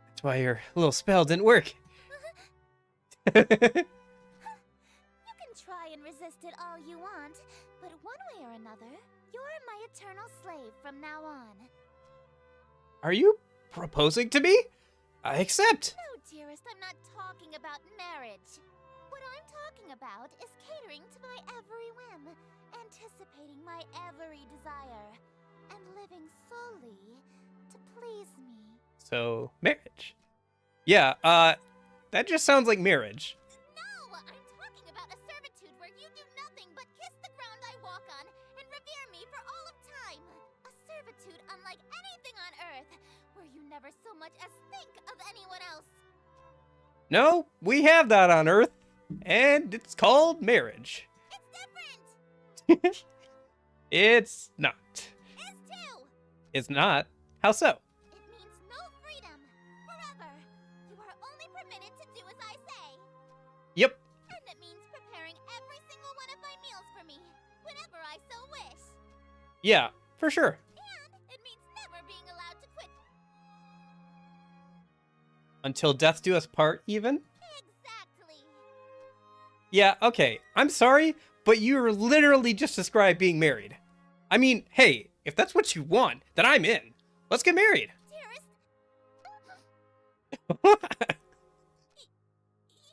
That's why your little spell didn't work. You can try and resist it all you want, but one way or another, you're my eternal slave from now on. Are you proposing to me? I accept. No, dearest, I'm not talking about marriage. What I'm talking about is catering to my every whim, anticipating my every desire, and living solely to please me. So, marriage. Yeah, that just sounds like marriage. No, I'm talking about a servitude where you do nothing but kiss the ground I walk on and revere me for all of time. A servitude unlike anything on Earth, where you never so much as think of anyone else. No, we have that on Earth, and it's called marriage. It's different! It's not. Is too! It's not. How so? It means no freedom. Forever. You are only permitted to do as I say. Yep. And it means preparing every single one of my meals for me, whenever I so wish. Yeah, for sure. And it means never being allowed to quit. Until death do us part, even? Exactly. Yeah, okay. I'm sorry, but you literally just described being married. I mean, hey, if that's what you want, then I'm in. Let's get married. Dearest, you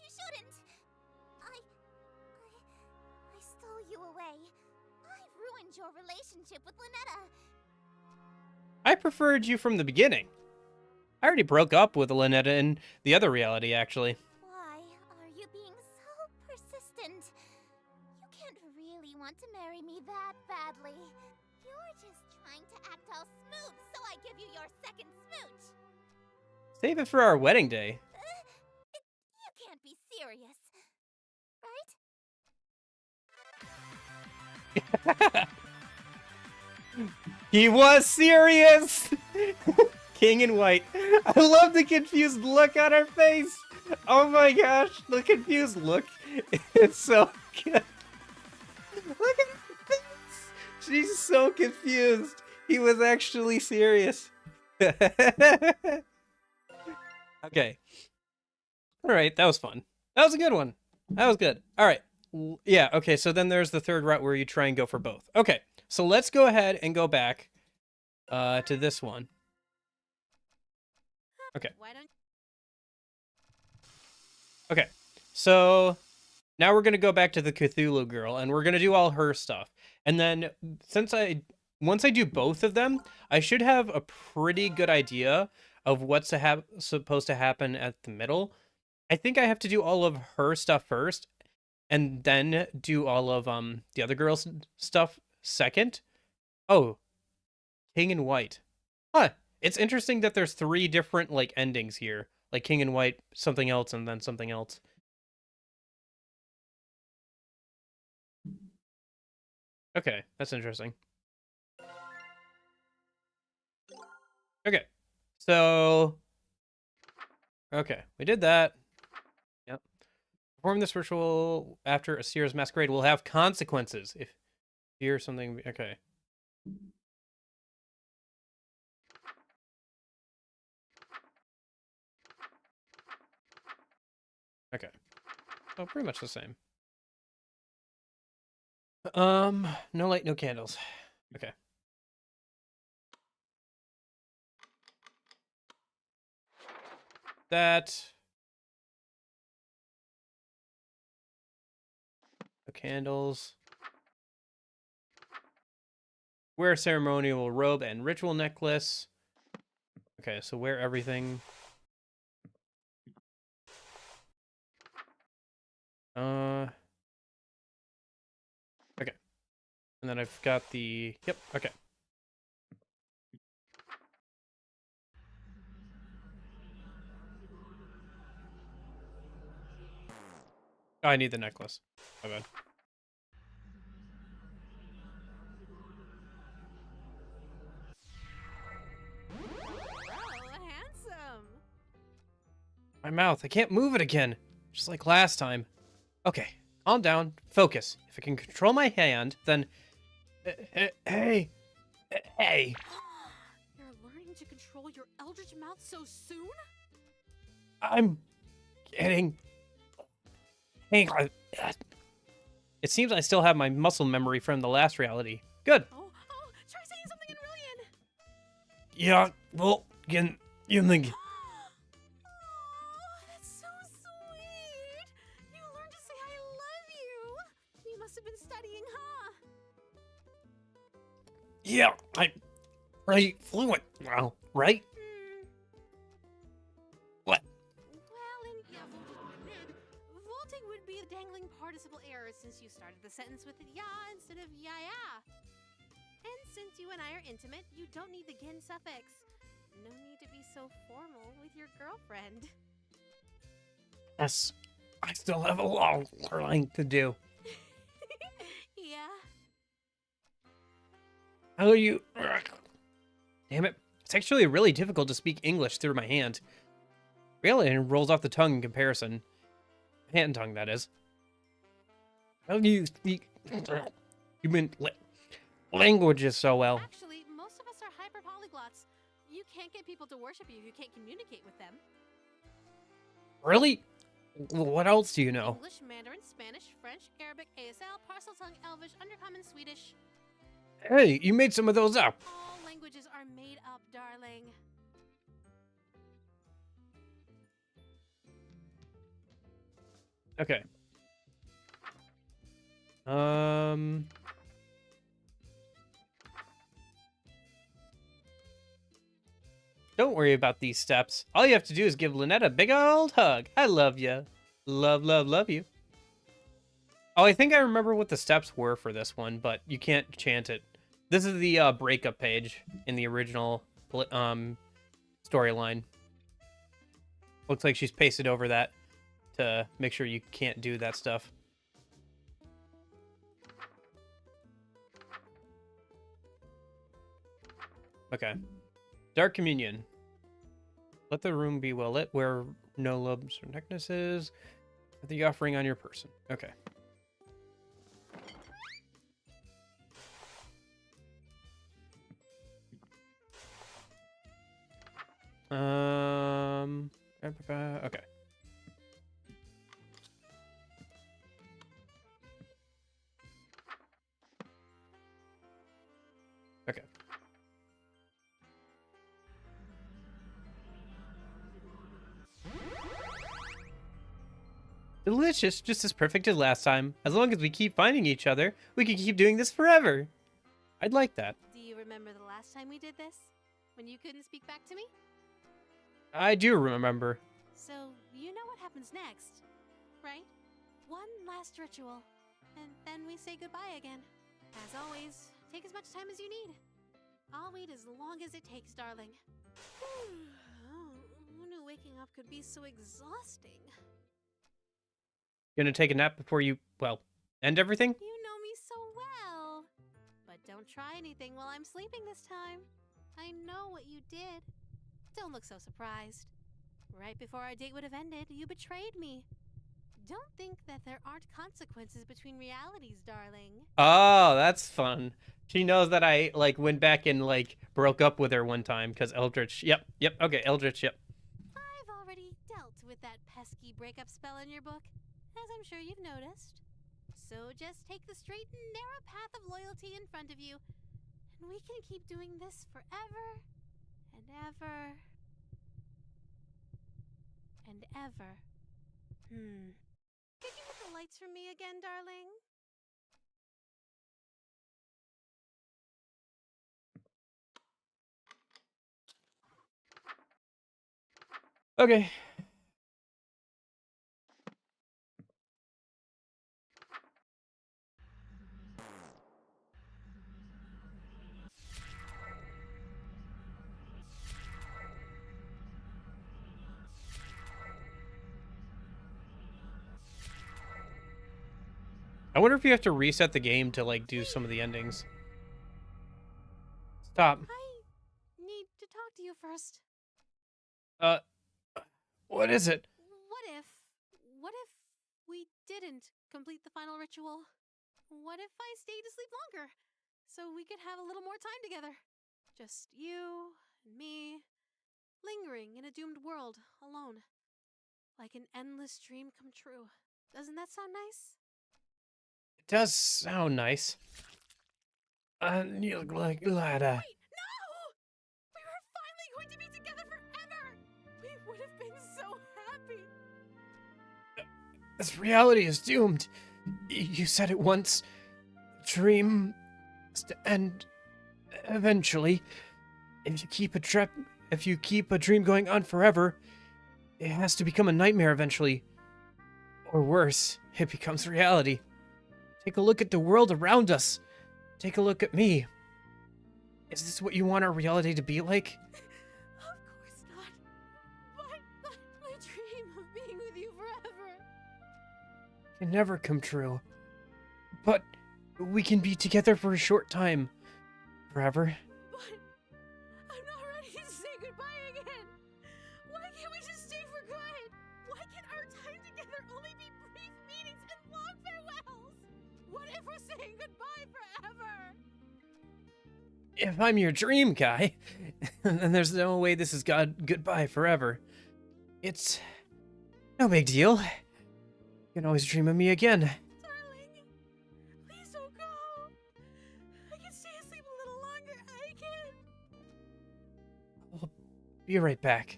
shouldn't. I stole you away. I've ruined your relationship with Lynetta. I preferred you from the beginning. I already broke up with Lynetta in the other reality, actually. Why are you being so persistent? You can't really want to marry me that badly. You're just trying to act all smooth so I give you your second smooch. Save it for our wedding day. You can't be serious, right? He was serious! King in white. I love the confused look on her face. Oh my gosh, the confused look. It's so good. Look at her face. She's so confused. He was actually serious. Okay. Alright, that was fun. That was a good one. That was good. Alright. Yeah, okay, so then there's the third route where you try and go for both. Okay, so let's go ahead and go back to this one. Okay. Why don't Okay, so now we're gonna go back to the Cthulhu girl, and we're gonna do all her stuff. And then, once I do both of them, I should have a pretty good idea of what's supposed to happen at the middle. I think I have to do all of her stuff first, and then do all of the other girl's stuff second. Oh, King in White. Huh. It's interesting that there's 3 different, like, endings here. Like, King in White, something else, and then something else. Okay, that's interesting. Okay, so... Okay, we did that. Yep. Perform this ritual after a Seer's Masquerade will have consequences. If you hear something... Okay. Okay. Oh, pretty much the same. No light, no candles. Okay. That. No candles. Wear ceremonial robe and ritual necklace. Okay, so wear everything. Okay. And then I've got the... Yep, okay. Oh, I need the necklace. My bad. Oh, handsome. My mouth. I can't move it again. Just like last time. Okay. Calm down. Focus. If I can control my hand, then... Hey. Hey. You're learning to control your eldritch mouth so soon? I'm getting... Hang on. It seems I still have my muscle memory from the last reality. Good. Oh, try saying something in Rillian. Yeah, well, you think... Interesting, huh? Yeah, I'm pretty fluent now, right? Hmm. What? Well, vaulting would be a dangling participle error since you started the sentence with ya instead of ya. And since you and I are intimate, you don't need the gin suffix. No need to be so formal with your girlfriend. Yes, I still have a long learning to do. Yeah? How are you? Damn it. It's actually really difficult to speak English through my hand. Really, it rolls off the tongue in comparison. Hand tongue, that is. How do you speak human languages so well? Actually, most of us are hyper-polyglots. You can't get people to worship you if you can't communicate with them. Really? What else do you know? English, Mandarin, Spanish, French, Arabic, ASL, Parcel Tongue, Elvish, Undercommon, Swedish. Hey, you made some of those up. All languages are made up, darling. Okay. Don't worry about these steps. All you have to do is give Lynette a big old hug. I love you. Love, love, love you. Oh, I think I remember what the steps were for this one, but you can't chant it. This is the breakup page in the original storyline. Looks like she's pasted over that to make sure you can't do that stuff. Okay. Dark Communion. Let the room be well lit. Wear no lobes or necklaces. Put the offering on your person. Okay. Okay. Okay. Delicious, just as perfect as last time. As long as we keep finding each other, we can keep doing this forever. I'd like that. Do you remember the last time we did this? When you couldn't speak back to me? I do remember. So, you know what happens next, right? One last ritual, and then we say goodbye again. As always, take as much time as you need. I'll wait as long as it takes, darling. Who knew waking up could be so exhausting? Gonna take a nap before you, well, end everything? You know me so well. But don't try anything while I'm sleeping this time. I know what you did. Don't look so surprised. Right before our date would have ended, you betrayed me. Don't think that there aren't consequences between realities, darling. Oh, that's fun. She knows that I, like, went back and, like, broke up with her one time because Eldritch. Yep, okay, Eldritch, yep. I've already dealt with that pesky breakup spell in your book, as I'm sure you've noticed. So just take the straight and narrow path of loyalty in front of you, and we can keep doing this forever and ever and ever. Could you hit the lights for me again, darling? Okay. I wonder if you have to reset the game to, like, do some of the endings. Stop. I need to talk to you first. What is it? What if we didn't complete the final ritual? What if I stayed asleep longer, so we could have a little more time together? Just you and me, lingering in a doomed world, alone. Like an endless dream come true. Doesn't that sound nice? It does sound nice. You glad. Wait, no! We were finally going to be together forever! We would have been so happy! This reality is doomed. You said it once. dream has to end eventually. If you keep a dream going on forever, it has to become a nightmare eventually. Or worse, it becomes reality. Take a look at the world around us. Take a look at me. Is this what you want our reality to be like? Of course not. But my dream of being with you forever. It can never come true. But we can be together for a short time. Forever. But I'm not ready to say goodbye again. Why can't we just stay for good? Why can't our time together only be brief meetings and long farewells? What if we're saying goodbye forever? If I'm your dream guy, then there's no way this is goodbye forever. It's no big deal. You can always dream of me again. Darling, please don't go. I can stay asleep a little longer. I can. I'll be right back.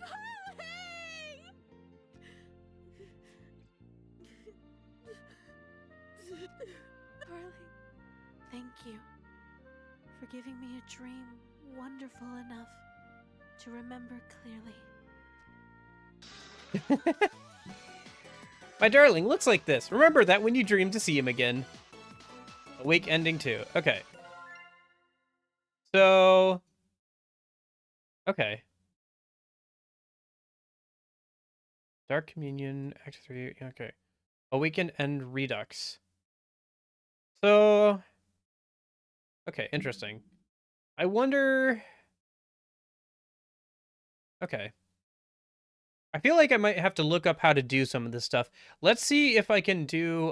Hey! Darling, thank you for giving me a dream wonderful enough to remember clearly. My darling looks like this. Remember that when you dream to see him again. Awake ending 2. Okay. So... Okay. Dark Communion, Act 3, okay. Awaken End Redux. So... Okay, interesting. I wonder... Okay. I feel like I might have to look up how to do some of this stuff. Let's see if I can do,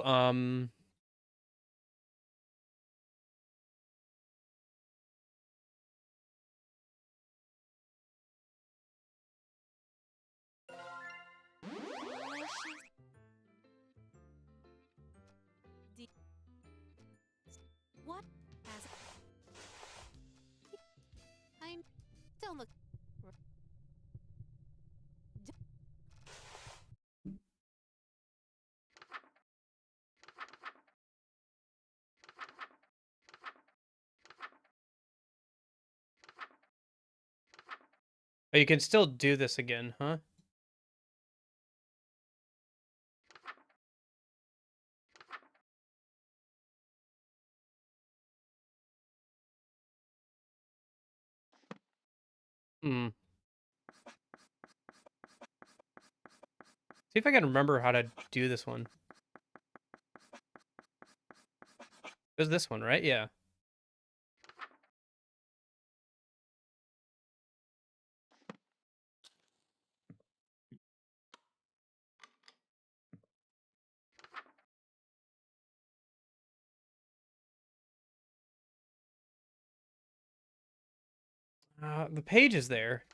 What? As I don't look. Oh, you can still do this again, huh? Hmm. See if I can remember how to do this one. It was this one, right? Yeah. The page is there.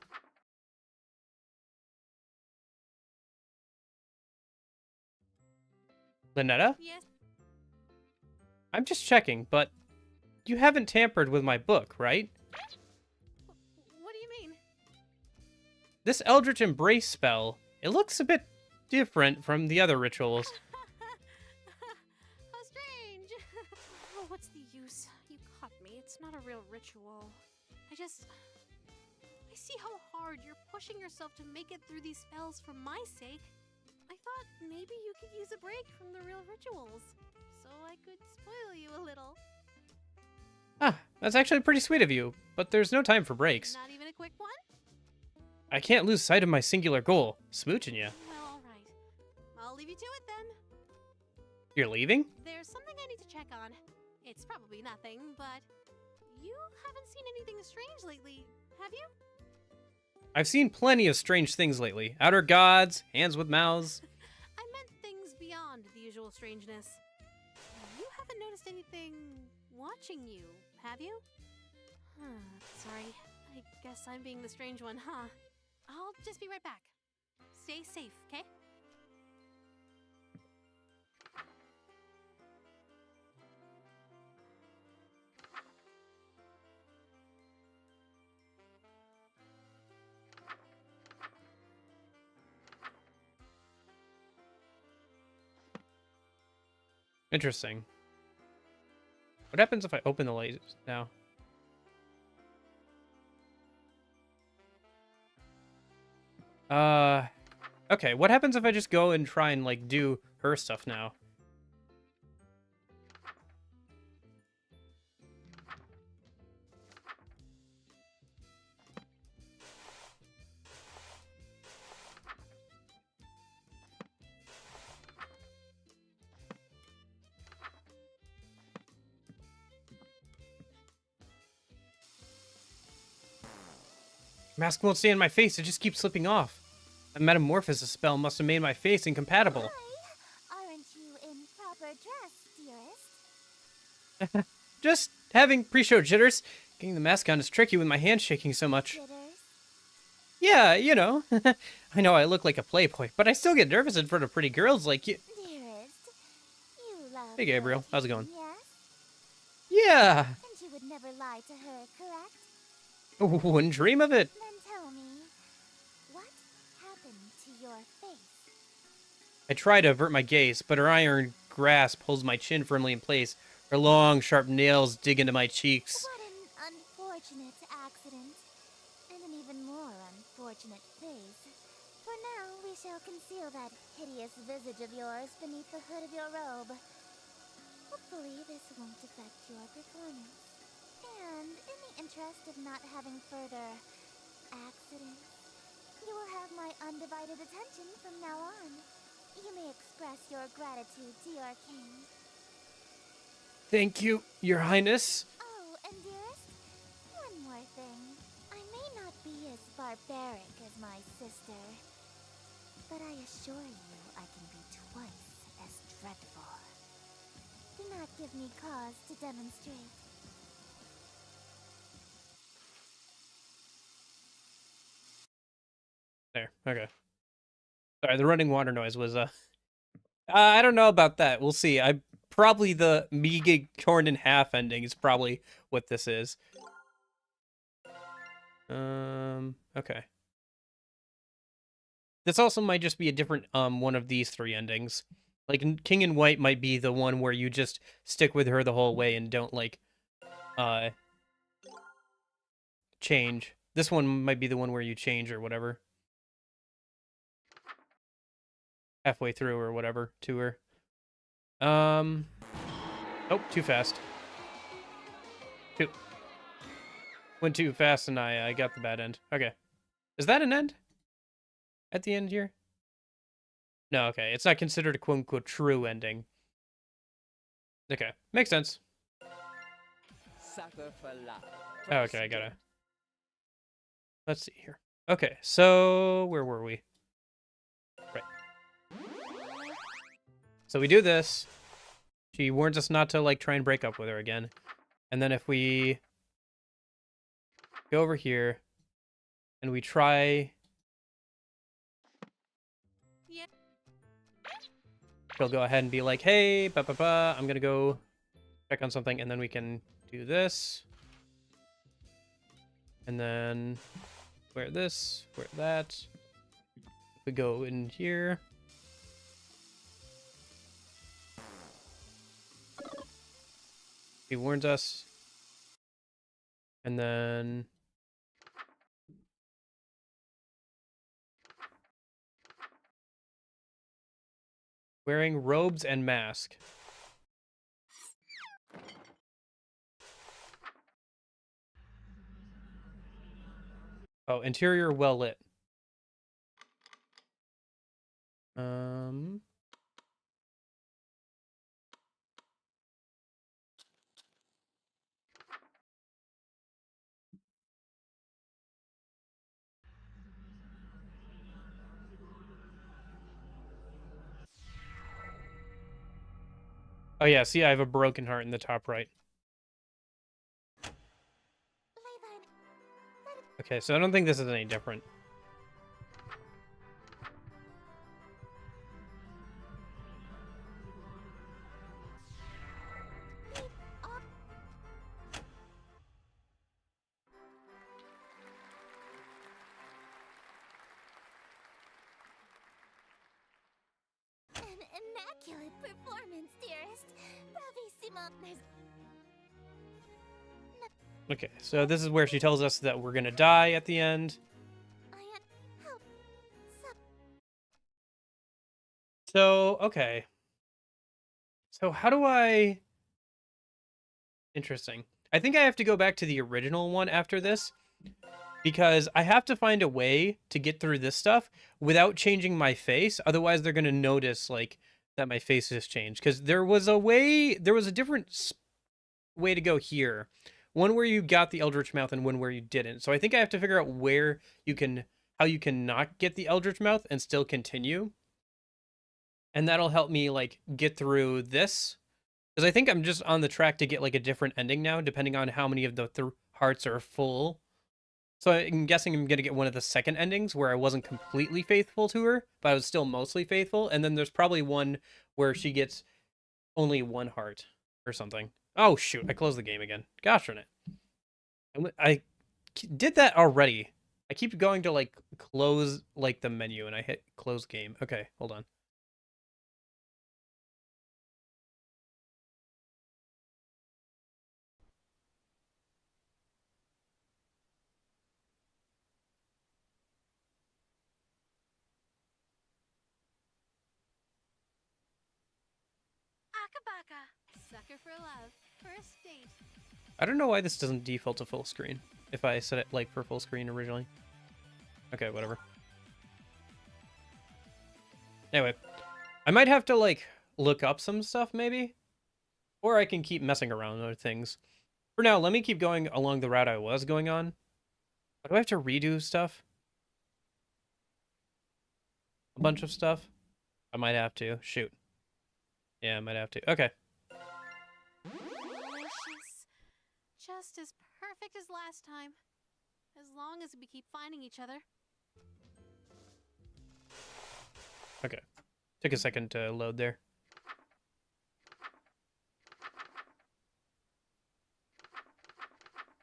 Lynetta? Yes. I'm just checking, but you haven't tampered with my book, right? What do you mean? This Eldritch Embrace spell, it looks a bit different from the other rituals. How strange. Oh, what's the use? You caught me. It's not a real ritual. I see how hard you're pushing yourself to make it through these spells for my sake. I thought maybe you could use a break from the real rituals, so I could spoil you a little. Ah, that's actually pretty sweet of you, but there's no time for breaks. Not even a quick one? I can't lose sight of my singular goal, smooching you. Well, alright. I'll leave you to it then. You're leaving? There's something I need to check on. It's probably nothing, but you haven't seen anything strange lately, have you? I've seen plenty of strange things lately. Outer gods, hands with mouths. I meant things beyond the usual strangeness. You haven't noticed anything watching you, have you? Sorry. I guess I'm being the strange one, huh? I'll just be right back. Stay safe, okay? Interesting. What happens if I open the lasers now? Okay, what happens if I just go and try and, like, do her stuff now? Mask won't stay in my face, it just keeps slipping off. A metamorphosis spell must have made my face incompatible. Hi. Aren't you in proper dress, dearest? Just having pre-show jitters. Getting the mask on is tricky with my hands shaking so much. Jitters? Yeah, you know. I know I look like a playboy, but I still get nervous in front of pretty girls like you. Dearest, you love Hey, Gabriel. How's it going? Yes? Yeah. And you would never lie to her, correct? Wouldn't dream of it. Then tell me, what happened to your face? I try to avert my gaze, but her iron grasp holds my chin firmly in place. Her long, sharp nails dig into my cheeks. What an unfortunate accident. And an even more unfortunate face. For now, we shall conceal that hideous visage of yours beneath the hood of your robe. Hopefully, this won't affect your performance. And in the interest of not having further accidents, you will have my undivided attention from now on. You may express your gratitude to your king. Thank you, Your Highness. Oh, and dearest, one more thing. I may not be as barbaric as my sister, but I assure you I can be twice as dreadful. Do not give me cause to demonstrate. There. Okay. Sorry, the running water noise was I don't know about that. We'll see. I probably the me get torn in half ending is probably what this is. Okay. This also might just be a different one of these three endings. Like King and White might be the one where you just stick with her the whole way and don't like change. This one might be the one where you change or whatever. Halfway through or whatever to her. Oh, too fast. Went too fast and I got the bad end. Okay. Is that an end? At the end here? No, okay. It's not considered a quote-unquote true ending. Okay. Makes sense. Sucker for love. Oh, okay, I gotta... Let's see here. Okay, so... Where were we? Right. So we do this. She warns us not to, like, try and break up with her again. And then if we... go over here... and we try... Yeah. She'll go ahead and be like, hey, I'm gonna go check on something, and then we can do this. And then wear this, wear that. We go in here. He warns us. And then... wearing robes and mask. Oh, interior well lit. Oh yeah, see, I have a broken heart in the top right. Okay, so I don't think this is any different. An immaculate performance, dearest. Bravissimo. Okay, so this is where she tells us that we're gonna die at the end. Help. So, okay. So how do I... Interesting. I think I have to go back to the original one after this, because I have to find a way to get through this stuff without changing my face. Otherwise, they're going to notice, like, that my face has changed. Because there was a different way to go here. One where you got the Eldritch Mouth and one where you didn't. So I think I have to figure out how you can not get the Eldritch Mouth and still continue. And that'll help me, like, get through this. Because I think I'm just on the track to get, like, a different ending now, depending on how many of the hearts are full. So I'm guessing I'm going to get one of the second endings where I wasn't completely faithful to her, but I was still mostly faithful. And then there's probably one where she gets only one heart or something. Oh, shoot. I closed the game again. Gosh darn it. I did that already. I keep going to, like, close, like, the menu, and I hit close game. Okay, hold on. Akabaka. Sucker for love. First date. I don't know why this doesn't default to full screen. If I set it, like, for full screen originally. Okay, whatever. Anyway, I might have to, like, look up some stuff, maybe? Or I can keep messing around with things. For now, let me keep going along the route I was going on. Do I have to redo stuff? A bunch of stuff? I might have to. Shoot. Yeah, I might have to. Okay. Delicious. Just as perfect as last time. As long as we keep finding each other. Okay. Took a second to load there.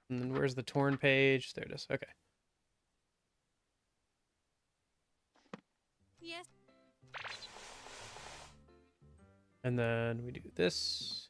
And then where's the torn page? There it is. Okay. Yes. And then we do this.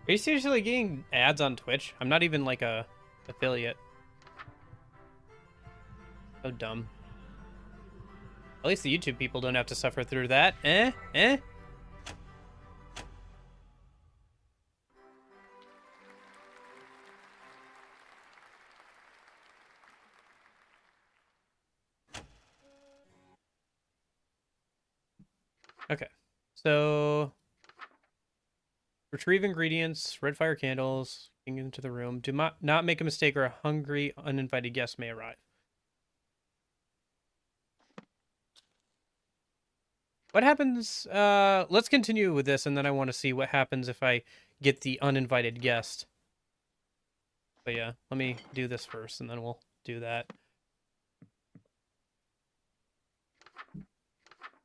Are you seriously getting ads on Twitch? I'm not even like a affiliate. So dumb. At least the YouTube people don't have to suffer through that. Eh? Eh? Okay. So... retrieve ingredients, red fire candles, getting into the room. Do not make a mistake or a hungry, uninvited guest may arrive. What happens? Let's continue with this, and then I want to see what happens if I get the uninvited guest. But yeah, let me do this first, and then we'll do that.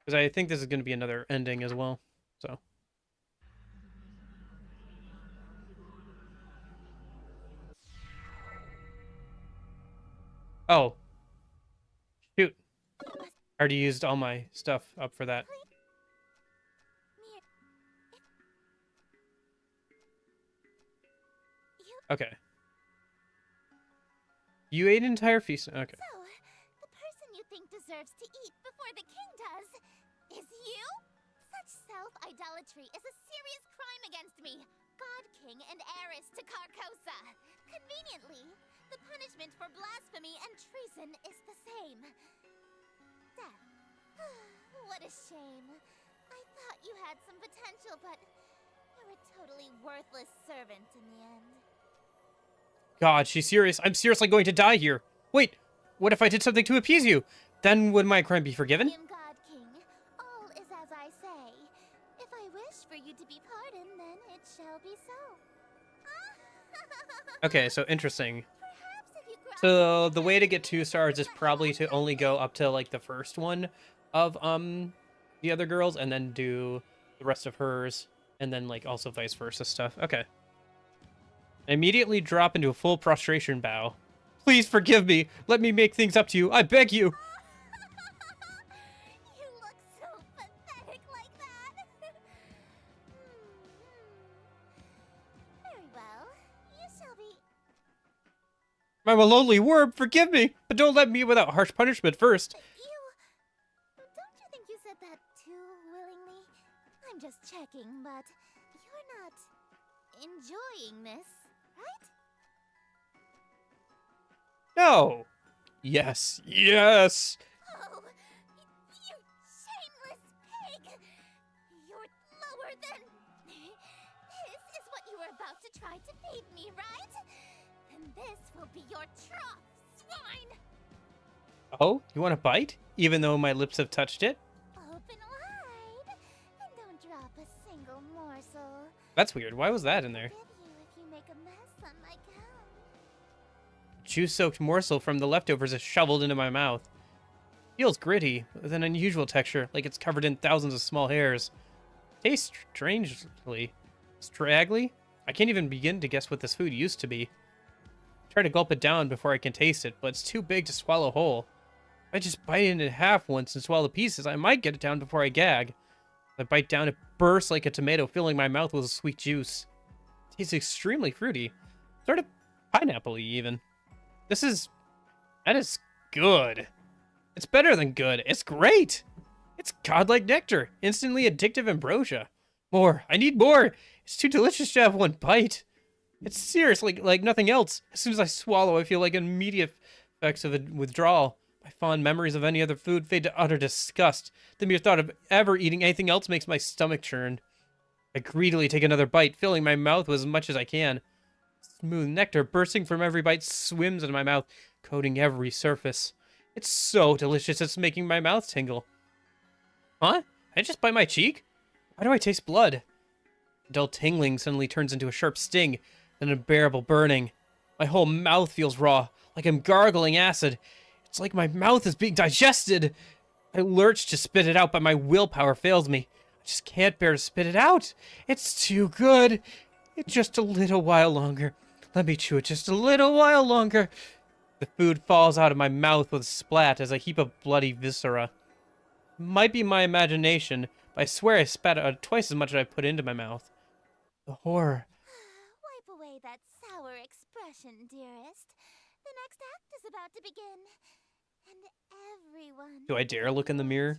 Because I think this is going to be another ending as well, so... Oh. Shoot. I already used all my stuff up for that. Okay. You ate an entire feast. Okay. So, the person you think deserves to eat before the king does is you? Such self-idolatry is a serious crime against me. God King and heiress to Carcosa. Conveniently, the punishment punishment for blasphemy and treason is the same. Death. What a shame. I thought you had some potential, but you're a totally worthless servant in the end. God, she's serious. I'm seriously going to die here. Wait, what if I did something to appease you? Then would my crime be forgiven? I am God King. All is as I say. If I wish for you to be pardoned, then it shall be so. Okay, so interesting. Perhaps if you grasp So the way to get 2 stars is probably to only go up to like the first one of the other girls and then do the rest of hers and then like also vice versa stuff. Okay. Immediately drop into a full prostration bow. Please forgive me. Let me make things up to you. I beg you. You look so pathetic like that. Very well. You shall be. I'm a lonely worm. Forgive me, but don't let me without harsh punishment first. Don't you think you said that too willingly? I'm just checking, but you're not enjoying this, right? No. Yes. Yes. Oh, you shameless pig! You're lower than. This is what you were about to try to feed me, right? And this will be your trough, swine! Oh, you want a bite? Even though my lips have touched it? Open wide, and don't drop a single morsel. That's weird. Why was that in there? Forgive you if you make a mess on my gown. Juice-soaked morsel from the leftovers is shoveled into my mouth. Feels gritty, with an unusual texture, like it's covered in thousands of small hairs. Tastes strangely straggly. I can't even begin to guess what this food used to be. Try to gulp it down before I can taste it, but it's too big to swallow whole. If I just bite it in half once and swallow pieces, I might get it down before I gag. If I bite down, it bursts like a tomato, filling my mouth with a sweet juice. It tastes extremely fruity. Sort of pineapple-y, even. That is good. It's better than good. It's great. It's godlike nectar. Instantly addictive ambrosia. More. I need more. It's too delicious to have one bite. It's seriously like nothing else. As soon as I swallow, I feel like immediate effects of a withdrawal. My fond memories of any other food fade to utter disgust. The mere thought of ever eating anything else makes my stomach churn. I greedily take another bite, filling my mouth with as much as I can. Smooth nectar bursting from every bite swims in my mouth, coating every surface. It's so delicious, it's making my mouth tingle. Huh? I just bite my cheek? Why do I taste blood? A dull tingling suddenly turns into a sharp sting, then an unbearable burning. My whole mouth feels raw, like I'm gargling acid. It's like my mouth is being digested. I lurch to spit it out, but my willpower fails me. I just can't bear to spit it out. It's too good. It's just a little while longer. Let me chew it just a little while longer. The food falls out of my mouth with a splat as a heap of bloody viscera. Might be my imagination, but I swear I spat out twice as much as I put into my mouth. The horror. Wipe away that sour expression, dearest. The next act is about to begin. And everyone. Do I dare look in the mirror?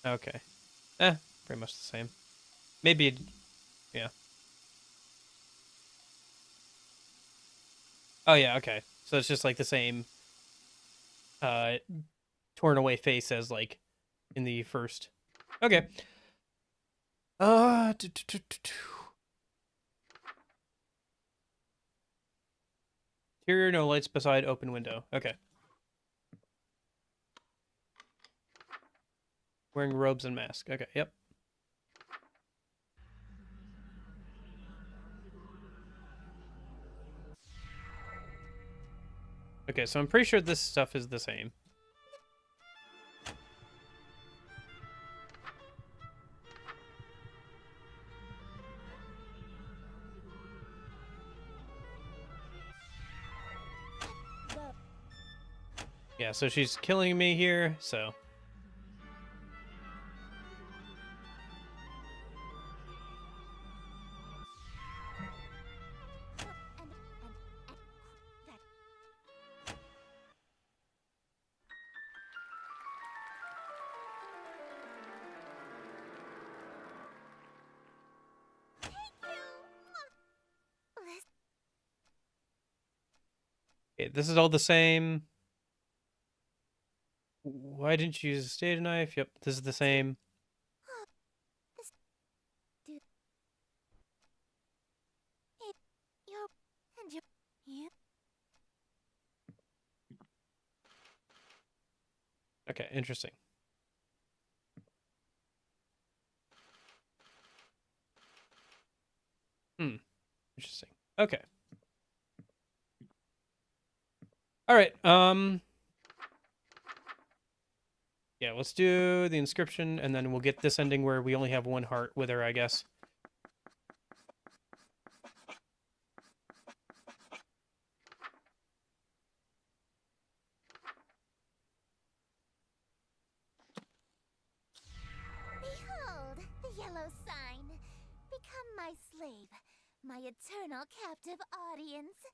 Okay. Pretty much the same. Maybe, yeah. Oh yeah, okay. So it's just like the same torn away face as like in the first. Okay. Interior, no lights beside open window. Okay. Wearing robes and mask. Okay, yep. Okay, so I'm pretty sure this stuff is the same. Yeah, so she's killing me here, so. Okay, this is all the same. Why didn't you use a stated knife? Yep, this is the same. This dude. It, you're, and you. Okay, interesting. Interesting. Okay. All right. Yeah, let's do the inscription, and then we'll get this ending where we only have one heart with her, I guess. Behold, the yellow sign. Become my slave, my eternal captive audience.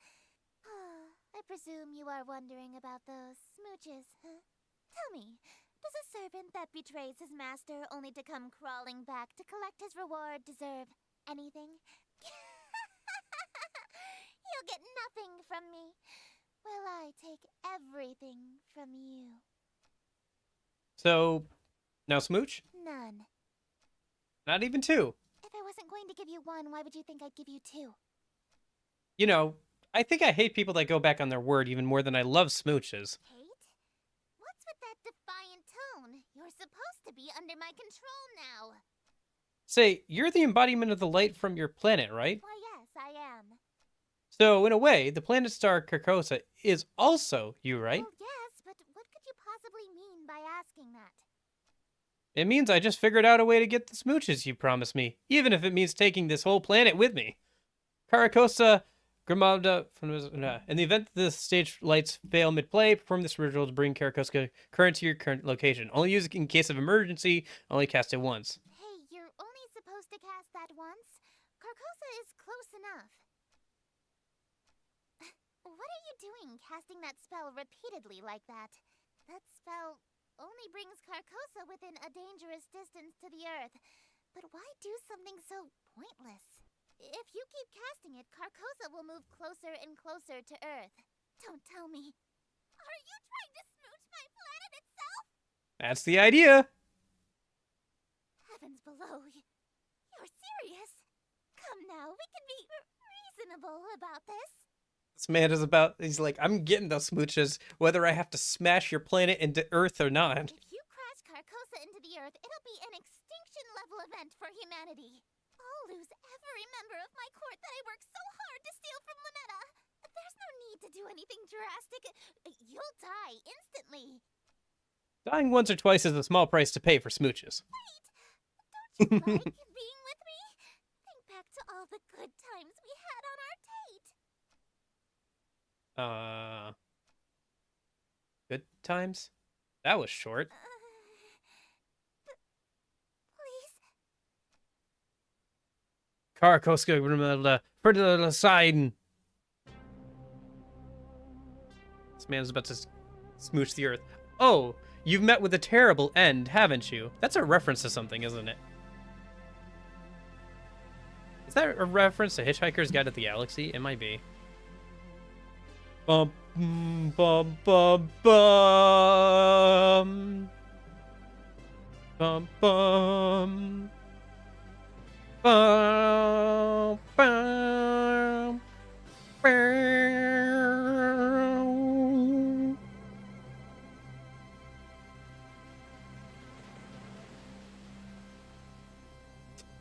I presume you are wondering about those smooches, huh? Tell me, does a servant that betrays his master only to come crawling back to collect his reward deserve anything? You'll get nothing from me, while I take everything from you. So, now smooch? None. Not even two. If I wasn't going to give you one, why would you think I'd give you two? You know, I think I hate people that go back on their word even more than I love smooches. Hate? What's with that defiant tone? You're supposed to be under my control now. Say, you're the embodiment of the light from your planet, right? Why, yes, I am. So, in a way, the planet star Carcosa is also you, right? Well, yes, but what could you possibly mean by asking that? It means I just figured out a way to get the smooches you promised me, even if it means taking this whole planet with me. Carcosa Grimalda, in the event the stage lights fail mid-play, perform this ritual to bring Carcosa current to your current location. Only use it in case of emergency, only cast it once. Hey, you're only supposed to cast that once. Carcosa is close enough. What are you doing casting that spell repeatedly like that? That spell only brings Carcosa within a dangerous distance to the earth. But why do something so pointless? If you keep casting it, Carcosa will move closer and closer to Earth. Don't tell me. Are you trying to smooch my planet itself? That's the idea. Heavens below, you're serious? Come now, we can be reasonable about this. This man is he's like, I'm getting those smooches, whether I have to smash your planet into Earth or not. If you crash Carcosa into the Earth, it'll be an extinction-level event for humanity. I'll lose every member of my court that I worked so hard to steal from Lunetta. There's no need to do anything drastic. You'll die instantly. Dying once or twice is a small price to pay for smooches. Wait, don't you like being with me? Think back to all the good times we had on our date. Good times? That was short. Please? Carcosa Grimalda, for the side. This man is about to smooch the Earth. Oh, you've met with a terrible end, haven't you? That's a reference to something, isn't it? Is that a reference to Hitchhiker's Guide to the Galaxy? It might be. Bum, bum, bum, bum. Bum, bum. Bum, bum, bum.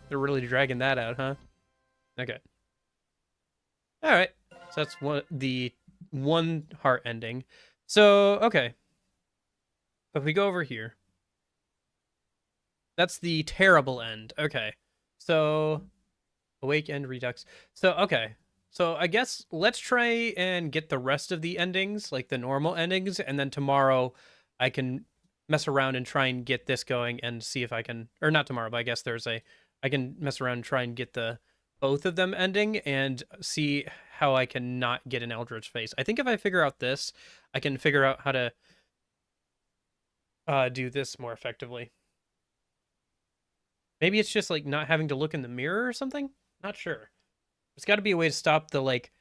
They're really dragging that out, huh? Okay. All right. So that's the one heart ending. So, okay. If we go over here. That's the terrible end. Okay. So, awake end redux. So, okay. So, I guess let's try and get the rest of the endings, like the normal endings, and then tomorrow I can mess around and try and get this going and see if I can, or not tomorrow, but I guess Thursday, I can mess around and try and get both of them ending and see how I can not get an Eldritch face. I think if I figure out this, I can figure out how to do this more effectively. Maybe it's just like not having to look in the mirror or something? Not sure. There's got to be a way to stop the like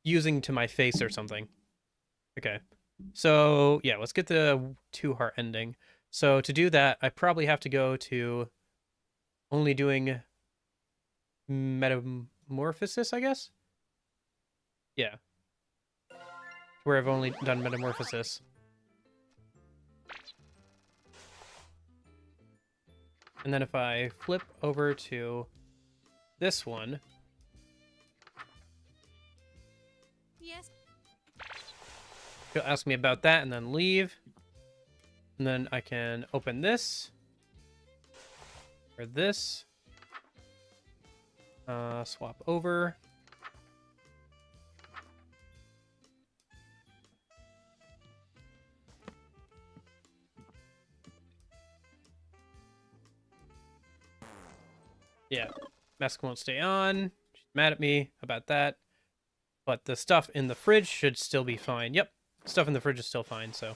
fusing to my face or something. Okay. So, yeah, let's get the 2-heart ending. So, to do that, I probably have to go to only doing metamorphosis, I guess? Yeah. Where I've only done metamorphosis. And then if I flip over to this one, Yes. she'll ask me about that and then leave. And then I can open this. Or this. Swap over. Yeah, mask won't stay on. She's mad at me about that. But the stuff in the fridge should still be fine. Yep, stuff in the fridge is still fine, so.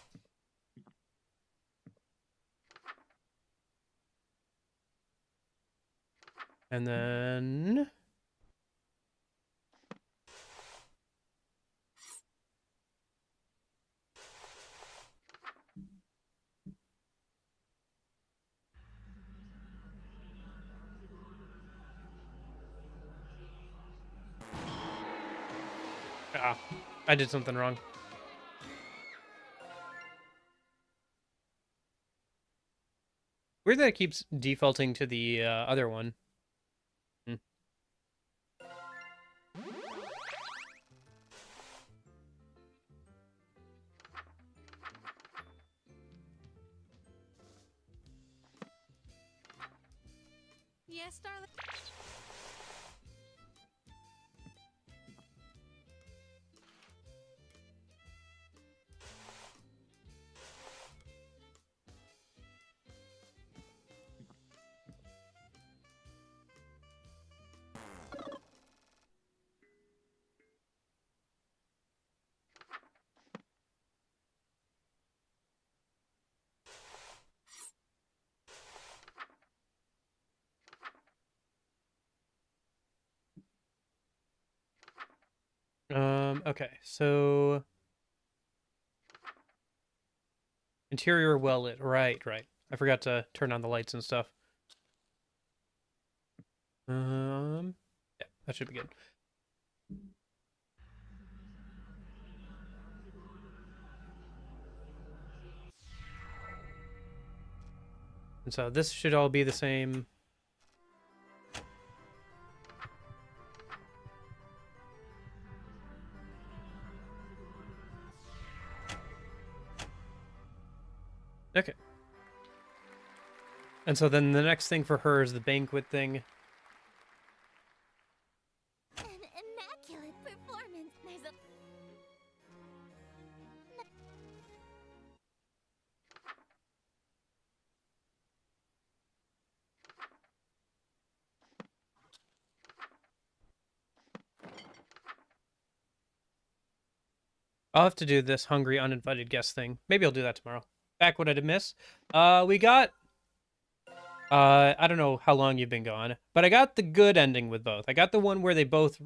And then... Ah, I did something wrong. Weird that it keeps defaulting to the other one. Hmm. Yes, darling. Okay, so... Interior well lit. Right, right. I forgot to turn on the lights and stuff. Yeah, that should be good. And so this should all be the same. Okay. And so then the next thing for her is the banquet thing. An immaculate performance. There's a... I'll have to do this hungry uninvited guest thing. Maybe I'll do that tomorrow. Back what I did miss. We got I don't know how long you've been gone, but I got the good ending with both. I got the one where they both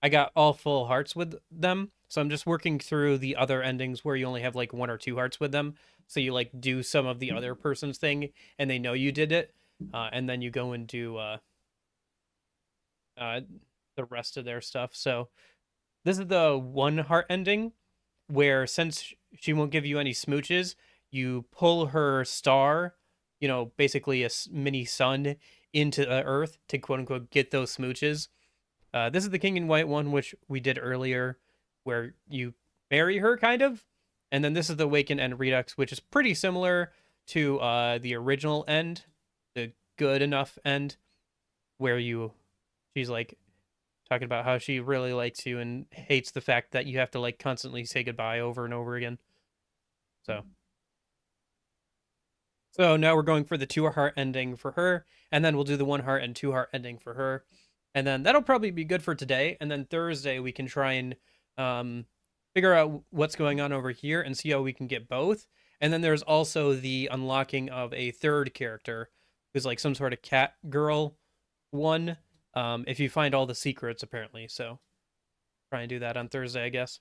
I got all full hearts with them. So I'm just working through the other endings where you only have like 1 or 2 hearts with them. So you like do some of the other person's thing and they know you did it. And then you go and do the rest of their stuff. So this is the 1 heart ending where since she won't give you any smooches, you pull her star, basically a mini sun into the earth to quote unquote get those smooches. This is the King in White one, which we did earlier, where you marry her, kind of. And then this is the Awaken End Redux, which is pretty similar to the original end, the good enough end, where she's like talking about how she really likes you and hates the fact that you have to like constantly say goodbye over and over again. So now we're going for the 2 heart ending for her, and then we'll do the 1 heart and 2 heart ending for her. And then that'll probably be good for today. And then Thursday we can try and figure out what's going on over here and see how we can get both. And then there's also the unlocking of a third character who's like some sort of cat girl one. If you find all the secrets, apparently. So try and do that on Thursday, I guess.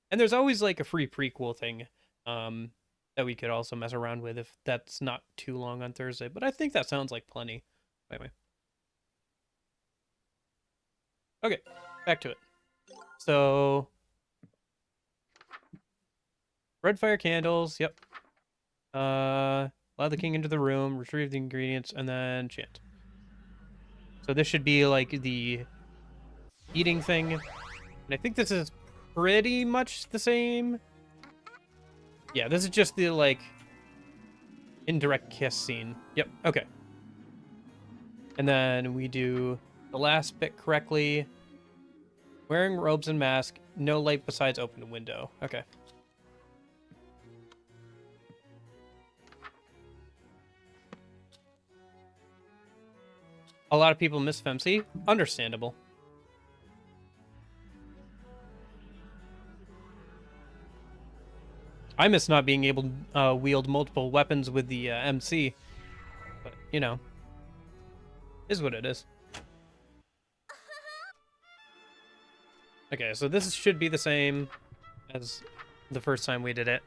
And there's always like a free prequel thing that we could also mess around with if that's not too long on Thursday. But I think that sounds like plenty. Anyway. Okay, back to it. So, red fire candles. Yep. Allow the king into the room, retrieve the ingredients, and then chant. So this should be like the eating thing. And I think this is pretty much the same. Yeah, this is just the like indirect kiss scene. Yep, okay. And then we do the last bit correctly. Wearing robes and mask, no light besides open window. Okay. A lot of people miss Femc. Understandable. I miss not being able to wield multiple weapons with the MC. But, you know, is what it is. Okay, so this should be the same as the first time we did it.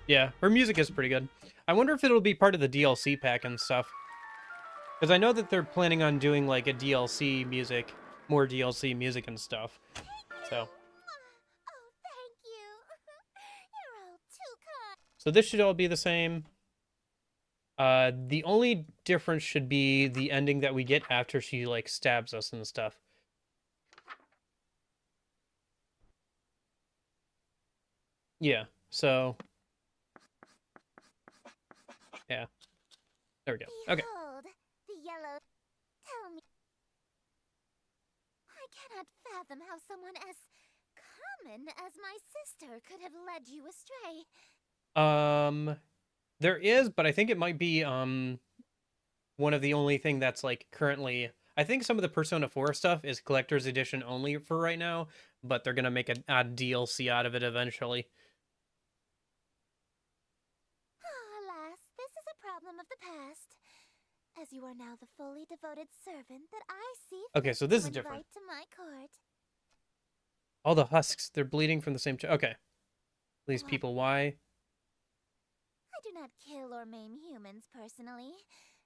Yeah, her music is pretty good. I wonder if it'll be part of the DLC pack and stuff. Because I know that they're planning on doing like a DLC music, more DLC music and stuff. So. Oh, thank you. You're all too kind. So this should all be the same. The only difference should be the ending that we get after she like stabs us and stuff. Yeah, so yeah. There we go. Okay. Behold, the yellow. Tell me. I cannot fathom how someone as common as my sister could have led you astray. There is, but I think it might be one of the only thing that's like currently. I think some of the Persona 4 stuff is collector's edition only for right now, but they're gonna make a DLC out of it eventually. Alas, this is a problem of the past. As you are now the fully devoted servant that I see. Okay, so this is different. To my court. All the husks, they're bleeding from the same. Okay, these people, why? I do not kill or maim humans personally,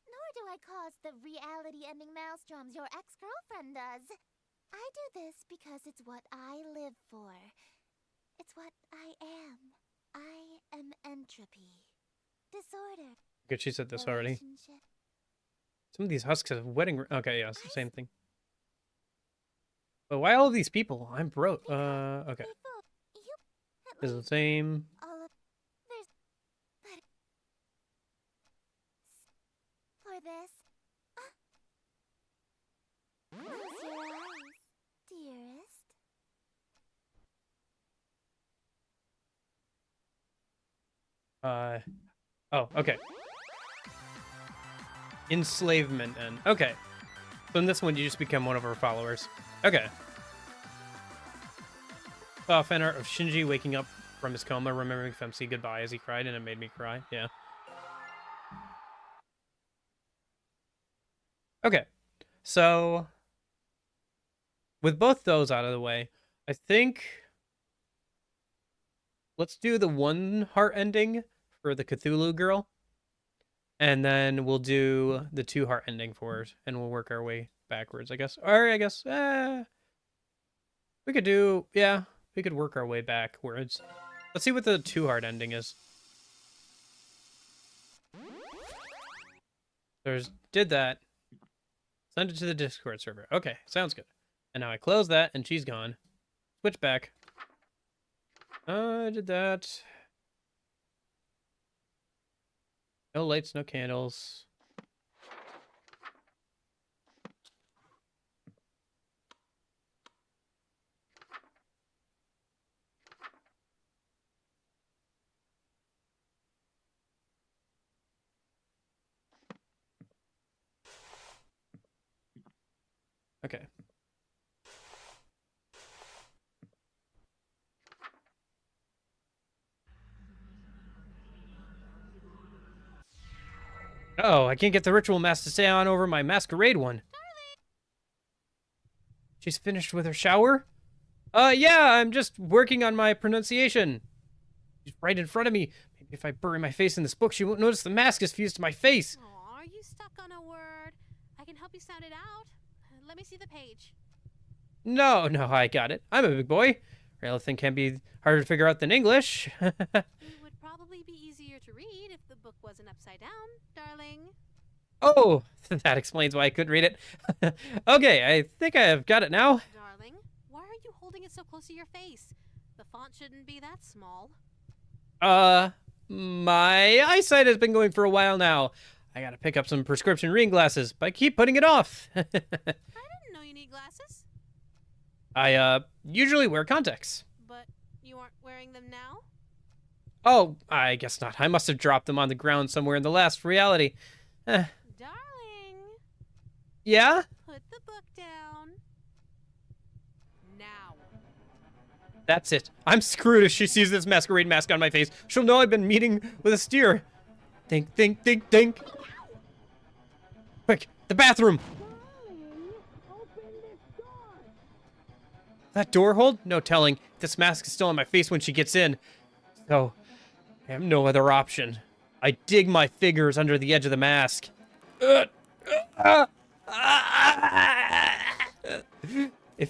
nor do I cause the reality-ending maelstroms your ex-girlfriend does. I do this because it's what I live for. It's what I am. I am entropy. Disorder. Okay, she said this already. Relationship. Some of these husks have wedding. Okay, yeah, it's the same thing. But why all of these people? I'm broke. Okay. Is it the same? All of there's for this. Close your eyes, dearest. Oh, okay. Enslavement and okay. So in this one, you just become one of our followers. Okay. Fan art of Shinji waking up from his coma, remembering Femc goodbye as he cried, and it made me cry. Yeah. Okay. So with both those out of the way, I think let's do the one heart ending for the Cthulhu girl. And then we'll do the 2 heart ending for it, and we'll work our way backwards, I guess. Or I guess, we could do, yeah, we could work our way backwards. Let's see what the 2 heart ending is. Did that. Send it to the Discord server. Okay, sounds good. And now I close that, and she's gone. Switch back. I did that. No lights, no candles. Okay. Oh, I can't get the ritual mask to stay on over my masquerade one. She's finished with her shower? Yeah, I'm just working on my pronunciation. She's right in front of me. Maybe if I bury my face in this book, she won't notice the mask is fused to my face. Aw, are you stuck on a word? I can help you sound it out. Let me see the page. No, I got it. I'm a big boy. Anything can be harder to figure out than English. It would probably be easier to read if the book wasn't upside down, darling. Oh, that explains why I couldn't read it. Okay, I think I've got it now. Darling, why are you holding it so close to your face? The font shouldn't be that small. My eyesight has been going for a while now. I gotta pick up some prescription reading glasses, but I keep putting it off. I didn't know you need glasses. I, usually wear contacts. But you aren't wearing them now? Oh, I guess not. I must have dropped them on the ground somewhere in the last reality. Darling, Yeah? put the book down. Now. That's it. I'm screwed if she sees this masquerade mask on my face. She'll know I've been meeting with a steer. Think, think, think, think. Quick, the bathroom. That door hold? No telling. This mask is still on my face when she gets in. So, I have no other option. I dig my fingers under the edge of the mask. It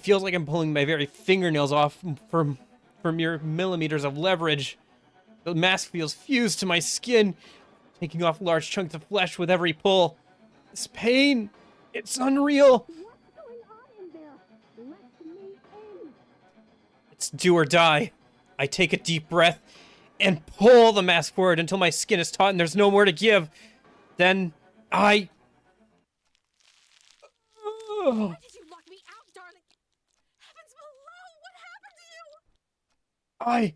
feels like I'm pulling my very fingernails off for mere millimeters of leverage. The mask feels fused to my skin, taking off large chunks of flesh with every pull. This pain, it's unreal. It's do or die. I take a deep breath and pull the mask forward until my skin is taut and there's no more to give. Then I... Why did you lock me out, darling? Heavens below, what happened to you?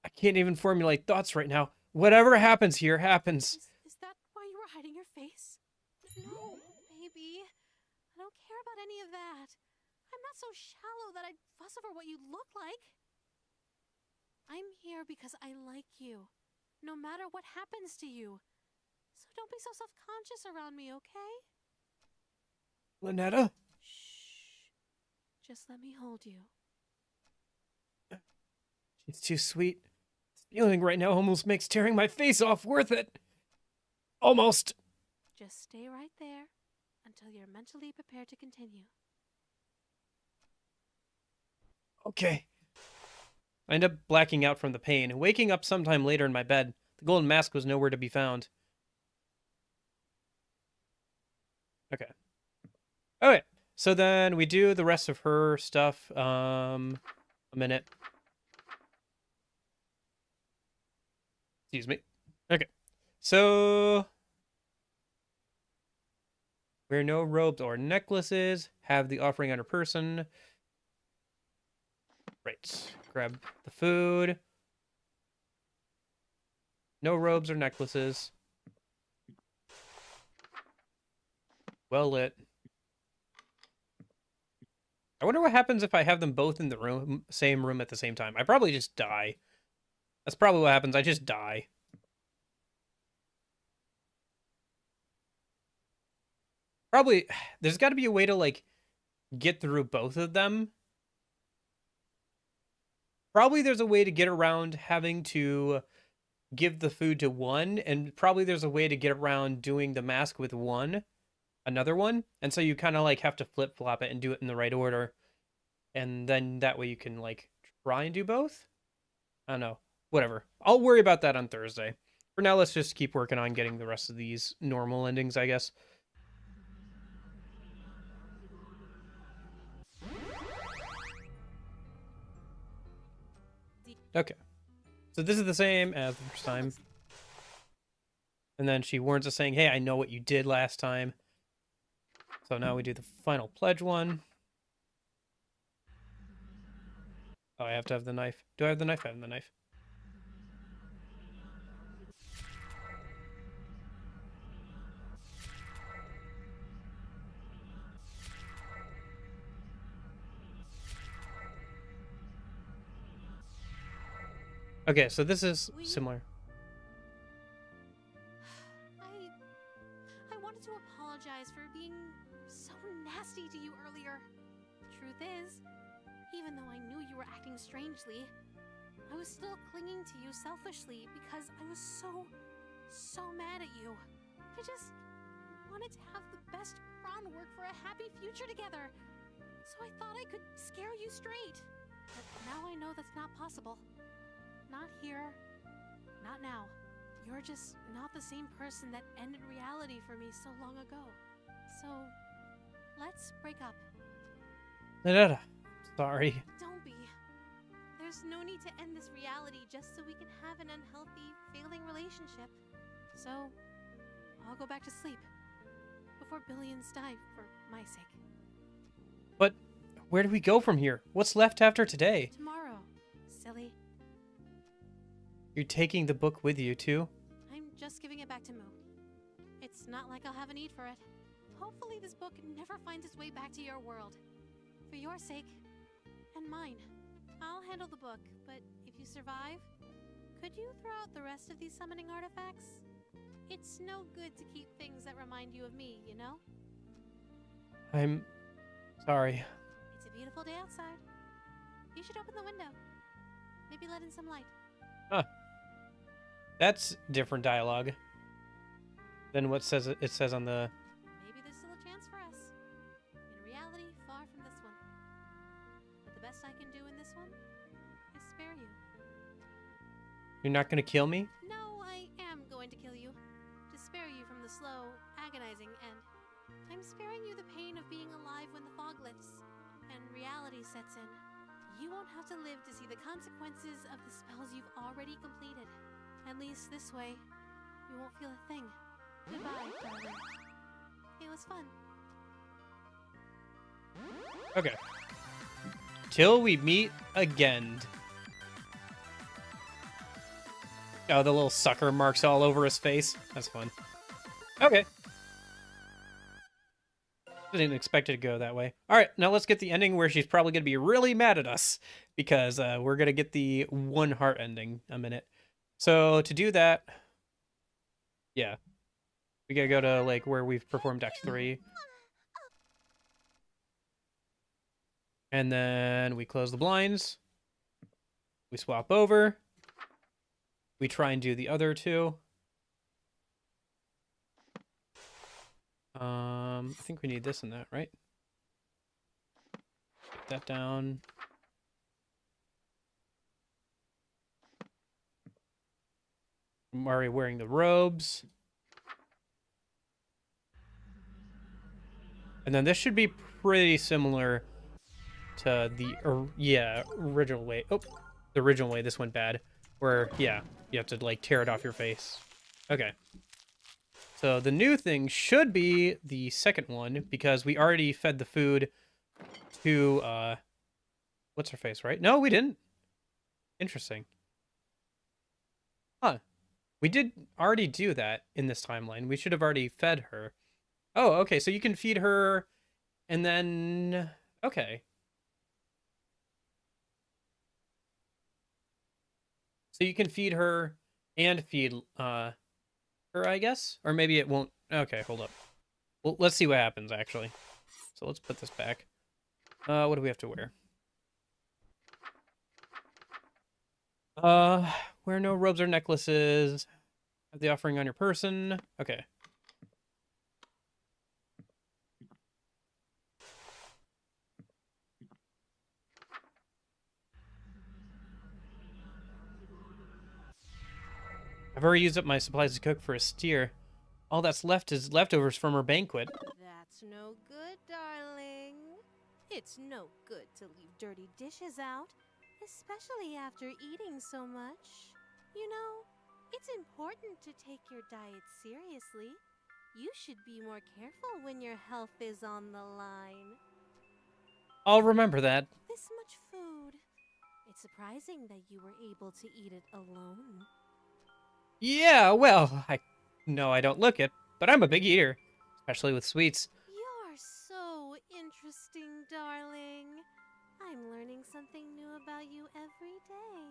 I can't even formulate thoughts right now. Whatever happens here happens. Is that why you were hiding your face? No, baby. I don't care about any of that. I'm not so shallow that I'd fuss over what you look like. I'm here because I like you, no matter what happens to you. So don't be so self-conscious around me, okay? Lynetta? Shh. Just let me hold you. She's too sweet. This feeling right now almost makes tearing my face off worth it. Almost. Just stay right there until you're mentally prepared to continue. Okay. I end up blacking out from the pain, waking up sometime later in my bed. The golden mask was nowhere to be found. Okay. Okay. So then we do the rest of her stuff. A minute. Excuse me. Okay. So wear no robes or necklaces. Have the offering on her person. Right. Grab the food. No robes or necklaces. Well lit. I wonder what happens if I have them both in the same room at the same time. I probably just die. That's probably what happens. I just die. Probably, there's got to be a way to, like, get through both of them. Probably there's a way to get around having to give the food to one, and probably there's a way to get around doing the mask with another one. And so you kind of, like, have to flip-flop it and do it in the right order. And then that way you can, like, try and do both? I don't know. Whatever. I'll worry about that on Thursday. For now, let's just keep working on getting the rest of these normal endings, I guess. Okay. So this is the same as the first time. And then she warns us saying, hey, I know what you did last time. So now we do the final pledge one. Oh, I have to have the knife. Do I have the knife? I have the knife. Okay, so this is similar. I wanted to apologize for being so nasty to you earlier. Truth is, even though I knew you were acting strangely, I was still clinging to you selfishly because I was so mad at you. I just wanted to have the best groundwork for a happy future together. So I thought I could scare you straight. But now I know that's not possible. Not here. Not now. You're just not the same person that ended reality for me so long ago. So, let's break up. Sorry. Don't be. There's no need to end this reality just so we can have an unhealthy, failing relationship. So, I'll go back to sleep. Before billions die for my sake. But where do we go from here? What's left after today? Tomorrow, silly. You're taking the book with you, too? I'm just giving it back to Moo. It's not like I'll have a need for it. Hopefully this book never finds its way back to your world. For your sake, and mine. I'll handle the book, but if you survive, could you throw out the rest of these summoning artifacts? It's no good to keep things that remind you of me, you know? I'm sorry. It's a beautiful day outside. You should open the window. Maybe let in some light. Huh. That's different dialogue than what it says on the... Maybe there's still a chance for us. In reality, far from this one. But the best I can do in this one is spare you. You're not gonna kill me? No, I am going to kill you. To spare you from the slow, agonizing end. I'm sparing you the pain of being alive when the fog lifts and reality sets in. You won't have to live to see the consequences of the spells you've already completed. At least this way, you won't feel a thing. Goodbye, darling. It was fun. Okay. Till we meet again. Oh, the little sucker marks all over his face. That's fun. Okay. Didn't expect it to go that way. All right, now let's get the ending where she's probably going to be really mad at us because we're going to get the one heart ending in a minute. So to do that, yeah, we got to go to like where we've performed Act 3. And then we close the blinds. We swap over. We try and do the other two. I think we need this and that, right? Put that down. I'm already wearing the robes. And then this should be pretty similar to the original way. Oh, the original way this went bad. Where, yeah, you have to like tear it off your face. Okay. So the new thing should be the second one because we already fed the food to what's her face, right? No, we didn't. Interesting. Huh. We did already do that in this timeline. We should have already fed her. Oh, okay. So you can feed her and then okay. So you can feed her and feed her, I guess? Or maybe it won't. Okay, hold up. Well, let's see what happens, actually. So let's put this back. What do we have to wear? Wear no robes or necklaces. Have the offering on your person. Okay. I've already used up my supplies to cook for a steer. All that's left is leftovers from our banquet. That's no good, darling. It's no good to leave dirty dishes out, especially after eating so much. You know, it's important to take your diet seriously. You should be more careful when your health is on the line. I'll remember that. This much food. It's surprising that you were able to eat it alone. Yeah, well, no, I don't look it, but I'm a big eater, especially with sweets. You're so interesting, darling. I'm learning something new about you every day.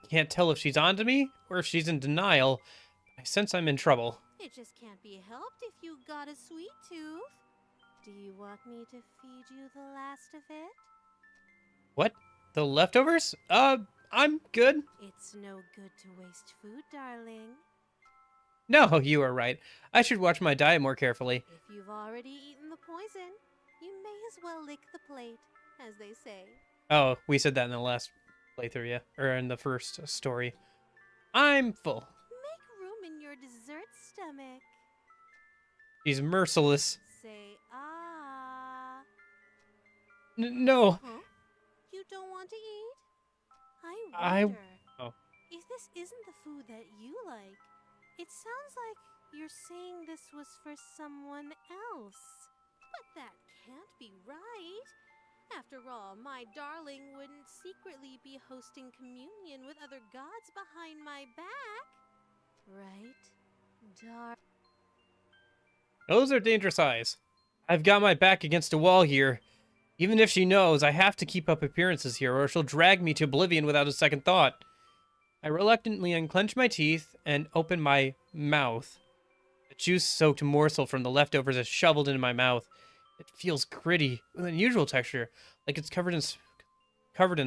can't tell if she's onto me or if she's in denial. I sense I'm in trouble. It just can't be helped if you got a sweet tooth. Do you want me to feed you the last of it? What? The leftovers? I'm good. It's no good to waste food, darling. No, you are right. I should watch my diet more carefully. If you've already eaten the poison, you may as well lick the plate, as they say. Oh, we said that in the last playthrough, yeah. Or in the first story. I'm full. Make room in your dessert stomach. She's merciless. Say ah. No. Huh? You don't want to eat? I- wonder oh. if this isn't the food that you like. It sounds like you're saying this was for someone else. But that can't be right. After all, my darling wouldn't secretly be hosting communion with other gods behind my back. Right, Those are dangerous eyes. I've got my back against a wall here. Even if she knows, I have to keep up appearances here, or she'll drag me to oblivion without a second thought. I reluctantly unclench my teeth and open my mouth. The juice-soaked morsel from the leftovers is shoveled into my mouth. It feels gritty, with an unusual texture, like it's covered in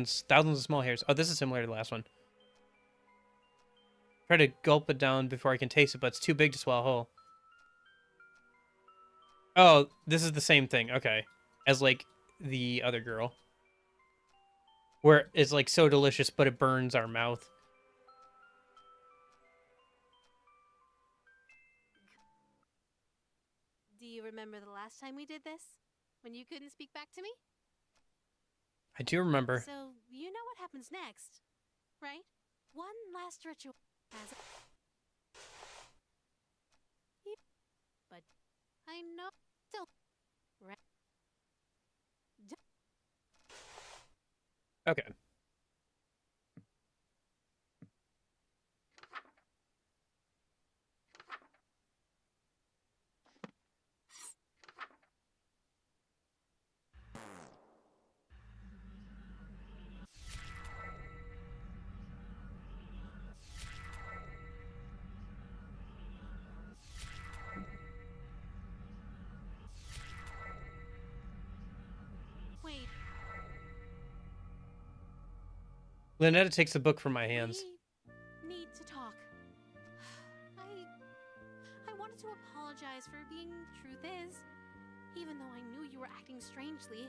thousands of small hairs. Oh, this is similar to the last one. Try to gulp it down before I can taste it, but it's too big to swallow whole. Oh, this is the same thing. Okay. As, like, the other girl. Where it's, like, so delicious, but it burns our mouth. Do you remember the last time we did this? When you couldn't speak back to me? I do remember. So, you know what happens next, right? One last ritual has but I know still right. Okay. Wait, Lynetta takes the book from my hands. we need to talk. I wanted to apologize for being truth is. Even though I knew you were acting strangely,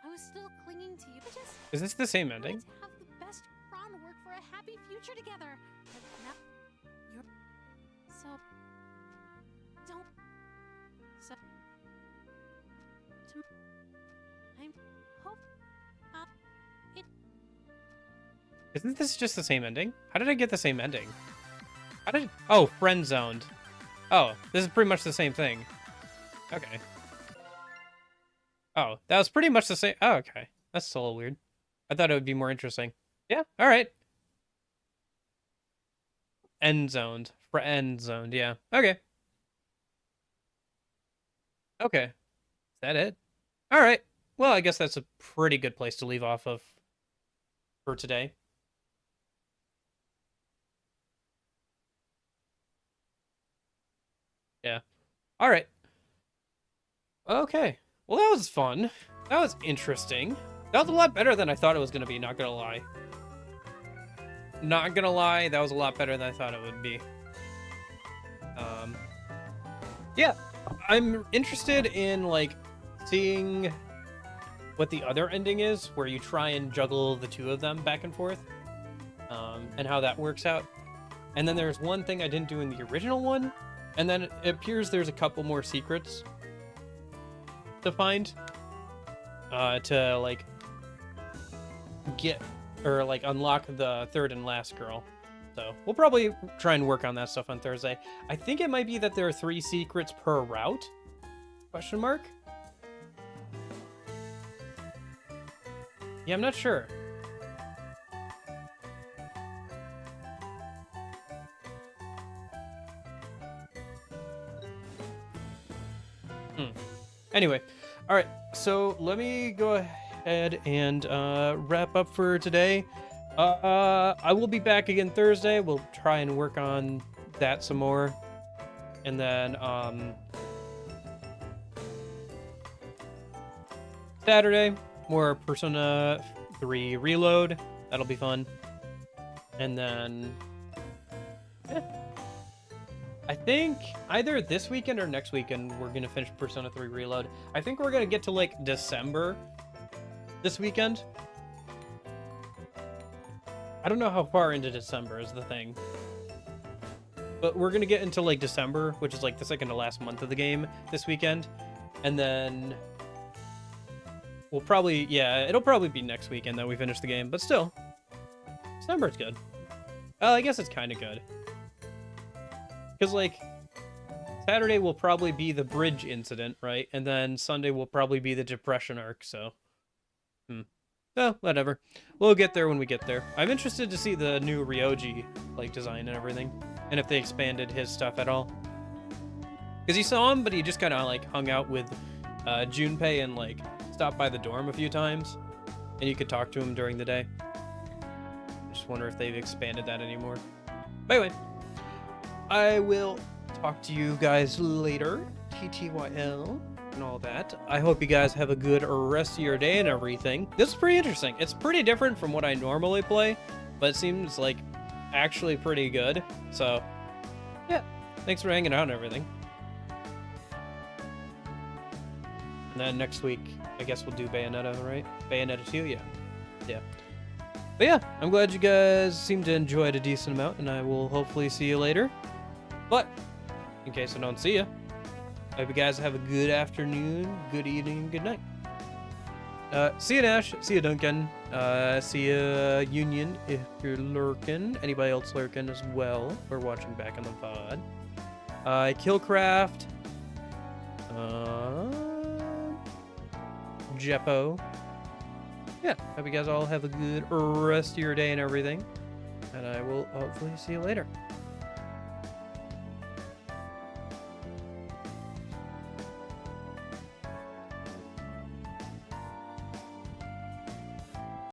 I was still clinging to you. I just Is this the same ending? wanted to have the best groundwork for a happy future together. But now you're so don't so to I'm hope it Isn't this just the same ending? How did I get the same ending? How did... Oh, friend zoned. Oh, this is pretty much the same thing. Okay. Oh, that was pretty much the same... Oh, okay. That's a little weird. I thought it would be more interesting. Yeah, alright. End zoned. End zoned, yeah. Okay. Okay. Is that it? Alright. Well, I guess that's a pretty good place to leave off of for today. Yeah. Alright. Okay. Well, that was fun. That was interesting. That was a lot better than I thought it was going to be, not gonna lie. Not gonna lie, that was a lot better than I thought it would be. Yeah. I'm interested in, like, seeing what the other ending is, where you try and juggle the two of them back and forth, and how that works out. And then there's one thing I didn't do in the original one, and then it appears there's a couple more secrets to find, to, like, get, or, like, unlock the third and last girl. So we'll probably try and work on that stuff on Thursday. I think it might be that there are 3 secrets per route? Question mark? Yeah, I'm not sure. Anyway, all right, so let me go ahead and wrap up for today. I will be back again Thursday. We'll try and work on that some more. And then, Saturday, more Persona 3 Reload. That'll be fun. And then, yeah. I think either this weekend or next weekend, we're going to finish Persona 3 Reload. I think we're going to get to, like, December this weekend. I don't know how far into December is the thing. But we're going to get into, like, December, which is, like, the second to last month of the game this weekend. And then we'll probably, yeah, it'll probably be next weekend that we finish the game. But still, December's good. Well, I guess it's kind of good. Because, like, Saturday will probably be the bridge incident, right? And then Sunday will probably be the depression arc, so. Oh, whatever. We'll get there when we get there. I'm interested to see the new Ryoji, like, design and everything. And if they expanded his stuff at all. Because you saw him, but he just kind of, like, hung out with Junpei and, like, stopped by the dorm a few times. And you could talk to him during the day. I just wonder if they've expanded that anymore. But anyway, I will talk to you guys later. TTYL. And all that. I hope you guys have a good rest of your day and everything. This is pretty interesting. It's pretty different from what I normally play, but it seems like actually pretty good. So, yeah. Thanks for hanging out and everything. And then next week, I guess we'll do Bayonetta, right? Bayonetta 2, yeah. Yeah. But yeah, I'm glad you guys seem to enjoy it a decent amount, and I will hopefully see you later. But, in case I don't see you, I hope you guys have a good afternoon, good evening, good night. See you, Nash. See you, Duncan. See you, Union, if you're lurking. Anybody else lurking as well, or watching back on the VOD. Killcraft. Jeppo. Yeah, hope you guys all have a good rest of your day and everything. And I will hopefully see you later.